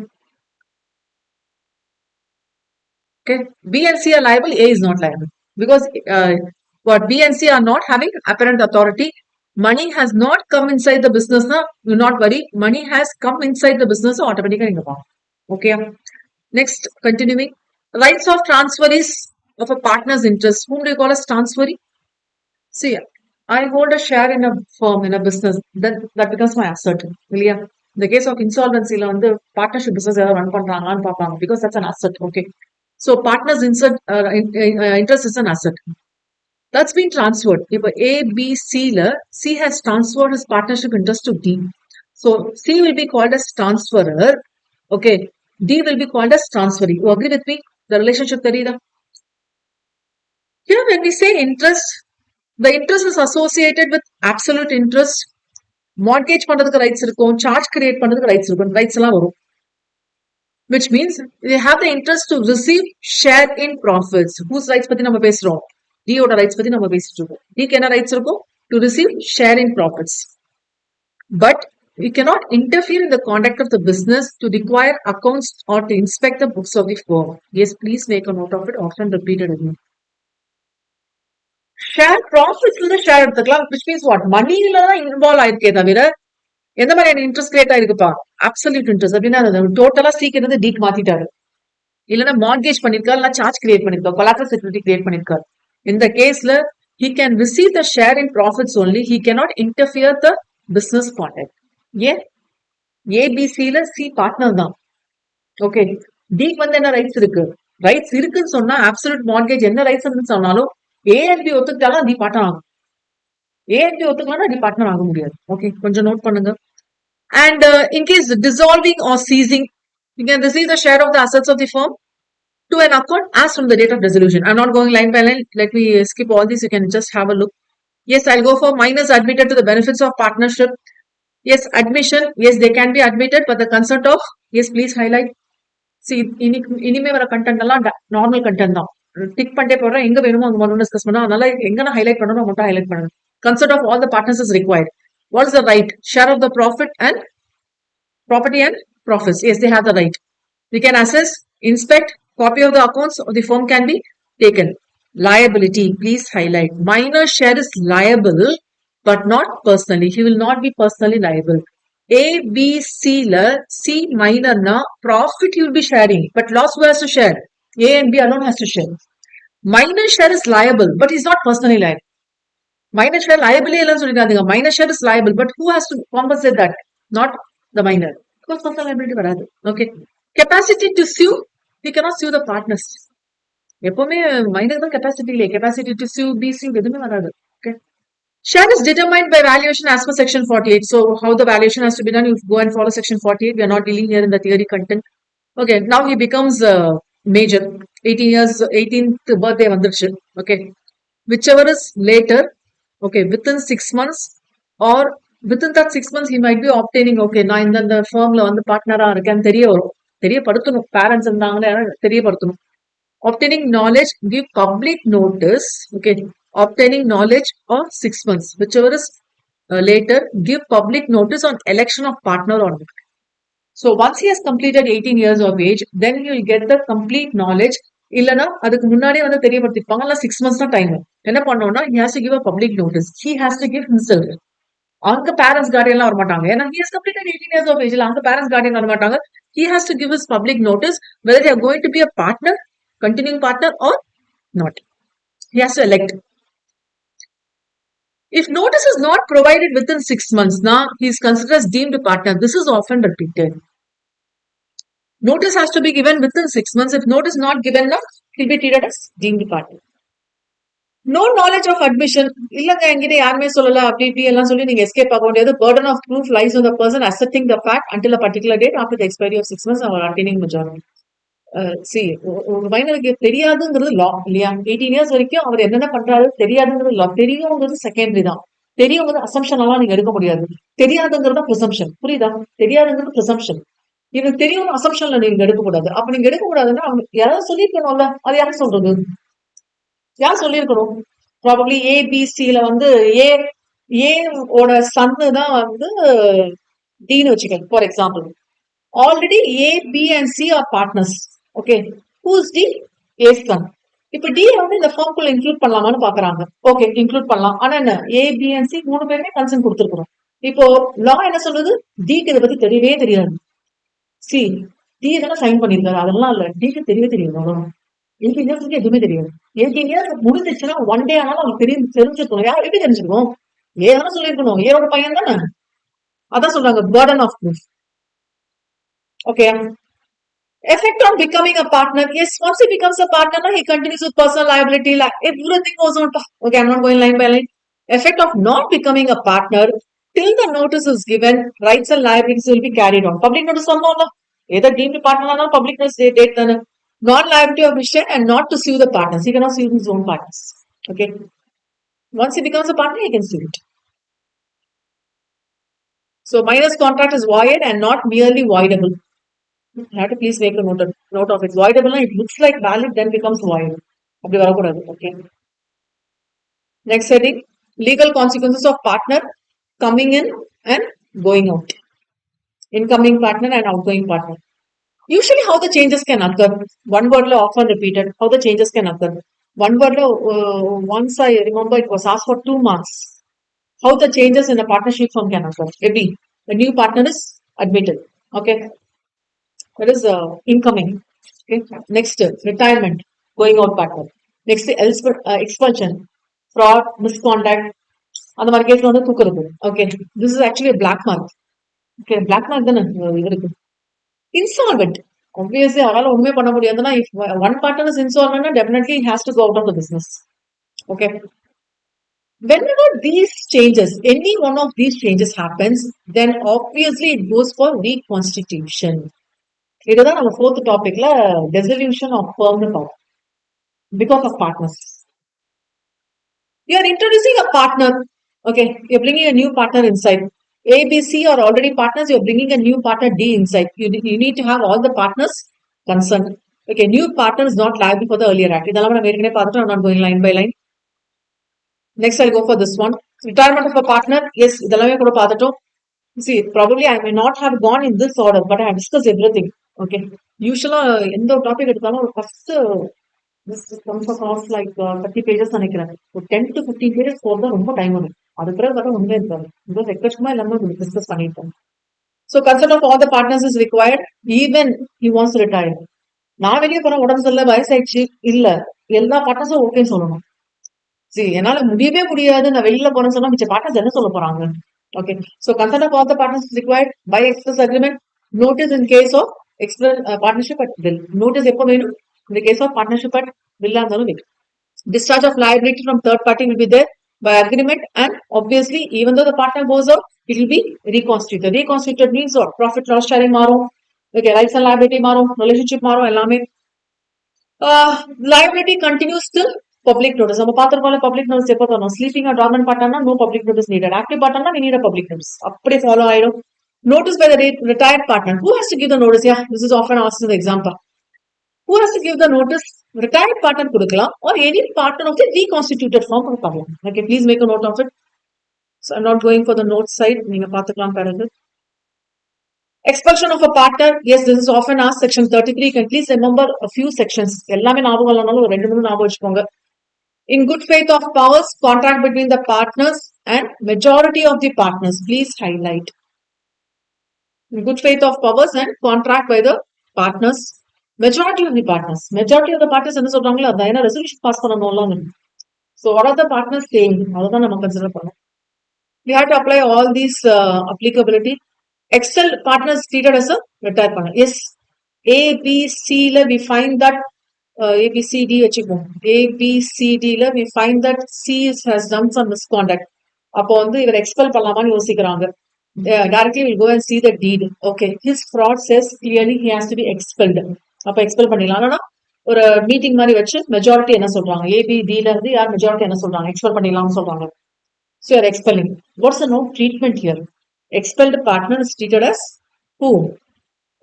Okay, B and C are liable, A is not liable because what B and C are not having apparent authority. Money has not come inside the business. Now, do not worry. Money has come inside the business so automatically. Okay. Next, continuing. Rights of transferees of a partner's interest. Whom do you call as transferee? See, I hold a share in a firm, in a business. Then that becomes my asset. In the case of insolvency, the partnership business run because that's an asset. Okay. So partners interest is an asset. That's been transferred. If A, B, C, C has transferred his partnership interest to D. So C will be called as transferor. Okay. D will be called as transferee. You agree with me? The relationship theory. Here when we say interest, the interest is associated with absolute interest. Mortgage பண்றதுக்கு rights இருக்கும், charge create பண்றதுக்கு rights இருக்கும், rights எல்லாம் வரும். Which means they have the interest to receive share in profits. Whose rights பத்தி நம்ம பேசுறோம்? D ஓட rights பத்தி நம்ம பேசிட்டு இருக்கோம். D க்கு என்ன rights இருக்கும்? To receive share in profits. But we cannot interfere in the conduct of the business to require accounts or to inspect the books of the firm. Yes, please make a note of it, often repeated again. Share profits to the share எடுத்துக்கலாம், which means what? Moneyல தான் involve ஆயிருக்கே தவிர எந்த மாதிரியான interest create ஆயிருக்குப்பா? Absolute interest. அப்படின்னா டோட்டலா சீக்கிரம் டிக்கு மாத்திட்டாரு. இல்லைன்னா மார்கேஜ் பண்ணிருக்காரு, இல்ல சார்ஜ் கிரியேட் பண்ணிருக்காரு, கொலாட்ரல் செக்யூரிட்டி கிரியேட் பண்ணிருக்காரு. இந்த கேஸ்ல he can receive the share in profits only. He cannot interfere the business conduct. ஏன்? ஏபிசில சி பார்ட்னர் தான். ஓகே, டிக்கு வந்து என்ன ரைட்ஸ் இருக்கு? ரைட்ஸ் இருக்குன்னு சொன்னா அப்சல்யூட் மார்கேஜ் என்ன ரைட்ஸ் சொன்னாலும் ஏ அண்ட் பி ஒத்துக்கிட்டாலும் டி பார்ட்னர் ஆகும். ஏ அண்ட் பி ஒத்துக்கலாம் டி பார்ட்னர் ஆக முடியாது. ஓகே, கொஞ்சம் நோட் பண்ணுங்க. And in case dissolving or seizing, you can receive the share of the assets of the firm to an account as from the date of dissolution. I'm not going line by line. Let me skip all these. You can just have a look. Yes, I'll go for minors admitted to the benefits of partnership. Yes, admission. Yes, they can be admitted, but the consent of, yes, please highlight. See, இனிமே வர content எல்லாம் normal content தான். Tick பண்ணிட்டே போறேன், எங்க வேணுமோ அங்க மட்டும் டிஸ்கஸ் பண்ணோம். அதனால எங்க ஹைலைட் பண்ணணும் மட்டும் ஹைலைட் பண்ணணும். Consent of all the partners is required. What is the right? Share of the profit and property and profits. Yes, they have the right. We can assess, inspect, copy of the accounts of the firm can be taken. Liability, please highlight. Minor share is liable, but not personally. He will not be personally liable. A, B, C, C minor na profit he will be sharing, but loss who has to share? A and B alone has to share. Minor share is liable, but he's not personally liable. Minor share liable, minor share is liable, but who has to compensate that? Not the minor. Because personal liability varadu. Okay. Capacity to sue, he cannot sue the partners. எப்பவுமே minor தான் capacity இல்லையே. Capacity to sue, be sued எதுவுமே வராது. Okay. Share is determined by valuation as per section 48. So how the valuation has to be done, you go and follow section 48. We are not dealing here in the theory content. Okay, now he becomes major. 18 years, 18th birthday வந்துருச்சு. Okay. Whichever is later, okay, within 6 months or within that 6 months he might be obtaining, okay, நான் இந்த firmல வந்து பார்ட்னரா இருக்கேன்னு தெரியப்படுத்தணும். Parents இருந்தாங்கன்னா தெரியப்படுத்தணும். Obtaining knowledge, give public notice. Okay, obtaining knowledge of 6 months, whichever is later, give public notice on election of partner or not. So once he has completed 18 years of age, then he will get the complete knowledge. இல்லனா அதுக்கு முன்னாடியே வந்து தெரியப்படுத்திப்பாங்க. இல்ல 6 months தான் time. என்ன பண்ணனும்னா he has to give a public notice. He has to give himself. அவங்க parents கார்டியன்லாம் வர மாட்டாங்க. ஏன்னா he has completed 18 years of age. அவங்க பேரண்ட்ஸ் கார்டியன் வர மாட்டாங்க. He has to give his public notice whether they are going to be a partner, continuing partner or not. He has to elect. If notice is not provided within 6 months, now he is considered as deemed partner. This is often repeated. Notice has to be given within 6 months. If notice not given, now he'll be treated as deemed partner. No knowledge of admission. இல்லங்க என்கிட்ட யாருமே சொல்லல அப்படி இப்படி எல்லாம் சொல்லி நீங்க escape ஆக முடியாது. Burden of proof lies on the person accepting the fact until a particular date after the expiry of 6 months or attaining majority. C உங்க பையனுக்கு தெரியாதுங்கிறது லா இல்லையா? 18 இயர்ஸ் வரைக்கும் அவர் என்னென்ன பண்றாரு தெரியாதுங்கிறது லா. தெரியுங்கிறது செகண்டரி தான். தெரியுங்கிறது அசம்ஷன் எல்லாம் நீங்க எடுக்க முடியாது. தெரியாதுங்கிறது ப்ரிசம்ஷன். புரியுதா? தெரியாதுங்கிறது ப்ரிசம்ஷன். இவனுக்கு தெரியும் அசம்ஷன்ல நீங்க எடுக்க கூடாது. அப்ப நீங்க எடுக்க கூடாதுன்னா அவங்க யாராவது சொல்லிருக்கணும்ல. அது யாரும் சொல்றது? யார் சொல்லியிருக்கணும்? ப்ராபப்ளி ஏபிசில வந்து ஏ ஏ ஓட சன்னு தான் வந்து டின்னு வச்சுக்கோங்க for example. Already A B and C are partners. Okay, who's D? A son. இப்ப டி வந்து இந்த ஃபார்ம்குள்ள இன்க்ளூட் பண்ணலாமான்னு பாக்குறாங்க. ஓகே, இன்க்ளூட் பண்ணலாம். ஆனா என்ன, ஏ பி அண்ட் சி 3 பேருமே கன்சென்ட் கொடுத்துருக்கணும். இப்போ லா என்ன சொல்றது? டிக்கு இதை பத்தி தெரியவே தெரியாது. சி டி தானே சைன் பண்ணிருக்காரு, அதெல்லாம் இல்ல, டிக்கு தெரியவே தெரியாது. 18 இயர்ஸ்க்கு எதுவுமே தெரியாது. 18 இயர்ஸ் முடிஞ்சிச்சுன்னா ஒன் டே ஆனாலும் அவங்களுக்கு தெரிஞ்சிருக்கணும். யார் எப்படி தெரிஞ்சிருக்கணும்? ஏதான சொல்லிருக்கணும், ஏரோட பையன் தானே. அதான் சொல்றாங்க burden of proof. Okay. Effect on becoming a partner. Yes, once he becomes a partner, he continues with personal liability. Like everything goes on. Okay, I'm not going line by line. Effect of not becoming a partner till the notice is given, rights and liabilities will be carried on. Public notice on either deemed partner or public notice date then non-liability of mission and not to sue the partners. He cannot sue his own partners. Okay. Once he becomes a partner, he can sue it. So minus contract is void and not merely voidable. You have to please make a note of it. Voidable, it looks like valid, then becomes void. Okay. Next heading, legal consequences of partner coming in and going out. Incoming partner and outgoing partner. Usually how the changes can occur. One word often repeated. How the changes can occur. One word, once I remember it was asked for 2 marks. How the changes in a partnership firm can occur. Maybe the new partner is admitted. Okay. That is incoming. Okay. Next, retirement, going out partner. Next, expulsion, fraud, misconduct. அந்த மாதிரி கேஸ்ல வந்து தூக்குறது. Okay. This is actually a black mark. Okay. Black mark தானே இருக்கு. Insolvent. Obviously, அவரால் ஒண்ணுமே பண்ண முடியாதுன்னா if one partner is insolvent, definitely he has to go out of the business. Okay. Whenever these changes, any one of these changes happens, then obviously it goes for reconstitution. இதுதான் நம்ம fourth topicல dissolution of firm power because of partners. You are introducing a partner. Okay, you're bringing a new partner inside. A, B, C are already partners. You're bringing a new partner D inside. You need to have all the partners concerned. Okay, new partner is not liable for the earlier act. இதெல்லாம் நம்ம ஏற்கனவே பார்த்துட்டோம். I'm not going line by line. Next, I'll go for this one. Retirement of a partner. Yes, இதெல்லாமே கூட பார்த்துட்டோம். See, probably I may not have gone in this order, but I have discussed everything. Okay. Usually, எந்த ஒரு topic எடுத்தாலும் ஒரு first this comes across like 30 pages நினைக்கிறேன். ஒரு 10 to 15 pages போறது ரொம்ப டைம் ஆகும். அது பிறகு பார்த்தா ஒண்ணுமே இருக்காது. பிகாஸ் எக்கச்சக்கமா எல்லாமே டிஸ்கஸ் பண்ணிட்டோம். So consent of all the partners is required, even he wants to retire. நான் வெளியே போறேன், உடம்பு சரியில்லை, வயசாயிடுச்சு, இல்ல எல்லா பார்ட்னர்ஸும் ஓகேன்னு சொல்லணும். சரி, என்னால முடியவே முடியாது, நான் வெளியில போறேன்னு சொன்னா மிச்ச பார்ட்னர்ஸ் என்ன சொல்ல போறாங்க? Okay. So consent of all the partners is required by express agreement. Notice in case of express partnership at will. Notice எப்போ வேணும்? In the case of partnership at will இருந்தாலும் வேணும். Discharge of liability from third party will be there by agreement, and obviously even though the partner goes out, it will be reconstituted. Reconstituted means what? Profit loss sharing மாறும். Okay, rights and liability மாறும், relationship மாறும், எல்லாமே. Liability continues till public notice. நம்ம பார்த்திருக்கோம்ல public notice எப்போ தரணும்? Sleeping or dormant partner, no public notice needed. Active partner, we need a public notice. அப்படியே follow ஆயிடும். Notice by the retired partner. Who has to give the notice? Yeah, this is often asked in the example. Who has to give the notice? Retired partner கொடுக்கலாம், or any partner of the reconstituted firm கொடுக்கலாம். Okay, please make a note of it. So I'm not going for the note side. நீங்க பார்த்துக்கலாம் பிறகு. Expulsion of a partner. Yes, this is often asked. Section 33. You can please remember a few sections. எல்லாமே ஞாபகம் இல்லைனாலும் ஒரு 2-3 ஞாபகம் வச்சுக்கோங்க. In good faith of powers, contract between the partners and majority of the partners. Please highlight. In good faith of powers and contract by the partners. Majority of the partners. Majority of the partners என்ன சொல்றாங்களோ அதான். ஏன்னா resolution pass பண்ணணும்லாம். So what are the partners saying? அதுதான் நம்ம consider பண்ணணும். We have to apply all these applicability. Excel partners treated as a retired partner. Yes. A, B, C la we find that A, B, C, D வச்சுப்போம். A, B, C, D la we find that C has done some misconduct. அப்போ வந்து இவர் expel பண்ணலாமான்னு யோசிக்கிறாங்க. Directly will go and see the deed. Okay, his fraud says clearly he has to be expelled. அப்ப expel பண்ணிடலாம். ஆனா ஒரு meeting மாதிரி வச்சு மெஜாரிட்டி என்ன சொல்றாங்க, ஏபி டில இருந்து யார் மெஜாரிட்டி என்ன சொல்றாங்க, எக்ஸ்பெல் பண்ணிடலாம்னு சொல்றாங்க. So you are expelling. What's the no treatment here? Expelled partner is treated as who?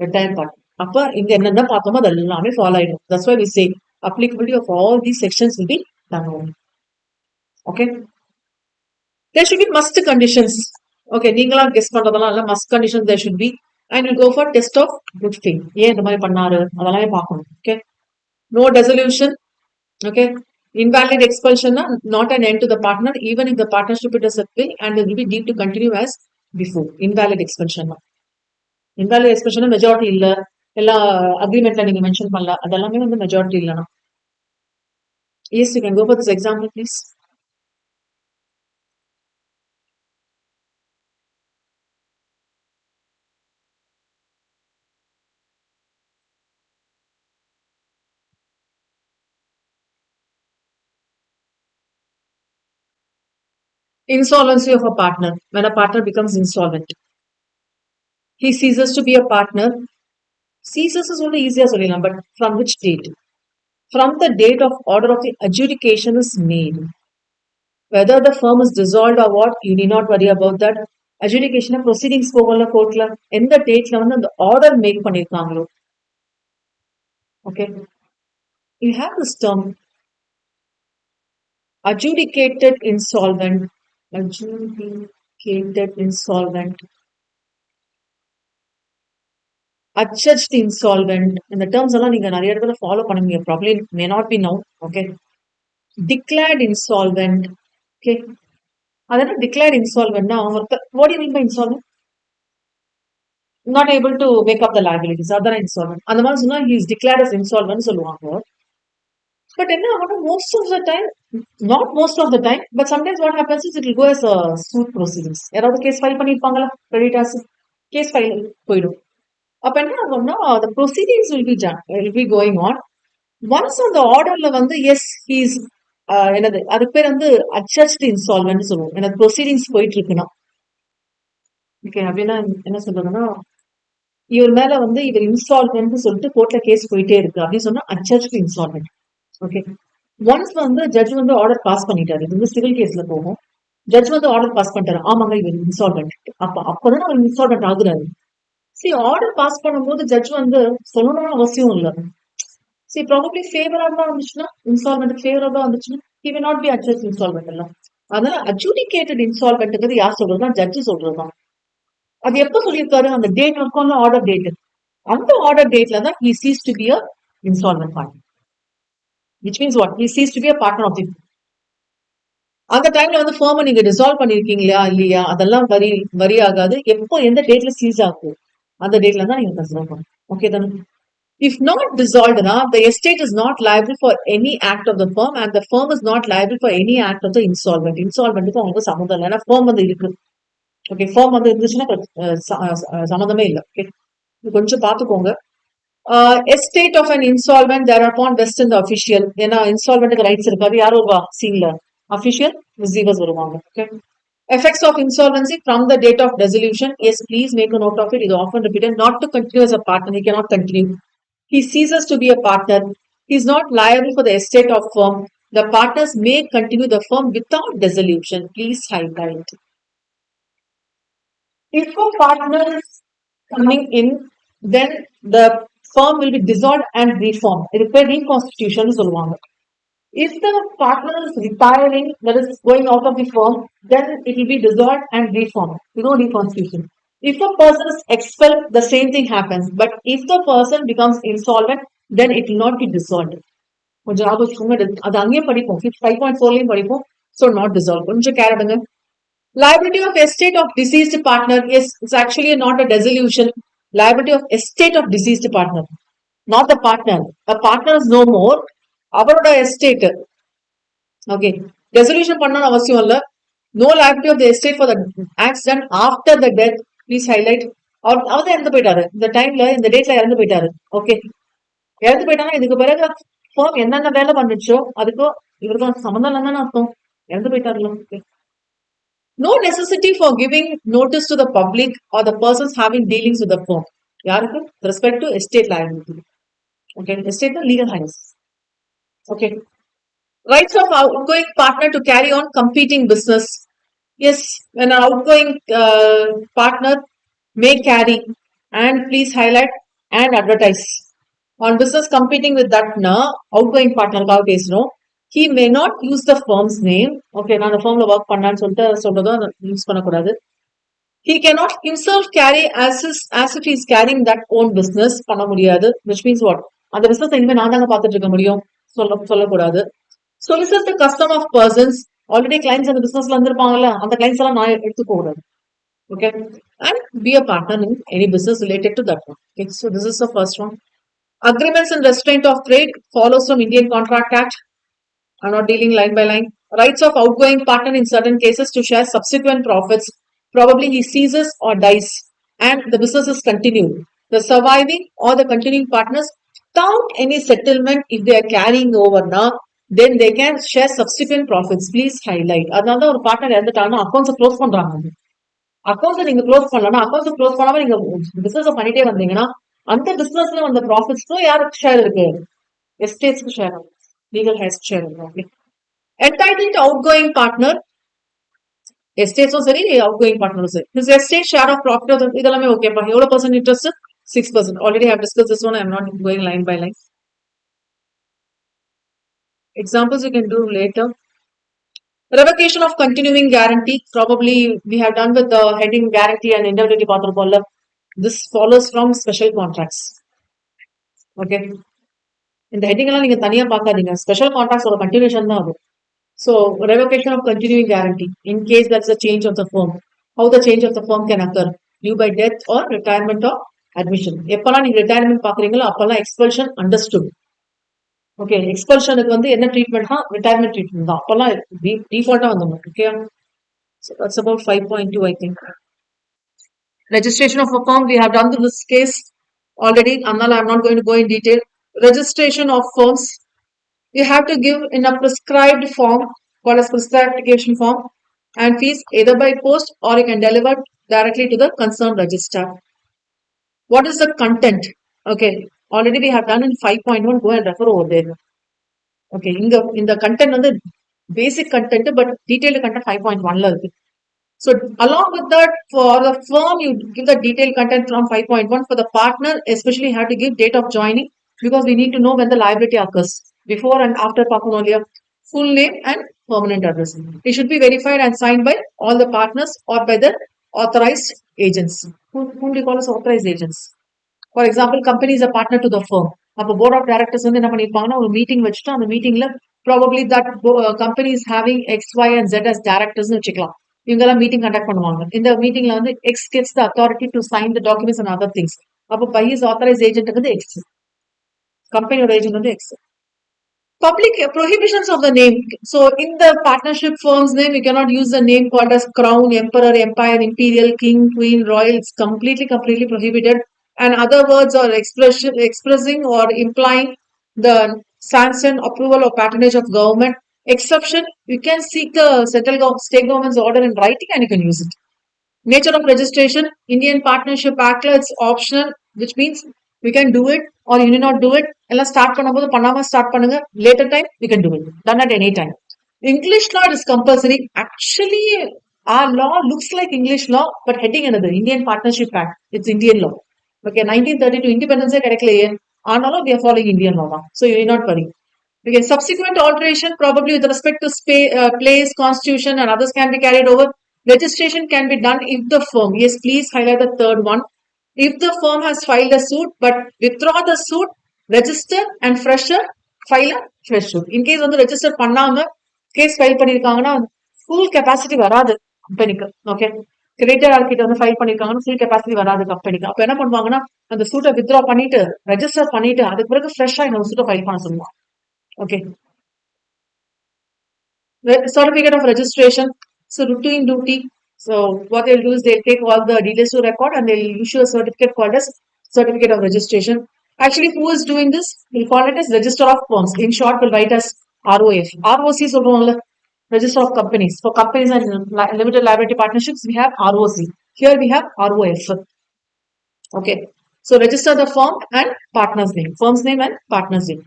Retired partner. அப்ப இங்க என்னென்ன பார்த்தோமோ அது எல்லாமே ஃபாலோ ஆயிடும். That's why we say applicability of all these sections will be done only. Okay. There should be must conditions. Okay, நீங்களா guess பண்றதெல்லாம் இல்ல, must conditions there should be, and we'll go for test of good faith. ஏன் இந்த மாதிரி பண்ணாரு அதெல்லாமே பார்க்கணும். Okay. No dissolution. Okay. Invalid expulsion, not an end to the partner, even if the partnership is a will and it will be deemed to continue as before. Invalid expulsion. Invalid expulsion majority இல்ல, எல்லா அக்ரிமெண்ட்ல நீங்க mention பண்ணல, அதெல்லாமே வந்து majority இல்லனா. Yes, you can go for this example, please. Insolvency of a partner. When a partner becomes insolvent, he ceases to be a partner. Ceases is only easier, but from which date? From the date of order of the adjudication is made. Whether the firm is dissolved or what, you need not worry about that. Adjudication proceedings போகல கோர்ட்ல எந்த டேட்ல வந்து அந்த order make பண்ணிருக்காங்களோ. Okay, you have this term adjudicated insolvent, adjudicated insolvent, adjudged insolvent. இந்த terms எல்லாம் நீங்க நிறைய இடத்துல ஃபாலோ பண்ணுவீங்க. Probably may not be now. Okay, declared insolvent. Okay, அதெல்லாம் declared insolvent னா what do you mean by insolvent? Not able to make up the liabilities. That's insolvent. அந்த மாதிரி சொன்னா he is declared as insolvent சொல்லுவாங்க. But என்ன ஆகும், most of the time, not most of the time, but sometimes what happens is it will go as a suit proceedings. யாராவது case file பண்ணிருப்பாங்களா, creditors case file போயிடும். அப்ப என்ன ஆகும்னா the proceedings will be going on. Once on the orderல வந்து yes he is என்னது அதுக்கு பேர் வந்து adjudged insolvent சொல்லுவோம். எனக்கு ப்ரொசீடிங்ஸ் போயிட்டு இருக்குன்னா. ஓகே, அப்படின்னா என்ன சொல்றதுன்னா இவர் மேல வந்து இவர் இன்சால்வென்ட் சொல்லிட்டு கோர்ட்ல கேஸ் போயிட்டே இருக்கு அப்படின்னு சொன்னா adjudged insolvent. ஓகே, ஒன்ஸ் வந்து ஜட்ஜ் வந்து ஆர்டர் பாஸ் பண்ணிட்டாரு, இது வந்து சிவில் கேஸ்ல போகும். ஜட்ஜ் வந்து ஆர்டர் பாஸ் பண்ணிட்டாரு, ஆமாங்க இவர் இன்சால்வென்ட். அப்பதான் அவர் இன்சால்வென்ட் ஆகுறாரு. சரி, ஆர்டர் பாஸ் பண்ணும்போது ஜட்ஜ் வந்து சொல்லணும்னு அவசியம் இல்லை. சரி, ப்ராபப்ளி ஃபேவரபிளா வந்துச்சுன்னா, இன்சால்வென்ட் ஃபேவரபிளா வந்துச்சுன்னா he may not be adjudged insolvent இல்ல. அதனால adjudicated insolventங்கிறது யார் சொல்றதுன்னா ஜட்ஜ் சொல்றதுதான். அது எப்ப சொல்லியிருக்காரு, அந்த டேட் இருக்கும், ஆர்டர் டேட், அந்த ஆர்டர் டேட்ல தான் he ceased to be a insolvent party. Which means what? He ceased to be a partner of the firm. அந்த டைம்ல வந்து ஃபார்மை நீங்க டிசால்வ் பண்ணிருக்கீங்களா இல்லையா அதெல்லாம் வரி ஆகாது. எப்போ எந்த டேட்ல சீஸ் ஆகும் அந்த டேட்ல தான் நீங்க கன்சிடர் பண்ணணும். ஓகே தானே? If not dissolved, the estate is not liable for any act of the firm and the firm is not liable for any act of the insolvent. Insolvent அவங்களுக்கு சம்மந்தம் இல்லை, ஏன்னா ஃபார்ம் வந்து இருக்கு. ஓகே, ஃபார்ம் வந்து இருந்துச்சுன்னா சம்மந்தமே இல்லை. ஓகே, கொஞ்சம் பார்த்துக்கோங்க. Estate of an insolvent thereupon vest in the official. ஏன்னா இன்சால்வென்ட்க்கு ரைட்ஸ் இருக்காது, யார் வருவா சீன்ல, official receivers வருவாங்க. Okay, effects of insolvency from the date of dissolution. Yes, please make a note of it. It is often repeated. Not to continue as a partner, he cannot continue. He ceases to be a partner. He is not liable for the estate of firm. The partners may continue the firm without dissolution. Please highlight. If a partner is coming in, then the firm will be dissolved and reformed. It is a reconstitution. If the partner is retiring, that is going out of the firm, then it will be dissolved and reformed. Reconstitution. If a person is expelled, the same thing happens. But if the person becomes insolvent, then it will not be dissolved. கொஞ்சம் ஞாபகம் வச்சுக்கோங்க, அது அங்கேயும் படிப்போம், 5.4லயும் படிப்போம். So not dissolved. கொஞ்சம் care எடுங்க. Liability of estate of deceased partner. Yes, it's actually not a dissolution. Liability of estate of deceased partner, not the partner. The partner is no more. அவரோட estate. Okay, dissolution பண்ணணும் அவசியம் இல்ல. No liability of the estate for the acts done after the death. Please highlight. அவர் தான் இறந்து போயிட்டாரு. இந்த டைம்ல இந்த டேட்ல இறந்து போயிட்டாரு. ஓகே, இறந்து போயிட்டாங்கன்னா இதுக்கு பிறகு ஃபார்ம் என்னென்ன வேலை பண்ணுச்சோ அதுக்கும் இவருக்கும் சம்மந்தம் இல்லைன்னு அர்த்தம். இறந்து போயிட்டாருல. Okay. No necessity for giving notice to the public or the persons having dealings with the firm. யாருக்கு? With respect to estate liability. Okay, estate legal hires. Okay. Rights of outgoing partner to carry on competing business. Yes, when an outgoing partner may carry and please highlight and advertise on business competing with that outgoing partner பேசுறோம். He may not use the firm's name. Okay, நான் அந்த firmல work பண்ணான்னு சொல்றதும் use பண்ணக்கூடாது. He cannot himself carry as if he is carrying that own business பண்ண முடியாது. Which means what? அந்த business இனிமே நான் தாங்க பார்த்துட்டு இருக்க முடியும் சொல்லக்கூடாது. Solicit the custom of persons. Already clients அந்த businessல இருந்திருப்பாங்கல்ல, அந்த clients எல்லாம் நான் எடுத்துக்க கூடாது. Okay, and be a partner in any business related to that one. Okay, so this is the first one. Agreements and restraint of trade follows from Indian Contract Act. I'm not dealing line by line. Rights of outgoing partner in certain cases to share subsequent profits. Probably he ceases or dies and the business is continued. The surviving or the continuing partners without any settlement, if they are carrying over now, then they can share subsequent profits. Please highlight. அதனால ஒரு partner இறந்துட்டாங்கன்னா accounts close பண்றாங்க. Accounts நீங்க close பண்ணலன்னா, accounts close பண்ணாம நீங்க business பண்ணிட்டே வந்தீங்கன்னா அந்த பிசினஸ்ல வந்த ப்ராஃபிட்ஸ்க்கும் யாருக்கு ஷேர் இருக்கு? எஸ்டேட்ஸ்க்கு ஷேர், லீகல் ஹேஸ் ஷேர் இருக்கு. Entitled outgoing partner, எஸ்டேட்ஸும் சரி அவுட்கோயிங் பார்ட்னரும் சரி. His estate share of profit இதெல்லாமே ஓகேப்பா. எவ்வளவு percent interest? 6%. Already I have discussed this one. I am not going line by line. Examples you can do later. Revocation of continuing guarantee. Probably we have done with the heading guarantee and indemnity பார்த்திருப்போம்ல. This follows from special contracts. Okay. இந்த heading எல்லாம் நீங்க தனியா பார்க்காதீங்க. Special கான்ட்ராக்ட்ஸோட continuation தான் அது. So, revocation of continuing guarantee in case there's a change of the firm. How the change of the firm can occur? Due by death or retirement or admission. எப்பெல்லாம் நீங்க retirement பாக்குறீங்களோ அப்பெல்லாம் expulsion understood. Okay, expulsion வந்து என்ன ட்ரீட்மெண்ட்னா retirement treatment தான். அப்பெல்லாம் default வந்துடும். Okay, so that's about 5.2 I think. Registration of a firm, we have done this case already. Annala, I'm not going to go in detail. Registration of firms, you have to give in a prescribed form called as prescribed application form and fees either by post or you can deliver directly to the concerned registrar. What is the content? Okay, already we have done in 5.1. Go and refer over there. Okay, in the content on the basic content but detailed content 5.1. So along with that, for the firm you give the detailed content from 5.1. For the partner especially you have to give date of joining because we need to know when the liability occurs. Before and after Pakunolia, full name and permanent address. It should be verified and signed by all the partners or by the authorized agents. Whom do you call as authorized agents? For example, company is a partner to the firm. அப்போ board of directors வந்து என்ன பண்ணிருப்பாங்கன்னா ஒரு meeting வச்சுட்டு அந்த மீட்டிங்ல probably that company is having X, Y and Z as directors வச்சுக்கலாம். இவங்கெல்லாம் meeting conduct பண்ணுவாங்க. இந்த மீட்டிங்ல வந்து X gets the authority to sign the documents and other things. அப்போ by his authorized agent வந்து X. கம்பெனியோட ஏஜென்ட் வந்து X. Public prohibitions of the name. So in the partnership firm's name, you cannot use the name called as crown, emperor, empire, imperial, king, queen, royal. It's completely prohibited. And other words are expressing or implying the sanction, approval or patronage of government. Exception, you can seek the state government's order in writing and you can use it. Nature of registration, Indian Partnership Act, it's optional, which means we can do it or you need not do it. Ella start பண்ணும்போது பண்ணாம start பண்ணுங்க. Later time we can do it. Done at any time. English law is compulsory. Actually, our law looks like English law, but heading another Indian Partnership Act. It's Indian law. Okay, 1932 independence கிடைக்கலையே. ஆனாலும் we are following Indian law. So you need not worry. Okay, subsequent alteration probably with respect to place, constitution and others can be carried over. Registration can be done if the firm, yes, please highlight the third one. If the firm has filed a suit but withdraw the suit, register and fresher file a fresh suit. In case வந்து register பண்ணாம case file பண்ணிருக்காங்கன்னா full capacity வராது கம்பெனிக்கு. Okay, creditor ஆர்கிட்ட வந்து file பண்ணிருக்காங்கன்னா full capacity வராது கம்பெனிக்கு. அப்ப என்ன பண்ணுவாங்கன்னா அந்த சூட்டை withdraw பண்ணிட்டு ரெஜிஸ்டர் பண்ணிட்டு அதுக்கு பிறகு ஃப்ரெஷ்ஷா இன்னொரு சூட்டை ஃபைல் பண்ண சொல்லுவாங்க. Okay. Certificate of registration. So routine duty. So what they'll do is they'll take all the details to record and they'll issue a certificate called as certificate of registration. Actually, who is doing this? We'll call it as register of firms. In short, we'll write as ROF. ROC சொல்றோம்ல, register of companies. For companies and limited liability partnerships, we have ROC. Here we have ROF. Okay. So register the firm and partner's name, firm's name and partner's name.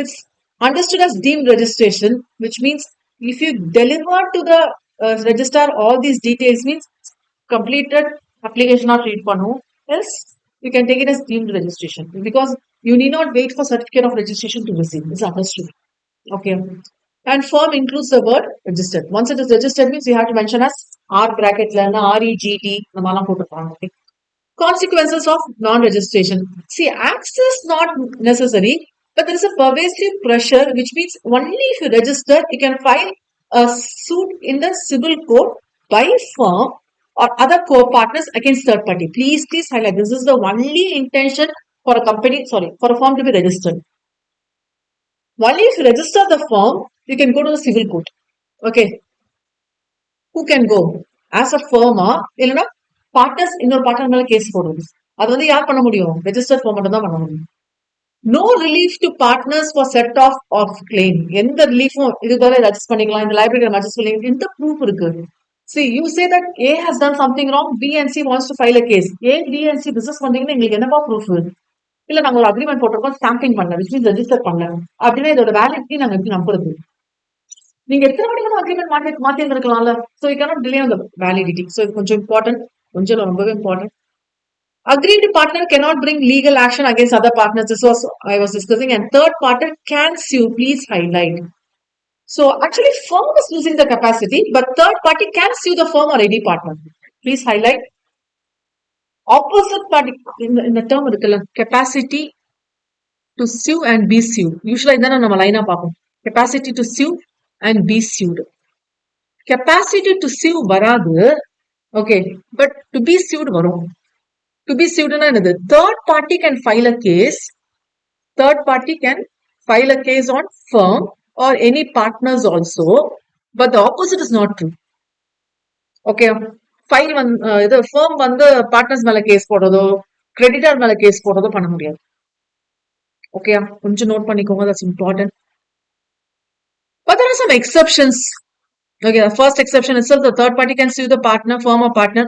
It's understood as deemed registration, which means if you deliver to the registrar all these details, means completed application not read panu, else you can take it as deemed registration because you need not wait for certificate of registration to receive. It's understood. Okay. And firm includes the word registered. Once it is registered, means you have to mention as R bracket REGT. Okay. Consequences of non-registration. See, access not necessary, but there is a pervasive pressure, which means only if you register, you can file a suit in the civil court by firm or other co-partners against third party. Please highlight. This is the only intention for a company, for a firm to be registered. Only if you register the firm, you can go to the civil court. Okay. Who can go? As a firm, இல்லைன்னா partners இன்னொரு partner மேல case போடுறது. அது வந்து யார் பண்ண முடியும்? Register form மட்டும் தான் பண்ண முடியும். No relief to partners for set off claim. எந்த ரிலீஃபும் இதுவரை அட்ஜஸ்ட் பண்ணிக்கலாம், இந்த லைப்ரரி அட்ஜஸ்ட் பண்ணிக்கலாம். எந்த ப்ரூஃப் இருக்கு? See, you say that A has done something wrong, B and C wants to file a case. A, B and C business பண்ணீங்கன்னா எங்களுக்கு என்னப்பா ப்ரூஃப்? இல்ல நாங்க ஒரு அக்ரிமெண்ட் போட்டிருக்கோம், ஸ்டாம்பிங் பண்ணல, which means ரெஜிஸ்டர் பண்ணல அப்படின்னா இதோட வேலிடிட்டி நாங்க எப்படி நம்புறது? நீங்க எத்தனை மணிக்கு அக்ரிமெண்ட் மாத்தி இருந்திருக்கலாம்ல. So you cannot delay on the validity. So இது கொஞ்சம் இம்பார்ட்டன்ட், கொஞ்சம் ரொம்பவே important. Agreed partner cannot bring legal action against other partners. This was I was discussing. And third partner can sue. Please highlight. So actually, firm is losing the capacity, but third party can sue the firm or any partner. Please highlight. Opposite party in the term capacity to sue and be sued. Usually, then நம்ம லைனா பார்ப்போம். Capacity to sue and be sued. Capacity to sue வராது. Okay, but to be sued வரும். To be sued na another. Third party can file a case. Third party can file a case on firm or any partners also, but the opposite is not true. Okay, file the firm வந்து partners மேல case போடுறதோ creditor மேல case போடுறதோ பண்ண முடியாது. Okay, கொஞ்சம் note பண்ணிக்கோங்க, that's important. But there are some exceptions. Okay, the first exception itself, the third party can sue the partner, firm or partner.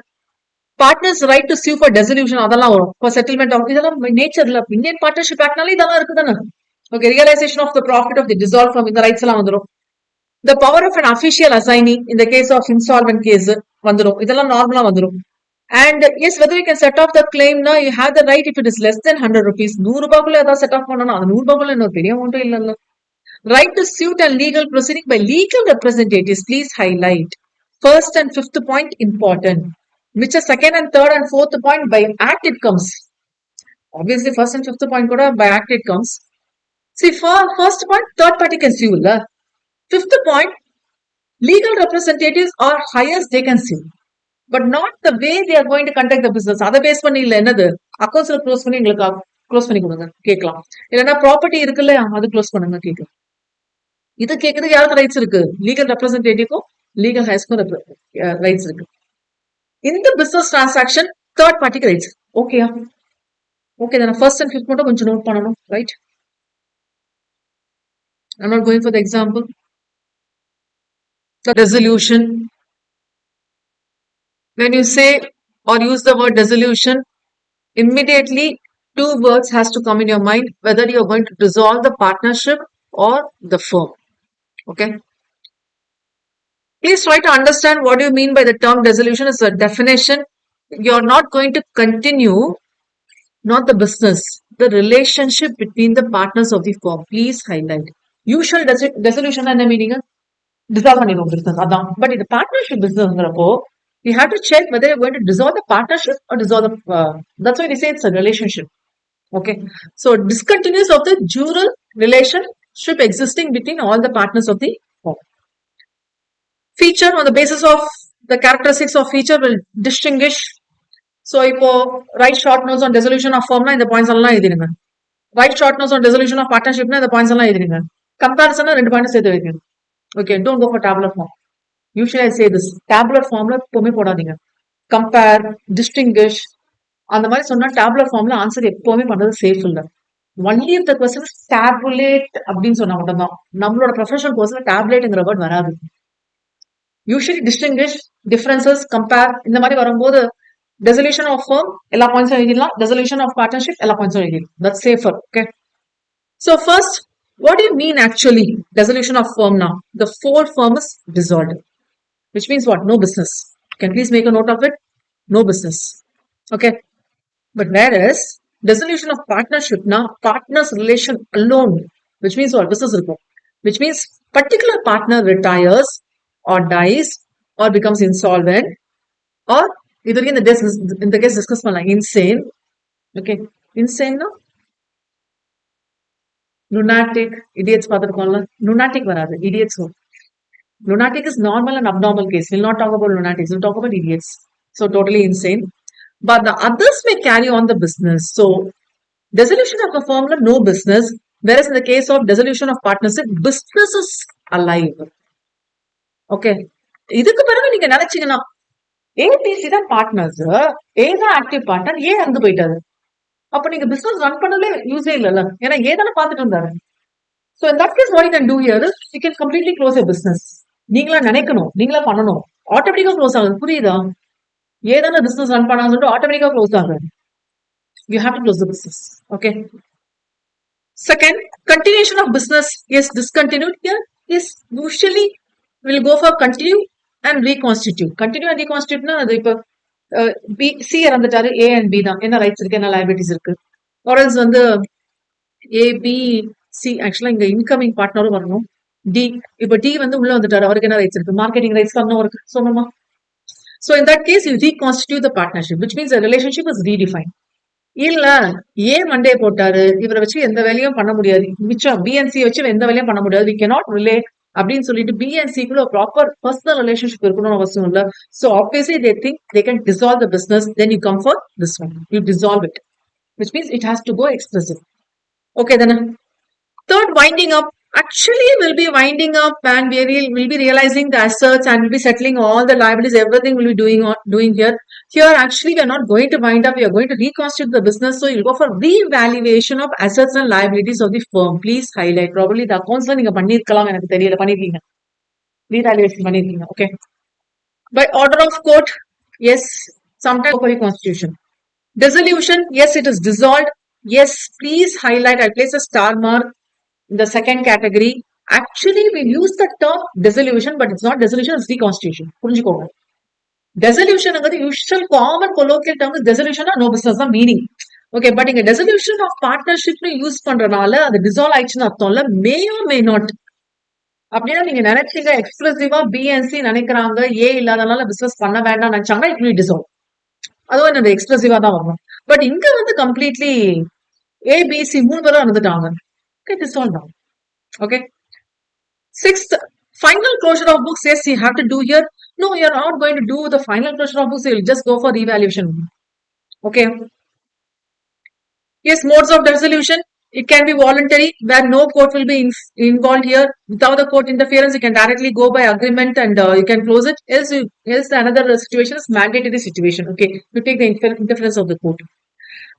Partners right to sue for dissolution அதெல்லாம் வரும். For settlement of இதெல்லாம் நேச்சர்ல Indian partnership ஆக்ட்னால இதெல்லாம் இருக்குதானே. Okay, realization of the profit of the dissolved firm இந்த rights எல்லாம் வந்துரும். The power of an official assignee in the case of insolvent case வந்துரும். இதெல்லாம் நார்மலா வந்துரும். And yes, whether you can set off the claim now, you have the right if it is less than 100 rupees. 100 ரூபாய்க்குள்ள ஏதாவது set of பண்ணணும். அது 100 ரூபாய்க்குள்ள இன்னொரு பெரிய amount இல்ல. Right to suit and legal proceeding by legal representatives. Please highlight. First and fifth point important. Which is second and third and fourth point by act it comes. Obviously, first and fifth point kuda by act it comes. See, for first point, third party can sue. Fifth point, legal representatives or highest they can sue. But not the way they are going to conduct the business. Other base பண்ணி இல்ல என்னது accounts close பண்ணி எங்களுக்கு close பண்ணி கொடுங்க கேட்கலாம். இல்லைன்னா property இருக்குல்ல அது க்ளோஸ் பண்ணுங்க கேட்கலாம். இது கேட்கறதுக்கு யாருக்கு ரைட்ஸ் இருக்கு? லீகல் ரெப்ரஸன்டேட்டிவ்க்கும் லீகல் ஹைஸ்க்கும் ரைட்ஸ் இருக்கு. In the business transaction, third party rights. Okay. Okay, then first and fifth மட்டும் கொஞ்சம் நோட் பண்ணணும், right? I'm not going for the example. The resolution. When you say or use the word resolution, immediately two words has to come in your mind, whether you're going to dissolve the partnership or the firm. Okay. Please try to understand what you mean by the term dissolution. It's a definition. You're not going to continue, not the business, the relationship between the partners of the firm. Please highlight. Usual dissolution and the meaning dissolve பண்ணிடும் business. அதான். But in the partnership business, you have to check whether you're going to dissolve the partnership or dissolve the. That's why they say it's a relationship. Okay. So discontinuance of the dual relationship existing between all the partners of the firm. Feature on the basis of the characteristics of feature will distinguish. So, இப்போ write short notes on dissolution of firm இந்த points எல்லாம் எழுதிடுங்க. Write short notes on dissolution of partnership இந்த points எல்லாம் எழுதிடுங்க. Comparison ரெண்டு point சேர்த்து வைக்கணும். Okay, don't go for tabular form. Usually I say this, tabular formula எப்பவுமே போடாதீங்க. Compare, distinguish, அந்த மாதிரி சொன்னா tabular formula ஆன்சர் எப்பவுமே பண்றது சேஃப் இல்ல. Only if the question is tabulate அப்படின்னு சொன்னா மட்டும்தான். நம்மளோட ப்ரொஃபஷனல் கோர்ஸ்ல டேப்லேட்ங்கிற வேர்ட் வராது. யூஷுவலி டிஸ்டிங்கிஷ், டிஃபரன்சஸ், கம்பேர் இந்த மாதிரி வரும்போது dissolution of firm எல்லா பாயிண்ட்ஸும் எழுதிடலாம், dissolution of partnership எல்லா பாயிண்ட்ஸும் எழுதிடலாம். That's safer. Okay. So first, what do you mean actually dissolution of firm now? The whole firm is dissolved, which means what? No business. Can you please make a note of it? No business. Okay. But whereas dissolution of partnership now, partners relation alone, which means what? Business report, which means particular partner retires or dies or becomes insolvent or either in the case discuss பண்ணலாம் insane. Okay. Insane no? Lunatic, idiots பார்த்துருக்கோம்ல. Lunatic வராது, idiots வரும். Lunatic is normal and abnormal case. We'll not talk about lunatics. We'll talk about idiots. So totally insane. But the others may carry on the business. So dissolution of a firm, no business. Whereas in the case of dissolution of partnership, business is alive. Okay. இதுக்கு பிறகு நீங்க நினைச்சீங்கன்னா ABC தான் partners, ஏ தான் active partner, ஏ அங்க போயிட்டாரு. அப்ப நீங்க பிசினஸ் ரன் பண்ணல யூஸே இல்லைல்ல, ஏன்னா ஏ தானே பார்த்துட்டு இருந்தாரு. So in that case, what you can do here is you can completely close your business. நீங்களா நினைக்கணும், நீங்களா பண்ணணும், ஆட்டோமேட்டிக்கா க்ளோஸ் ஆகுது. புரியுதா? ஏதான பிசினஸ் ரன் பண்ணான்னு சொல்லிட்டு ஆட்டோமேட்டிக்கா க்ளோஸ் ஆகுது. You have to close the business. Okay. Second, continuation of business is discontinued here. Yes, usually we'll go for continue and reconstitute. Continue and reconstitute na அது இப்போ பி சி இறந்துட்டாரு, ஏ and B தான், என்ன rights இருக்கு, என்ன liabilities இருக்கு. ஆர்எல்ஸ் வந்து ஏ B C, ஆக்சுவலா இங்க இன்கமிங் பார்ட்னரும் வரணும். டி, இப்போ டி வந்து உள்ள வந்துட்டாரு, அவருக்கு என்ன ரைட்ஸ் இருக்கு, மார்க்கெட்டிங் ரைட்ஸ் பண்ணணும் அவருக்கு, சொன்னோமா. So in that case, you reconstitute the partnership, which means the relationship is redefined. இல்ல ஏ மண்டே போட்டாரு, இவரை வச்சு எந்த வேலையும் பண்ண முடியாது, மிச்சம் பிஎன்சி வச்சு எந்த வேலையும் பண்ண முடியாது, we cannot relate அப்படின்னு சொல்லிட்டு பிஎன்சிக்குள்ள ப்ராப்பர் பர்சனல் ரிலேஷன்ஷிப் இருக்கணும்னு அவசியம் இல்ல. So obviously they think they can dissolve the business, then you come for this one, you dissolve it, which means it has to go expressive. Okay, then third, winding up. Actually, we'll be winding up and we'll be realizing the assets and we'll be settling all the liabilities, everything we'll be doing here. Here, actually, we are not going to wind up, we are going to reconstitute the business. So, you'll go for revaluation of assets and liabilities of the firm. Please highlight. Probably the accounts la neenga pannirkalam, enakku theriyala pannirkeenga. Revaluation pannirkeenga. Okay. By order of court, yes, sometimes for reconstitution. Dissolution, yes, it is dissolved. Yes, please highlight. I'll place a star mark. In the second category, actually we use the term dissolution, but it's not dissolution, it's reconstitution. புரிஞ்சுக்கோங்க. Dissolution is usual common colloquial term is dissolution or no business the meaning. Okay, but in a dissolution of partnership use பண்றனால அது dissolve ஆயிடுச்சுன்னு அர்த்தம் இல்ல, may or may not. அப்படின்னா நீங்க நினைச்சீங்க எக்ஸ்பிரசிவா BNC நினைக்கிறாங்க, ஏ இல்லாதனால பிசினஸ் பண்ண வேண்டாம் நினைச்சாங்கன்னா இட் வில் டிசால்வ். அதுவும் என்னோட எக்ஸ்பிரசிவா தான் வரணும். பட் இங்க வந்து கம்ப்ளீட்லி ஏபிசி 3 பேரும் வந்துட்டாங்க. Okay, dissolve now. Okay. Sixth, final closure of books. Yes, you have to do here. No, you are not going to do the final closure of books. You will just go for revaluation. Okay. Yes, modes of dissolution. It can be voluntary, where no court will be involved here. Without the court interference, you can directly go by agreement and you can close it. Else another situation is mandatory situation. Okay, you take the interference of the court.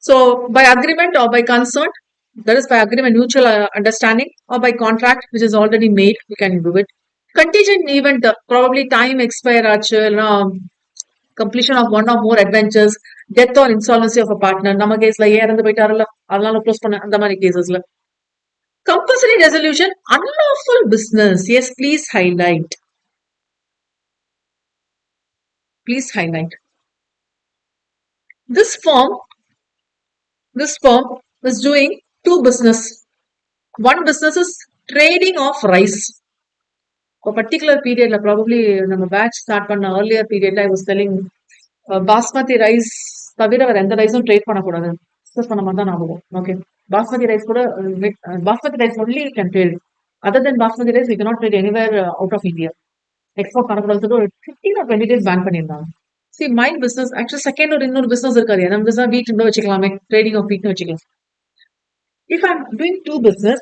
So, by agreement or by consent, that is by agreement, mutual understanding, or by contract, which is already made, you can do it. Contingent event, probably time expire, completion of one or more adventures, death or insolvency of a partner. Nama case la year and the baitarala, alala close panna andha mari cases la. Compulsory resolution, unlawful business. Yes, please highlight. Please highlight. This firm is doing two business. One business is trading of rice. A particular period, probably நம்ம batch start பண்ண earlier period, I was telling basmati rice தவிர வேற எந்த ரைஸும் trade பண்ணக்கூடாது, discuss பண்ண மாதிரி தான் ஞாபகம். ஓகே, basmati rice கூட basmati rice only you can trade. Other than basmati rice, we cannot trade anywhere out of India. Export பண்ணக்கூடாது ஒரு 15 or 20 days பேன் பண்ணியிருந்தாங்க. See, my business, actually second ஒரு இன்னொரு பிசினஸ் இருக்காது, நம்ம பிசினஸ் வீட்டு வச்சுக்கலாமே, ட்ரேடிங் ஆஃப் வீட்னு வச்சுக்கலாம். If I'm doing two business,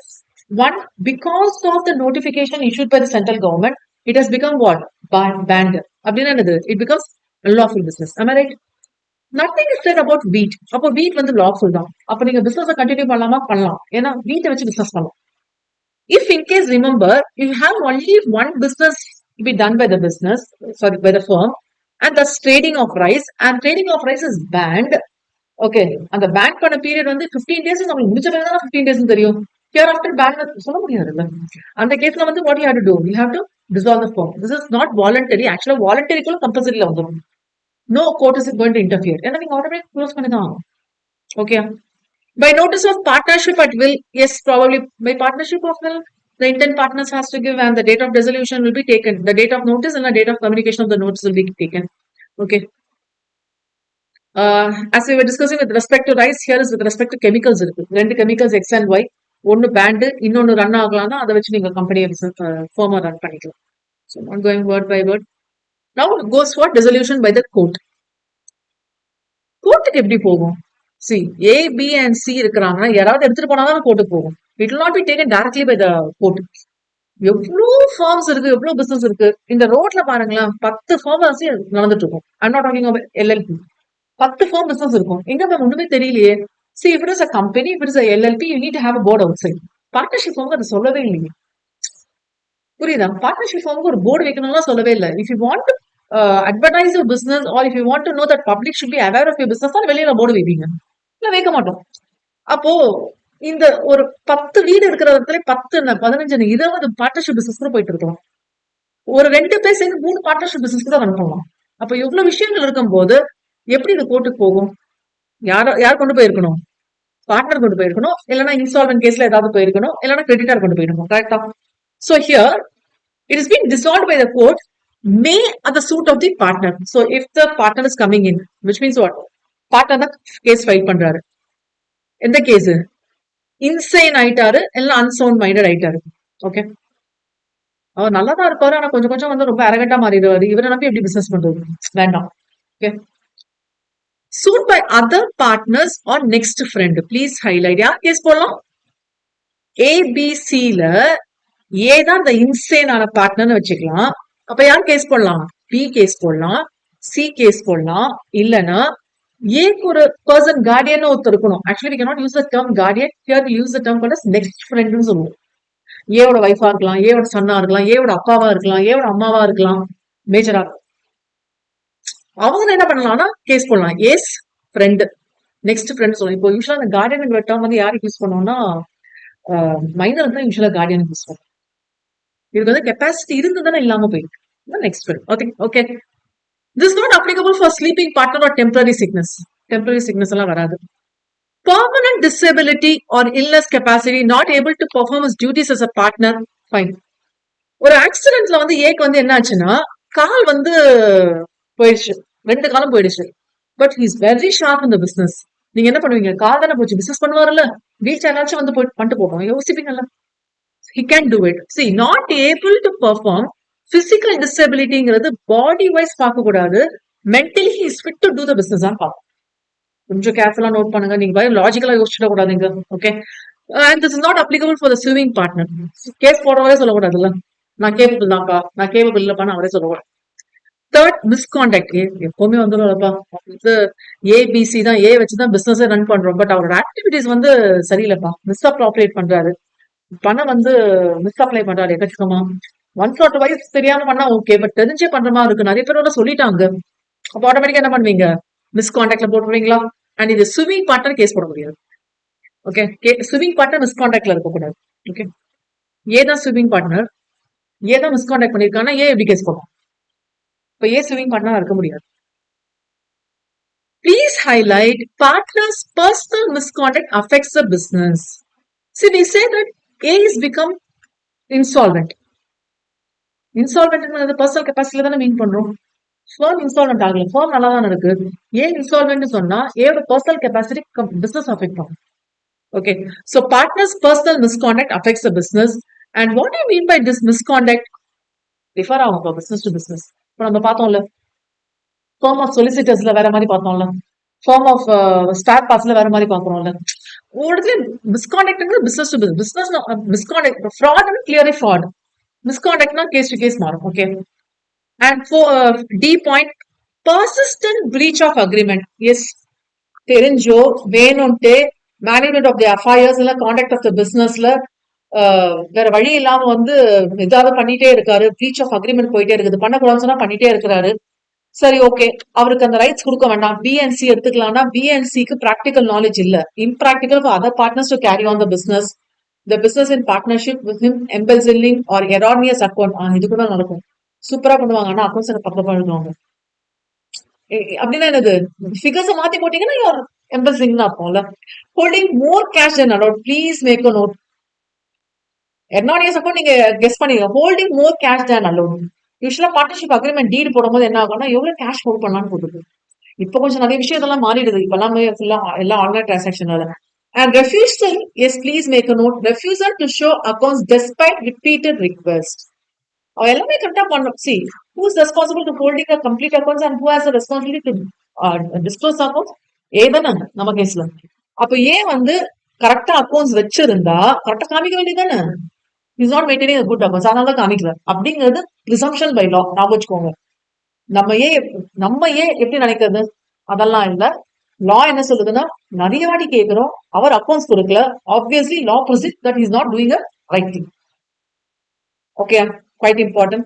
one, because of the notification issued by the central government, it has become what? banned. அப்படின்னா என்னது? It becomes a lawful business. Am I right? Nothing is said about wheat. அப்போ wheat வந்து lawful தான். அப்ப நீங்க business continue பண்ணலாமா? பண்ணலாம். ஏன்னா wheat வச்சு business பண்ணலாம். If in case remember, you have only one business to be done by the business, sorry, by the firm, and that's trading of rice, and trading of rice is banned. Okay, அந்த pan பண்ண period வந்து 15 days நம்மளுக்கு முடிச்ச பிறகு தான் 15 days தெரியும். Here after ban சொல்ல முடியாதுல்ல. அந்த கேஸ்ல வந்து what you have to do? You have to dissolve the firm. This is not voluntary. Actually, voluntary கூட கம்பல்சரில வந்துடும். No court is going to interfere. ஏன்னா நீங்க ஆட்டோமேட்டிக் க்ளோஸ் பண்ணி தான். Okay. By notice of partnership at will, yes, probably by partnership of will, the intent partners has to give and the date of dissolution will be taken. The date of notice and the date of communication of the notice will be taken. Okay. As we were discussing with respect to rice, here is with respect to chemicals. ரெண்டு chemicals X and Y. ஒன்னு pant, இன்னொன்னு run ஆகலாம்னா அதை வச்சு நீங்க கம்பெனியை pharma run பண்ணிக்கலாம். So not going word by word. Now it goes for dissolution by the court. கோர்ட்டுக்கு எப்படி போகும்? C A B and C இருக்கிறாங்கன்னா யாராவது எடுத்துட்டு போனாதான் கோர்ட்டுக்கு போகும். It will not be taken directly by the court. எவ்வளவு ஃபார்ம்ஸ் இருக்கு, எவ்வளவு பிசினஸ் இருக்கு. இந்த ரோட்ல பாருங்களேன், 10 ஃபார்மர்ஸ் நடந்துட்டு இருக்கும். I'm not talking about LLP. 10 firm business இருக்கும். எங்க மேம் ஒண்ணுமே தெரியலையே. See if it is a company, if it is LLP, you need to have a board outside. Partnership ஃபார்முக்கு அது சொல்லவே இல்லைங்க. புரியுதா? பார்ட்னர்ஷிப் ஃபார்முக்கு ஒரு போர்டு வைக்கணும்லாம் சொல்லவே இல்லை. If you want to advertise your business or if you want to know that public should be aware of your business, தான் வெளியில போர்டு வைப்பீங்க. இல்ல வைக்க மாட்டோம். அப்போ இந்த ஒரு 10 வீடு இருக்கிற இடத்துல 10 15 20 பார்ட்னர்ஷிப் பிசினஸ் கூட போயிட்டு இருக்கலாம். ஒரு 2 பேர் சேர்ந்து 3 பார்ட்னர்ஷிப் பிசினஸ் கூட ரன் பண்ணலாம். அப்ப இவ்வளவு விஷயங்கள் இருக்கும் போது எப்படி இது கோர்ட்டுக்கு போகும்? யார் கொண்டு போயிருக்கணும்? பார்ட்னர் கொண்டு போயிருக்கணும், இல்லைன்னா இன்சால்வென்ட் கேஸ்ல ஏதாவது போயிருக்கணும், இல்லைன்னா கிரெடிட்டார் கொண்டு போயிருக்கணும். கரெக்டா? So here it is being dissolved by the court may at the suit of the partner. So if the partner is coming in, which means what? Partner தான் கேஸ் ஃபைல் பண்றாரு. எந்த கேஸ்? இன்சைன் ஆயிட்டாரு, இல்ல unsound minded ஆயிட்டாரு. Okay, அவர் நல்லா தான் இருப்பாரு, ஆனா கொஞ்சம் கொஞ்சம் வந்து ரொம்ப அரகண்டா மாறிடுவாரு. இவரை நம்பி எப்படி பிசினஸ் பண்றது? வேண்டாம். Okay, suit by other partners or next friend. Please highlight. யார் கேஸ் போடலாம்? ஏபிசில ஏ தான் இந்த இன்சேனான பார்ட்னர்னு வச்சுக்கலாம். அப்ப யார் கேஸ் போடலாம்? பி கேஸ் போடலாம், சி கேஸ் போடலாம், இல்லனா ஏக்கு ஒரு பர்சன் கார்டியன் ஒருத்தர் இருக்கணும். Actually we cannot use the term guardian. Here we use the term called as next friend னு சொல்லுவோம். ஏவோட வைஃபா இருக்கலாம், ஏவோட சன்னா இருக்கலாம், ஏவோட அப்பாவா இருக்கலாம், ஏவோட அம்மாவா இருக்கலாம், மேஜரா. அவங்க என்ன பண்ணலாம்னா கேஸ் போடலாம். எஸ் ஃப்ரெண்ட், நெக்ஸ்ட் ஃப்ரெண்ட் சொல்லுவோம். இப்போ யூஸ்வலா அந்த கார்டியன் டேர்ம் வந்து யாருக்கு யூஸ் பண்ணுவோம்னா மைனர் தான் யூஸ்வலா கார்டியன் யூஸ் பண்ணுவோம். இதுக்கு வந்து கெப்பாசிட்டி இருந்ததுன்னா இல்லாம போயிருக்கு. Next friend. Okay okay. This is not applicable for sleeping partner or temporary sickness. Temporary sickness எல்லாம் வராது. Permanent disability or illness capacity, not able to perform his duties as a partner, fine. ஒரு ஆக்சிடென்ட்ல வந்து ஏக்கு வந்து என்ன ஆச்சுன்னா கால் வந்து போயிடுச்சு, 2 காலம் போயிடுச்சு. But he is very sharp in the business. நீங்க என்ன பண்ணுவீங்க? கால் தானே போச்சு, பிசினஸ் பண்ணுவாருல்ல, வீல் சேராச்சும் வந்து போய் பண்ணிட்டு போட்டோம், யோசிப்பீங்கல்ல. He can do it. See, not able to perform. Physical டிசபிலிட்டிங்கிறது பாடி வைஸ் பார்க்க கூடாது, mentally he is fit to do the business தான் பார்க்கணும். கொஞ்சம் கேர்ஃபுல்லா நோட் பண்ணுங்க. நீங்க பயோ லாஜிக்கலா யோசிச்சிட கூடாதுங்க. Okay, and this is not applicable for the suing partner. Case போடவே சொல்லக்கூடாதுல்ல, நான் கேபிள் தான்ப்பா, நான் கேபிள் இல்லப்பா அவரே சொல்லக்கூடாது. தேர்ட், மிஸ்கான்டாக்ட். எப்பவுமே வந்துடும்ப்பா, வந்து ஏபிசி தான், ஏ வச்சுதான் பிசினஸ் ரன் பண்றோம், பட் அவரோட ஆக்டிவிட்டிஸ் வந்து சரியில்லைப்பா, மிஸ் அப்ராப்ரியேட் பண்றாரு, பணம் வந்து மிஸ் அப்ளை பண்றாரு எக்கச்சக்கமா. ஒன்ஸ் ஆர் ட்வைஸ் தெரியாம பண்ணா ஓகே, பட் தெரிஞ்சே பண்ற மாதிரி இருக்கு. நிறைய பேரோட சொல்லிட்டாங்க. அப்ப ஆட்டோமேட்டிக்கா என்ன பண்ணுவீங்க? மிஸ்கான்டாக்ட்ல போட்டுருவீங்களா? அண்ட் இது ஸ்விமிங் பார்ட்னர் கேஸ் போட முடியாது. ஓகே, ஸ்விமிங் பார்ட்னர் மிஸ்கான்டாக்ட்ல இருக்கக்கூடாது. ஓகே, ஏதான் ஸ்விமிங் பார்ட்னர், ஏதான் மிஸ்கான்டாக்ட் பண்ணிருக்காங்கன்னா ஏ எப்படி கேஸ் போடும்? இப்ப ஏ ஸ்விமிங் பார்ட்னர் இருக்க முடியாது. Please highlight partner's personal misconduct affects the business. See, we say that A is become insolvent. Insolvent personal கெப்பாசிட்டில தானே மீன் பண்றோம். ஃபர்ம் இன்சால்வென்ட் ஆகல, ஃபர்ம் நல்லா தானே இருக்கு. ஏன் இன்சால்வென்ட் சொன்னா ஏயோட பர்சனல் கெப்பாசிட்டி பிசினஸ் அஃபெக்ட் ஆகும். Okay, so partners personal misconduct affects the business. And what you mean by this misconduct? Differ ஆகும் பிசினஸ் டு பிசினஸ். இப்போ நம்ம பார்த்தோம்ல, ஃபர்ம் ஆஃப் சொலிசிட்டர்ஸ்ல வேற மாதிரி பார்த்தோம்ல, ஃபார்ம் ஆஃப் ஸ்டார் பார்ட்ஸ்ல வேற மாதிரி பாக்குறோம்ல. ஒரு இடத்துல misconduct business to business, misconduct fraud clearly fraud, மிஸ்கான்டக்ட்னா கேஸ் டு கேஸ் மாறும். Okay, And for D point, persistent breach of agreement. Yes, தெரிஞ்சோ வேணும்ட்டே மேனேஜ்மெண்ட் ஆஃப் தி அஃபயர்ஸ் இல்ல கான்டாக்ட் ஆஃப் த பிசினஸ்ல வேற வழி இல்லாம வந்து ஏதாவது பண்ணிட்டே இருக்காரு, பிரீச் ஆஃப் அக்ரிமெண்ட் போயிட்டே இருக்குது, பண்ணக்கூடாதுன்னு சொன்னா பண்ணிட்டே இருக்கிறாரு. சரி, ஓகே, அவருக்கு அந்த ரைட்ஸ் கொடுக்க வேண்டாம், பிஎன்சி எடுத்துக்கலாம்னா பிஎன்சிக்கு பிராக்டிகல் நாலேஜ் இல்ல, impractical for other partners to carry on the business, the business in partnership with him embezzling or erroneous account. இது கூட நடக்கும், சூப்பரா பண்ணுவாங்க, ஆனா அக்கௌண்ட்ஸ் பக்கம் பண்ணுவாங்க. அப்படின்னா என்னது, ஃபிகர்ஸ் மாத்தி போட்டீங்கன்னா யூஆர் எம்பசிங் தான் அப்போம்ல. Holding more cash than allowed, please make a note. Erroneous account நீங்க கெஸ் பண்ணீங்க, holding more cash than allowed. யூஸ்வலா பார்ட்னர்ஷிப் அக்ரிமெண்ட் டீட் போடும்போது என்ன ஆகும்னா எவ்வளவு கேஷ் ஹோல்ட் பண்ணலாம்னு போட்டுருக்கு. இப்போ கொஞ்சம் நிறைய விஷயம் இதெல்லாம் மாறிடுது, இப்ப எல்லாமே ஃபுல்லா எல்லாம் ஆன்லைன் டிரான்சாக்ஷனால. And refusal, yes please make a note, refusal to show accounts despite repeated request. அவ எல்லாமே கரெக்டா பண்ணும். C, who is responsible to holding a complete accounts and who has a responsibility to disclose accounts? ஏ தானே நம்ம கேஸ்ல. அப்ப ஏன் வந்து கரெக்டா அக்கௌண்ட்ஸ் வச்சிருந்தா கரெக்டா காமிக்க வேண்டியதானே. Is not maintaining a good accounts, அதனால காமிக்கல அப்படிங்கிறது ப்ரிசம்ப்ஷன் பை லா. ஞாபகம் வச்சுக்கோங்க. நம்ம ஏன் எப்படி நினைக்கிறது, அதெல்லாம் இல்ல. லா என்ன சொல்லுதுன்னா, நிறைய வாட்டி கேட்கிறோம், அவர் அக்கௌண்ட்ஸ் கொடுக்கல, obviously law proceed that is not doing a right thing. Okay, quite important.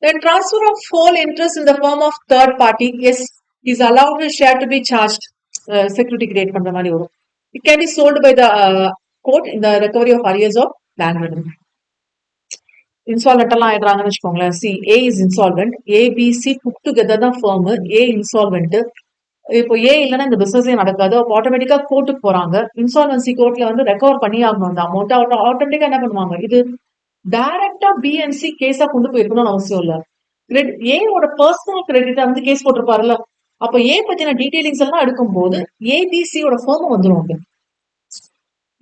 Then transfer of whole interest in the form of third party. Yes, is allowed his share to be charged. Security create பண்ற மாதிரி வரும். It can be sold by the court in the recovery of arrears of land revenue. Insolvent எல்லாம் ஆயிடுறாங்கன்னு வச்சுக்கோங்களேன். C, A is insolvent, ABC put together தான் firm, A insolvent. இப்போ A இல்லைன்னா இந்த பிசினஸே நடக்காது, அப்போ ஆட்டோமேட்டிக்கா கோர்ட்டுக்கு போறாங்க. இன்சால்வன்சி கோர்ட்ல வந்து ரெக்கவர் பண்ணி ஆகணும் அந்த அமௌண்ட். ஆட்டோமேட்டிக்கா என்ன பண்ணுவாங்க, இது டைரக்டா பிஎன்சி கேஸா கொண்டு போயிருக்கணும்னு அவசியம் இல்ல. ஏவோட பர்சனல் கிரெடிட்டா வந்து கேஸ் போட்டிருப்பாருல்ல, அப்ப ஏ பத்தின டீடைலிங்ஸ் எல்லாம் எடுக்கும் போது ஏபிசியோட ஃபார்ம் வந்துடும்.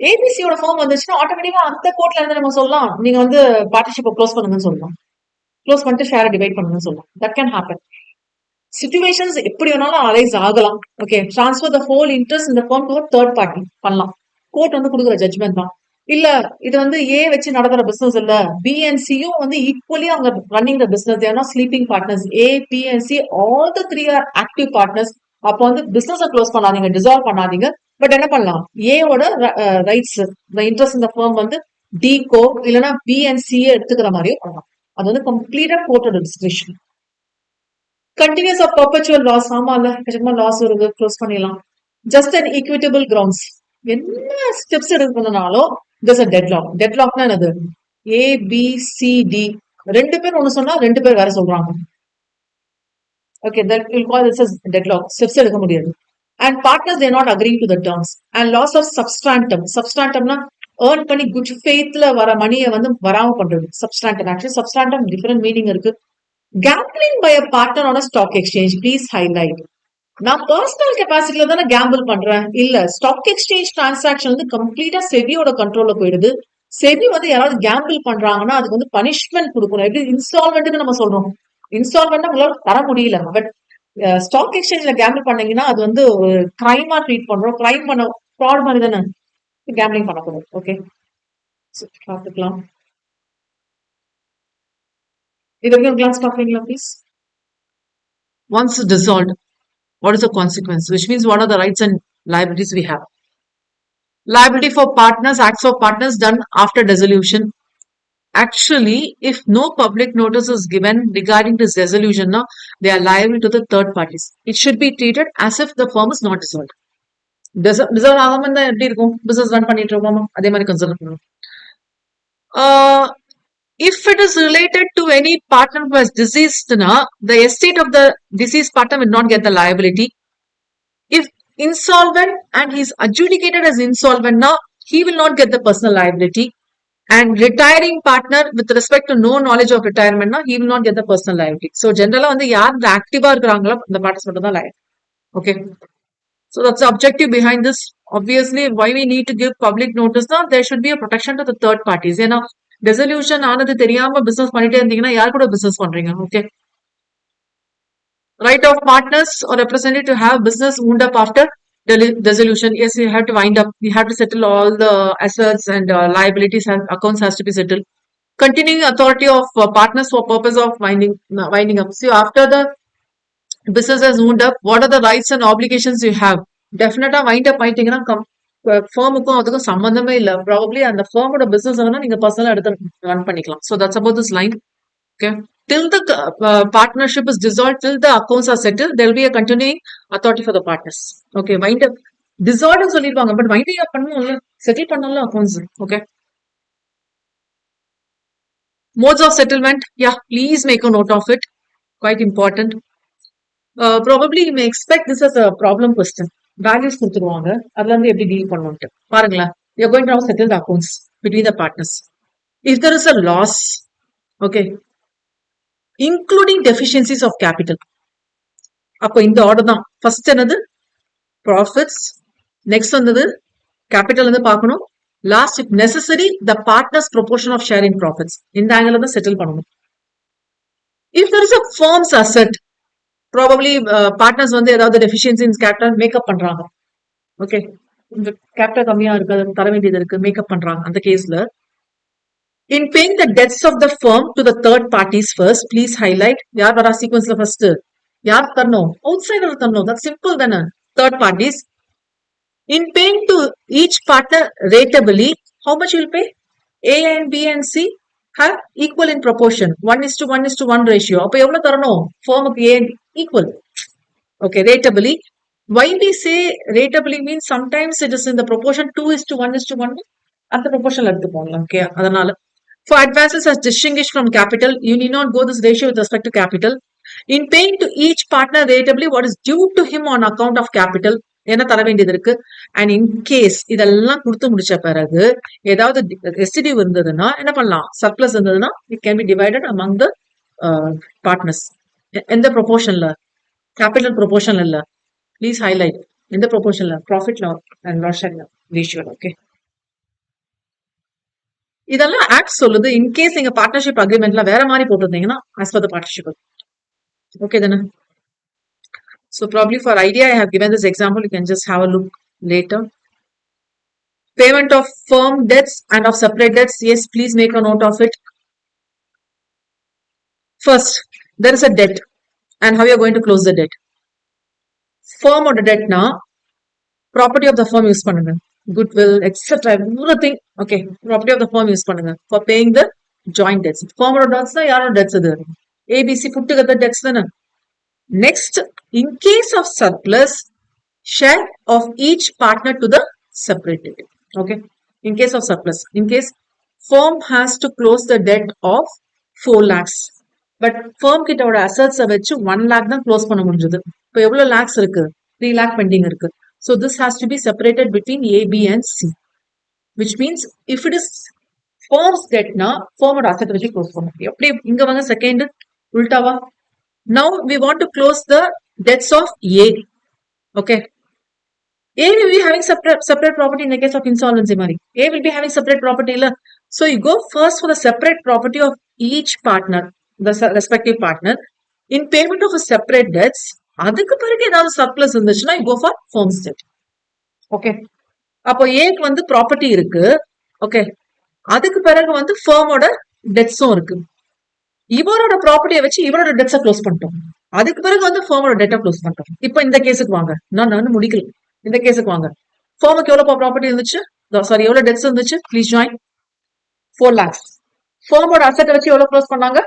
ஏபிசியோட ஃபார்ம் வந்துச்சுன்னா ஆட்டோமேட்டிக்கா அந்த கோர்ட்ல இருந்து நம்ம சொல்லலாம், நீங்க வந்து பார்ட்னர்ஷிப்பை க்ளோஸ் பண்ணுங்கன்னு சொல்லலாம், க்ளோஸ் பண்ணிட்டு ஷேரை டிவைட் பண்ணுங்கன்னு சொல்லலாம். That can happen. சிச்சுவேஷன்ஸ் எப்படி வேணாலும் அரைஸ் ஆகலாம். Okay, transfer the whole interest இந்த ஃபார்ம் டு தேர்ட் பார்ட்டி பண்ணலாம். கோர்ட் வந்து கொடுக்குற ஜட்மெண்ட் தான். இல்ல இது வந்து ஏ வச்சு நடக்கிற பிசினஸ் இல்ல, பிஎன்சியும் வந்து ஈக்குவலி அவங்க ரன்னிங் த பிசினஸ், ஏன்னா sleeping partners A B and C all the three are active partners. அப்போ வந்து பிசினஸ் க்ளோஸ் பண்ணாதீங்க, டிசால்வ் பண்ணாதீங்க. பட் என்ன பண்ணலாம், ஏவோட ரைட்ஸ் இன்ட்ரெஸ்ட் இந்த ஃபார்ம் வந்து டிகோ இல்லைன்னா பிஎன்சியே எடுத்துக்கிற மாதிரியும் பண்ணலாம். அது வந்து கம்ப்ளீட்டா கோர்ட்டோட discretion. Continues of perpetual loss, ஆமா இல்ல, நிஜமா லாஸ் வருது, க்ளோஸ் பண்ணிடலாம். ஜஸ்ட் அண்ட் ஈக்விட்டபிள் கிரவுண்ட்ஸ், என்ன ஸ்டெப்ஸ் எடுக்கணும்னாலும் திஸ் அ டெட்லாக். டெட்லாக்னா என்னது, ஏ பி சி டி ரெண்டு பேர் ஒண்ணு சொன்னா ரெண்டு பேர் வேற சொல்றாங்க. Okay, that will call this as deadlock. Steps எடுக்க முடியாது. And partners they're not agreeing to the terms. And loss of substratum. சப்ஸ்டாண்டம்னா ஏர்ன் பண்ணி குட் ஃபேத்ல வர மணியை வந்து வராம பண்றது substratum. Actually substratum different meaning இருக்கு. Gambling by a partner on a stock exchange, please highlight. நான் பர்சனல் கெப்பாசிட்டில தானே கேம்பிள் பண்றேன், இல்ல ஸ்டாக் எக்ஸ்சேஞ்ச் டிரான்சாக்ஷன் வந்து கம்ப்ளீட்டா செபியோட கண்ட்ரோல்ல போயிடுது. செபி வந்து யாராவது கேம்பிள் பண்றாங்கன்னா அதுக்கு வந்து பனிஷ்மெண்ட் கொடுக்கணும். எப்படி இன்ஸ்டால்மெண்ட்னு நம்ம சொல்றோம், இன்ஸ்டால்மெண்ட் உங்களால தர முடியல, பட் ஸ்டாக் எக்ஸ்சேஞ்ச்ல கேம்பிள் பண்ணீங்கன்னா அது வந்து ஒரு கிரைமா ட்ரீட் பண்றோம். கிரைம் பண்ண ஃப்ராட் மாதிரி தானே, கேம்பிளிங் பண்ணக்கூடாது. ஓகே, பார்த்துக்கலாம். இது வரைக்கும் கிளாஸ் பார்க்குறீங்களா please? Once dissolved, what is the consequence? Which means what are the rights and liabilities we have? Liability for partners, acts of partners done after dissolution. Actually, if no public notice is given regarding this dissolution, now they are liable to the third parties. It should be treated as if the firm is not dissolved. Dissolve ஆகாம இருந்தா எப்படி இருக்கும், business run பண்ணிட்டு இருக்கோமா, அதே மாதிரி consider பண்ணுவோம். If it is related to any partner who has deceased, the estate of the deceased partner will not get the liability. If insolvent and he is adjudicated as insolvent, now he will not get the personal liability. And retiring partner with respect to no knowledge of retirement, now he will not get the personal liability. So generally வந்து யார் இந்த ஆக்டிவா இருக்கிறாங்களோ அந்த parties மட்டும் தான் liable. Okay, so that's the objective behind this. Obviously, why we need to give public notice now, there should be a protection to the third parties. ஏன்னா dissolution ஆனது தெரியாம பிசினஸ் பண்ணிட்டே இருந்தீங்கன்னா யார் கூட பிசினஸ் பண்றீங்க. Okay, right of partners or representative to have business wound up after dissolution. Yes, you have to wind up, you have to settle all the assets and liabilities and accounts has to be settled. continuing authority of partners for purpose of winding up. So after the business has wound up, what are the rights and obligations you have? Definitely wind up ஆயிட்டீங்கன்னா firmக்கும் அதுக்கும் சம்பந்தமே இல்ல. Probably அந்த firmோட business நீங்க personal எடுத்து run பண்ணிக்கலாம். So that's about this line. Okay. Till the partnership is dissolved, till the accounts are settled, there will be a continuing authority for the partners. Okay. Wind up. Dissolved சொல்லிருவாங்க, but winding up பண்ணணும்ல, settle பண்ணணும்ல accounts. Okay. Modes of settlement. Yeah, please make a note of it. Quite important. Probably you may expect this as a problem question. Values கொடுத்துருவாங்க, அதுல இருந்து எப்படி deal பண்ணணும்ட்டு பாருங்களேன். We are going to now settle the accounts between the partners. If there is a loss, okay, including deficiencies of capital, அப்போ இந்த order தான். First என்னது profits, next வந்தது கேபிட்டல் வந்து பார்க்கணும், lost if necessary the partners proportion of share in profits. இந்த angle தான் settle பண்ணணும். If there is a firm's asset, probably partners வந்து ஏதாவது டெஃபிஷியன்சி இன் கேபிட்டல் மேக்கப் பண்றாங்க. ஓகே, இந்த கேபிட்டல் கம்மியா இருக்கு, அது தர வேண்டியது இருக்கு, மேக்கப் பண்றாங்க. அந்த கேஸ்ல in paying the debts of the firm to the third parties first, please highlight யார் வரா சீக்வன்ஸ்ல ஃபர்ஸ்ட் யார் தரணும்? அவுட் சைடர் தரணும். தட் சிம்பிள் தானே. third parties. In paying to each partner ratably, how much you will pay? A and B and C have equal in proportion. 1:1:1 ratio. அப்ப எவ்வளவு தரணும்? firmக்கு A and equal. Okay, ratably. Why we say ratably means sometimes it is in the proportion 2:1:1. அந்த proportion எடுத்துப்போம். Okay, அதனால for advances as distinguished from capital, you need not go this ratio with respect to capital. In paying to each partner ratably what is due to him on account of capital, என்ன தர வேண்டியது இருக்கு. And in case இதெல்லாம் கொடுத்து முடிச்ச பிறகு ஏதாவது residue இருந்ததுன்னா என்ன பண்ணலாம்? சர்ப்ளஸ் இருந்ததுன்னா it can be divided among the partners. எந்த ப்ரொபோர்ஷன்ல? கேபிட்டல் ப்ரொபோர்ஷன்ல இல்ல. Please highlight. எந்த ப்ரொபோர்ஷன்ல? Profit and loss ratio. Okay, இதெல்லாம் ஆக்ட் சொல்லுது. இன்கேஸ் நீங்க பார்ட்னர்ஷிப் அக்ரிமெண்ட்ல வேற மாதிரி போட்டிருந்தீங்கன்னா as per the partnership. Okay then. So probably for idea I have given this example, you can just have a look later. Payment of firm debts and of separate debts. Yes, please make a note of it. First, there is a debt and how you are going to close the debt. Firm or the debt na property of the firm use பண்ணுங்க. Goodwill, etc. everything. Okay, property of the firm use பண்ணுங்க for paying the joint debts. Firm or debts na யாரோட debts அது? ABC put together debts தானே. Next, in case of surplus, share of each partner to the separate debt. Okay, in case of surplus, in case firm has to close the debt of 4 lakhs, but firm கிட்டோட assets வச்சு 1 lakh தான் close பண்ண முடிஞ்சது. இப்போ எவ்வளவு lakhs இருக்கு? 3 lakh pending இருக்கு. So this has to be separated between A, B and C, which means if it is firm's debt na firm ஓட asset வச்சு close பண்ண முடியும். அப்படியே இங்க வாங்க second உல்டாவா. Now we want to close the debts of A. Okay. A will be having separate property in the case of insolvency money. A will be having separate property. So you go first for the separate property of each partner, the respective partner. In payment of a separate debts, அதுக்கு பிறகு ஏதாவது surplus இருந்துச்சுன்னா you go for firm's debt. Okay. அப்போ ஏக்கு வந்து property இருக்கு. Okay, அதுக்கு பிறகு வந்து ஃபர்மோட டெட்ஸும் இருக்கு. இவரோட ப்ராப்பர்ட்டியை வச்சு இவரோட டெட்ஸை க்ளோஸ் பண்ணிட்டோம். அதுக்கு பிறகு வந்து ஃபர்மோட டெட்டை க்ளோஸ் பண்ணிட்டோம். இப்போ இந்த கேஸுக்கு வாங்க. நான் முடிக்கல. இந்த கேஸுக்கு வாங்க. ஃபர்முக்கு எவ்வளவு ப்ராப்பர்ட்டி இருந்துச்சு? சாரி, எவ்வளவு டெட்ஸ் இருந்துச்சு? Please join. 4 lakhs. ஃபர்மோட அசெட்டை வச்சு எவ்வளவு க்ளோஸ் பண்ணாங்க?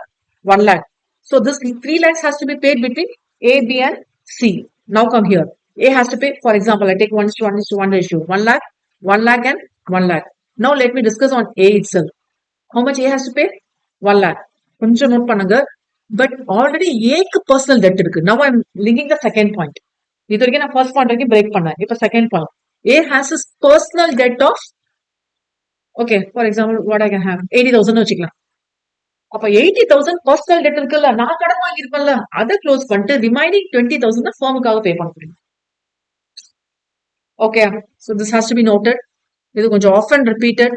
1 lakh. So this 3 lakhs has to be paid between A, B and C. Now come here. A has to pay, for example, I take 1:1:1 ratio. 1 lakh, 1 lakh and 1 lakh. Now let me discuss on A itself. How much A has to pay? 1 lakh. கொஞ்சம் note பண்ணுங்க. But already ஏக்கு personal debt இருக்கு. Now I'm linking the second point. இது வரைக்கும் நான் first point வரைக்கும் break பண்ணேன். இப்போ second point. A has his personal debt of, okay, for example what I can have 80,000 வச்சுக்கலாம். அப்ப 80,000 பர்சனல் டெட் இருக்குல்ல, நான் கடன் வாங்கியிருப்பேன்ல, அதை க்ளோஸ் பண்ணிட்டு ரிமைனிங் 20,000 தான் ஃபார்முக்காக பே பண்ண முடியும். Okay, so this has to be noted. இது கொஞ்சம் often repeated.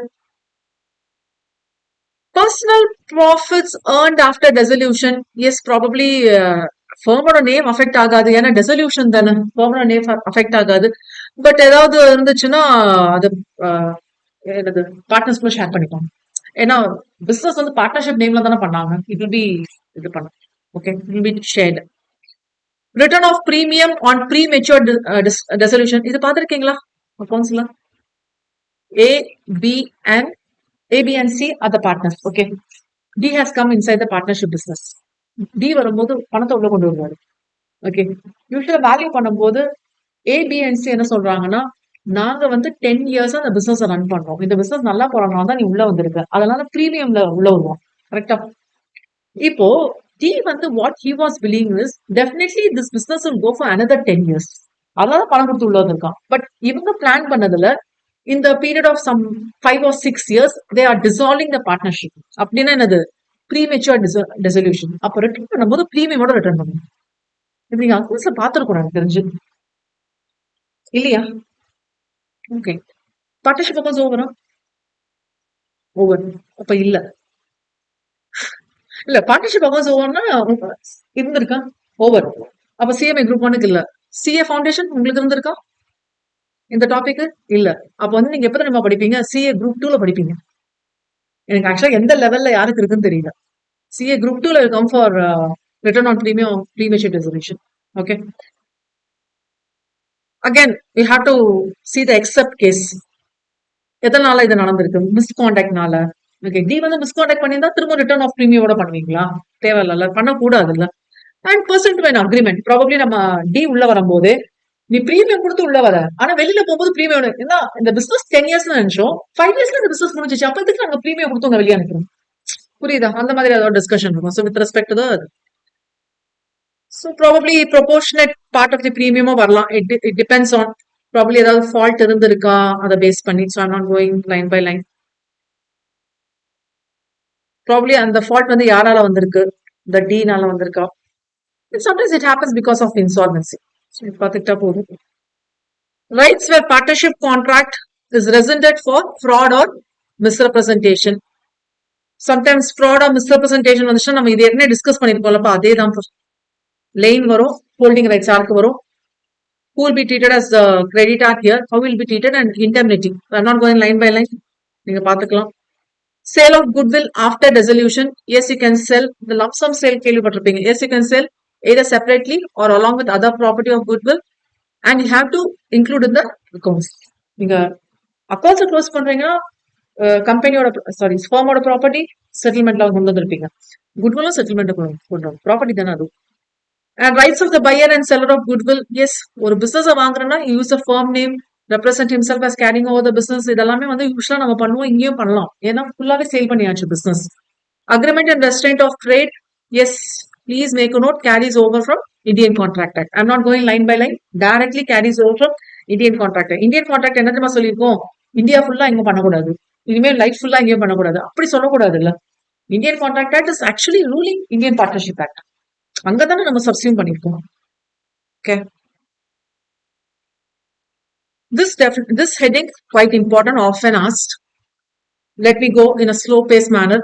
Personal profits earned after dissolution. Yes, probably firmோட நேம் அஃபெக்ட் ஆகாது. ஏன்னா டெசல்யூஷன் தானே, firmோட நேம் அஃபெக்ட் ஆகாது. பட் ஏதாவது இருந்துச்சுன்னா அது என்னது பார்ட்னர்ஸ்குள்ள ஷேர் பண்ணிப்பாங்க. ஏன்னா பிசினஸ் வந்து பார்ட்னர்ஷிப் நேம்ல தானே பண்ணாங்க. இட் வில் பி இது பண்ண okay, it will be shared. Return of premium on premature resolution இது பார்த்துருக்கீங்களா அக்கௌண்ட்ஸ்ல? A, B and A, B and C are the partners. Okay. D has come inside the partnership business. D வரும்போது பணத்தை உள்ள கொண்டு வருவாரு. Okay, யூஸ்வலா value பண்ணும்போது A, B and C என்ன சொல்றாங்கன்னா, நாங்க வந்து 10 இயர்ஸா அந்த பிசினஸ் ரன் பண்றோம். இந்த பிசினஸ் நல்லா போறனால தான் நீ உள்ள வந்திருக்க. அதனால பிரீமியம்ல உள்ள வருவோம். கரெக்டா? இப்போ D வந்து what he was believing is definitely this business will go for another 10 years. அதனால பணம் கொடுத்து உள்ள வந்திருக்கான். பட் இவங்க பிளான் பண்ணதுல in the period of some 5 or 6 years, they are dissolving the partnership. அப்படின்னா என்னது? premature dissolution. அப்ப ரிட்டர்ன் பண்ணும்போது பிரீமியமோட ரிட்டர்ன் பண்ணணும். இது நீங்க அக்கௌண்ட்ஸ்ல பார்த்துருக்கோம் எனக்கு தெரிஞ்சு, இல்லையா? ஓகே, பார்ட்னர்ஷிப் அக்கௌண்ட்ஸ் ஓவரா? ஓவர். அப்ப இல்ல இல்ல பார்ட்னர்ஷிப் அக்கௌண்ட்ஸ் ஓவர்னா இருந்திருக்கா? ஓவர். அப்ப சிஎம்ஏ குரூப் ஒன்னுக்கு இல்ல. சிஏ ஃபவுண்டேஷன் உங்களுக்கு இருந்திருக்கா இந்த டாபிக்? இல்ல. அப்ப வந்து நீங்க எப்ப நம்ம படிப்பீங்க? சிஏ குரூப் 2ல படிப்பீங்க. எனக்கு ஆக்சுவலா எந்த லெவல்ல யாருக்கு இருக்குன்னு தெரியல. CA Group 2 will come for return on premium of premature dissolution. Okay. Again, we have to see the except case. எதனால இது நடந்திருக்கு? மிஸ்கான்டாக்ட்னால. ஓகே, டி வந்து மிஸ்கான்டாக்ட் பண்ணியிருந்தா திரும்ப ரிட்டர்ன் ஆஃப் பிரீமியோட பண்ணுவீங்களா? தேவையில்ல, பண்ணக்கூடாது இல்ல. And person to an agreement. Probably நம்ம டி உள்ள வரும்போது நீ பிரீமியம் கொடுத்து உள்ள வர, ஆனா வெளியில போகும்போது பிரீமியம் ஏன்னா இந்த பிசினஸ் 10 இயர்ஸ் நினைச்சோம், 5 இயர்ஸ்ல இந்த பிசினஸ் முடிஞ்சிச்சு, அப்ப இதுக்கு நாங்க பிரீமியம் கொடுத்து உங்க வெளியே அனுப்புறோம். புரியுதா? அந்த மாதிரி ஏதாவது டிஸ்கஷன் இருக்கும். So with respect to so probably proportionate part of the premium வரலாம். It depends on probably ஏதாவது fault இருந்திருக்கா அதை பேஸ் பண்ணி. So I'm not going line by line. Probably அந்த fault வந்து யாரால வந்திருக்கு? The D நால வந்திருக்கா? Sometimes it happens because of insolvency. So பார்த்துக்கிட்டா போதும். Rights where partnership contract is rescinded for fraud or misrepresentation. Sometimes fraud or misrepresentation வந்துச்சுன்னா நம்ம இது ஏற்கனவே டிஸ்கஸ் பண்ணிருக்கோம்லப்பா, அதே தான். லைன் வரும், ஹோல்டிங் ரைட்ஸ் யாருக்கு வரும்? Who will be treated as the creditor here? How will be treated? And indemnity. I'm not going line by line. நீங்க பாத்துக்கலாம். Sale of goodwill after dissolution. Yes, you can sell. The lump sum sale கேள்விப்பட்டிருப்பீங்க. Yes, you can sell either separately or along with other property of goodwill, and you have to include in the accounts. நீங்க accounts close பண்றீங்கன்னா கம்பெனியோட sorry ஃபார்மோட property செட்டில்மெண்ட்ல கொண்டு வந்திருப்பீங்க. குட்வில்லும் settlement கொண்டு property தானே அது. And rights of the buyer and seller of goodwill. Yes, ஒரு business வாங்குறேன்னா use a firm name, represent himself as carrying over the business. இதெல்லாமே வந்து யூஸ்வலா நம்ம பண்ணுவோம், இங்கேயும் பண்ணலாம். ஏன்னா ஃபுல்லாவே சேல் பண்ணியாச்சு business. Agreement and restraint of trade. Yes, please make a note, carries over from Indian Contract Act. I'm not going line by line. Directly carries over from Indian Contract Act. Indian Contract என்ன தெரியுமா சொல்லியிருக்கோம்? India ஃபுல்லா இங்க பண்ணக்கூடாது, இனிமேல் life ஃபுல்லா இங்கேயும் பண்ணக்கூடாது, அப்படி சொல்லக்கூடாது இல்ல. Indian Contract Act is actually ruling Indian Partnership Act. அங்கதானே நம்ம சப்ஸ்டியூட் பண்ணிருக்கோம். Okay, this heading quite important, often asked. Let me go in a slow pace manner.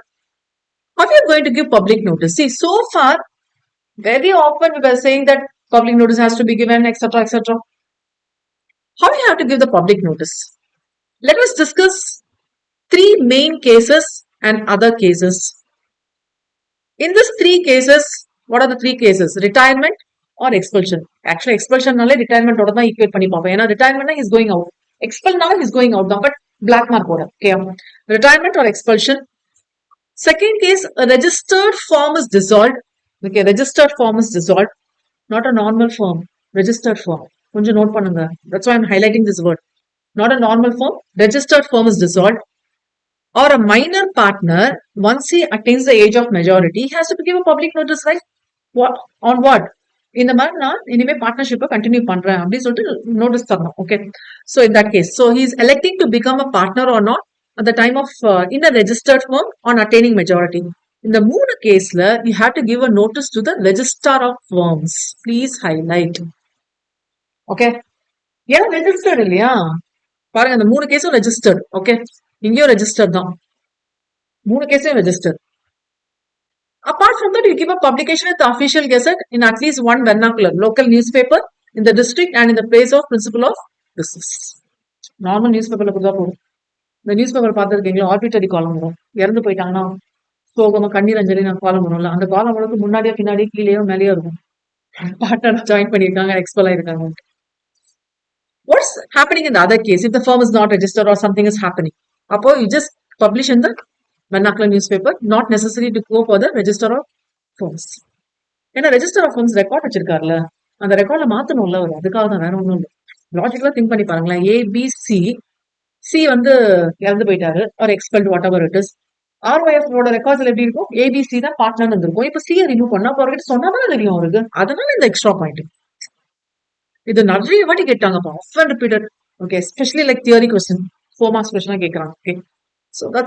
How are you going to give public notice? See, so far very often we were saying that public notice has to be given, etc., etc. How you have to give the public notice? Let us discuss 3 main cases and other cases. In these 3 cases, what are the 3 cases? Retirement or expulsion. Actually, expulsion naale retirement oda da equate panni paapom. Ena retirement na is going out. Expel na is going out da, but black mark oda. Okay. Retirement or expulsion. Second case, a registered firm is dissolved. Okay, registered firm is dissolved. Not a normal firm. Registered firm. Konja note pannunga. That's why I'm highlighting this word. Not a normal firm. Registered firm is dissolved. Or a minor partner, once he attains the age of majority, he has to give a public notice, right? What on what? இந்த மாதிரி நான் இனிமே பார்ட்னர்ஷிப்பை continue பண்றேன் அப்படின்னு சொல்லிட்டு notice தரணும். Okay, so in that case, so he is electing to become a partner or not at the time of in a registered firm on attaining majority. இந்த 3 கேஸ்ல you have to give a notice to the registrar of firms. Please highlight. Okay, ஏன்னா registered இல்லையா? பாருங்க, இந்த 3 கேஸும் registered. Okay, இங்கேயும் register தான், 3 கேஸையும் register. Apart from that, you give a publication with the official gazette in at least one vernacular local newspaper in the district and in the place of principle of business. Normal newspaper la kuda podu. இந்த news paper பார்த்துருக்கீங்களா? Arbitrary காலம் வரும். இறந்து போயிட்டாங்கன்னா சோகமா கண்ணீர் அஞ்சலி நான் காலம் வரும்ல. அந்த காலம் வந்து முன்னாடியோ பின்னாடியோ கீழேயோ மேலேயோ இருக்கும். பார்ட்னர் ஜாயின் பண்ணியிருக்காங்க, எக்ஸ்பெல் ஆயிருக்காங்க. What's happening in the other case if the firm is not registered or something is happening? அப்போ you just publish in the vernacular newspaper, not necessary to go for the register of firms. ஏன்னா register of firms record வச்சிருக்காருல்ல, அந்த ரெக்கார்ட்ல மாத்தணும்ல அவர். அதுக்காக தான், வேற ஒண்ணும் இல்லை. லாஜிக்கலா think பண்ணி பாருங்களேன். ஏபிசி சி வந்து இறந்து போயிட்டாரு, ஒரு expelled whatever it is. R Y F ஓட ரெக்கார்ட்ஸ்ல எப்படி இருக்கும்? ஏபிசி தான் பார்ட்னர் இருந்திருக்கும். இப்ப சியை ரிமூவ் பண்ணா அவர்கிட்ட சொன்னாதான் தெரியும் அவருக்கு. அதனால இந்த எக்ஸ்ட்ரா பாயிண்ட். இது நிறைய வாட்டி கேட்டாங்கப்பா, ஆஃப் அண்ட் repeated. Okay, especially like theory question 4 marks கொஸ்டினா கேட்கறாங்க. Okay, so that's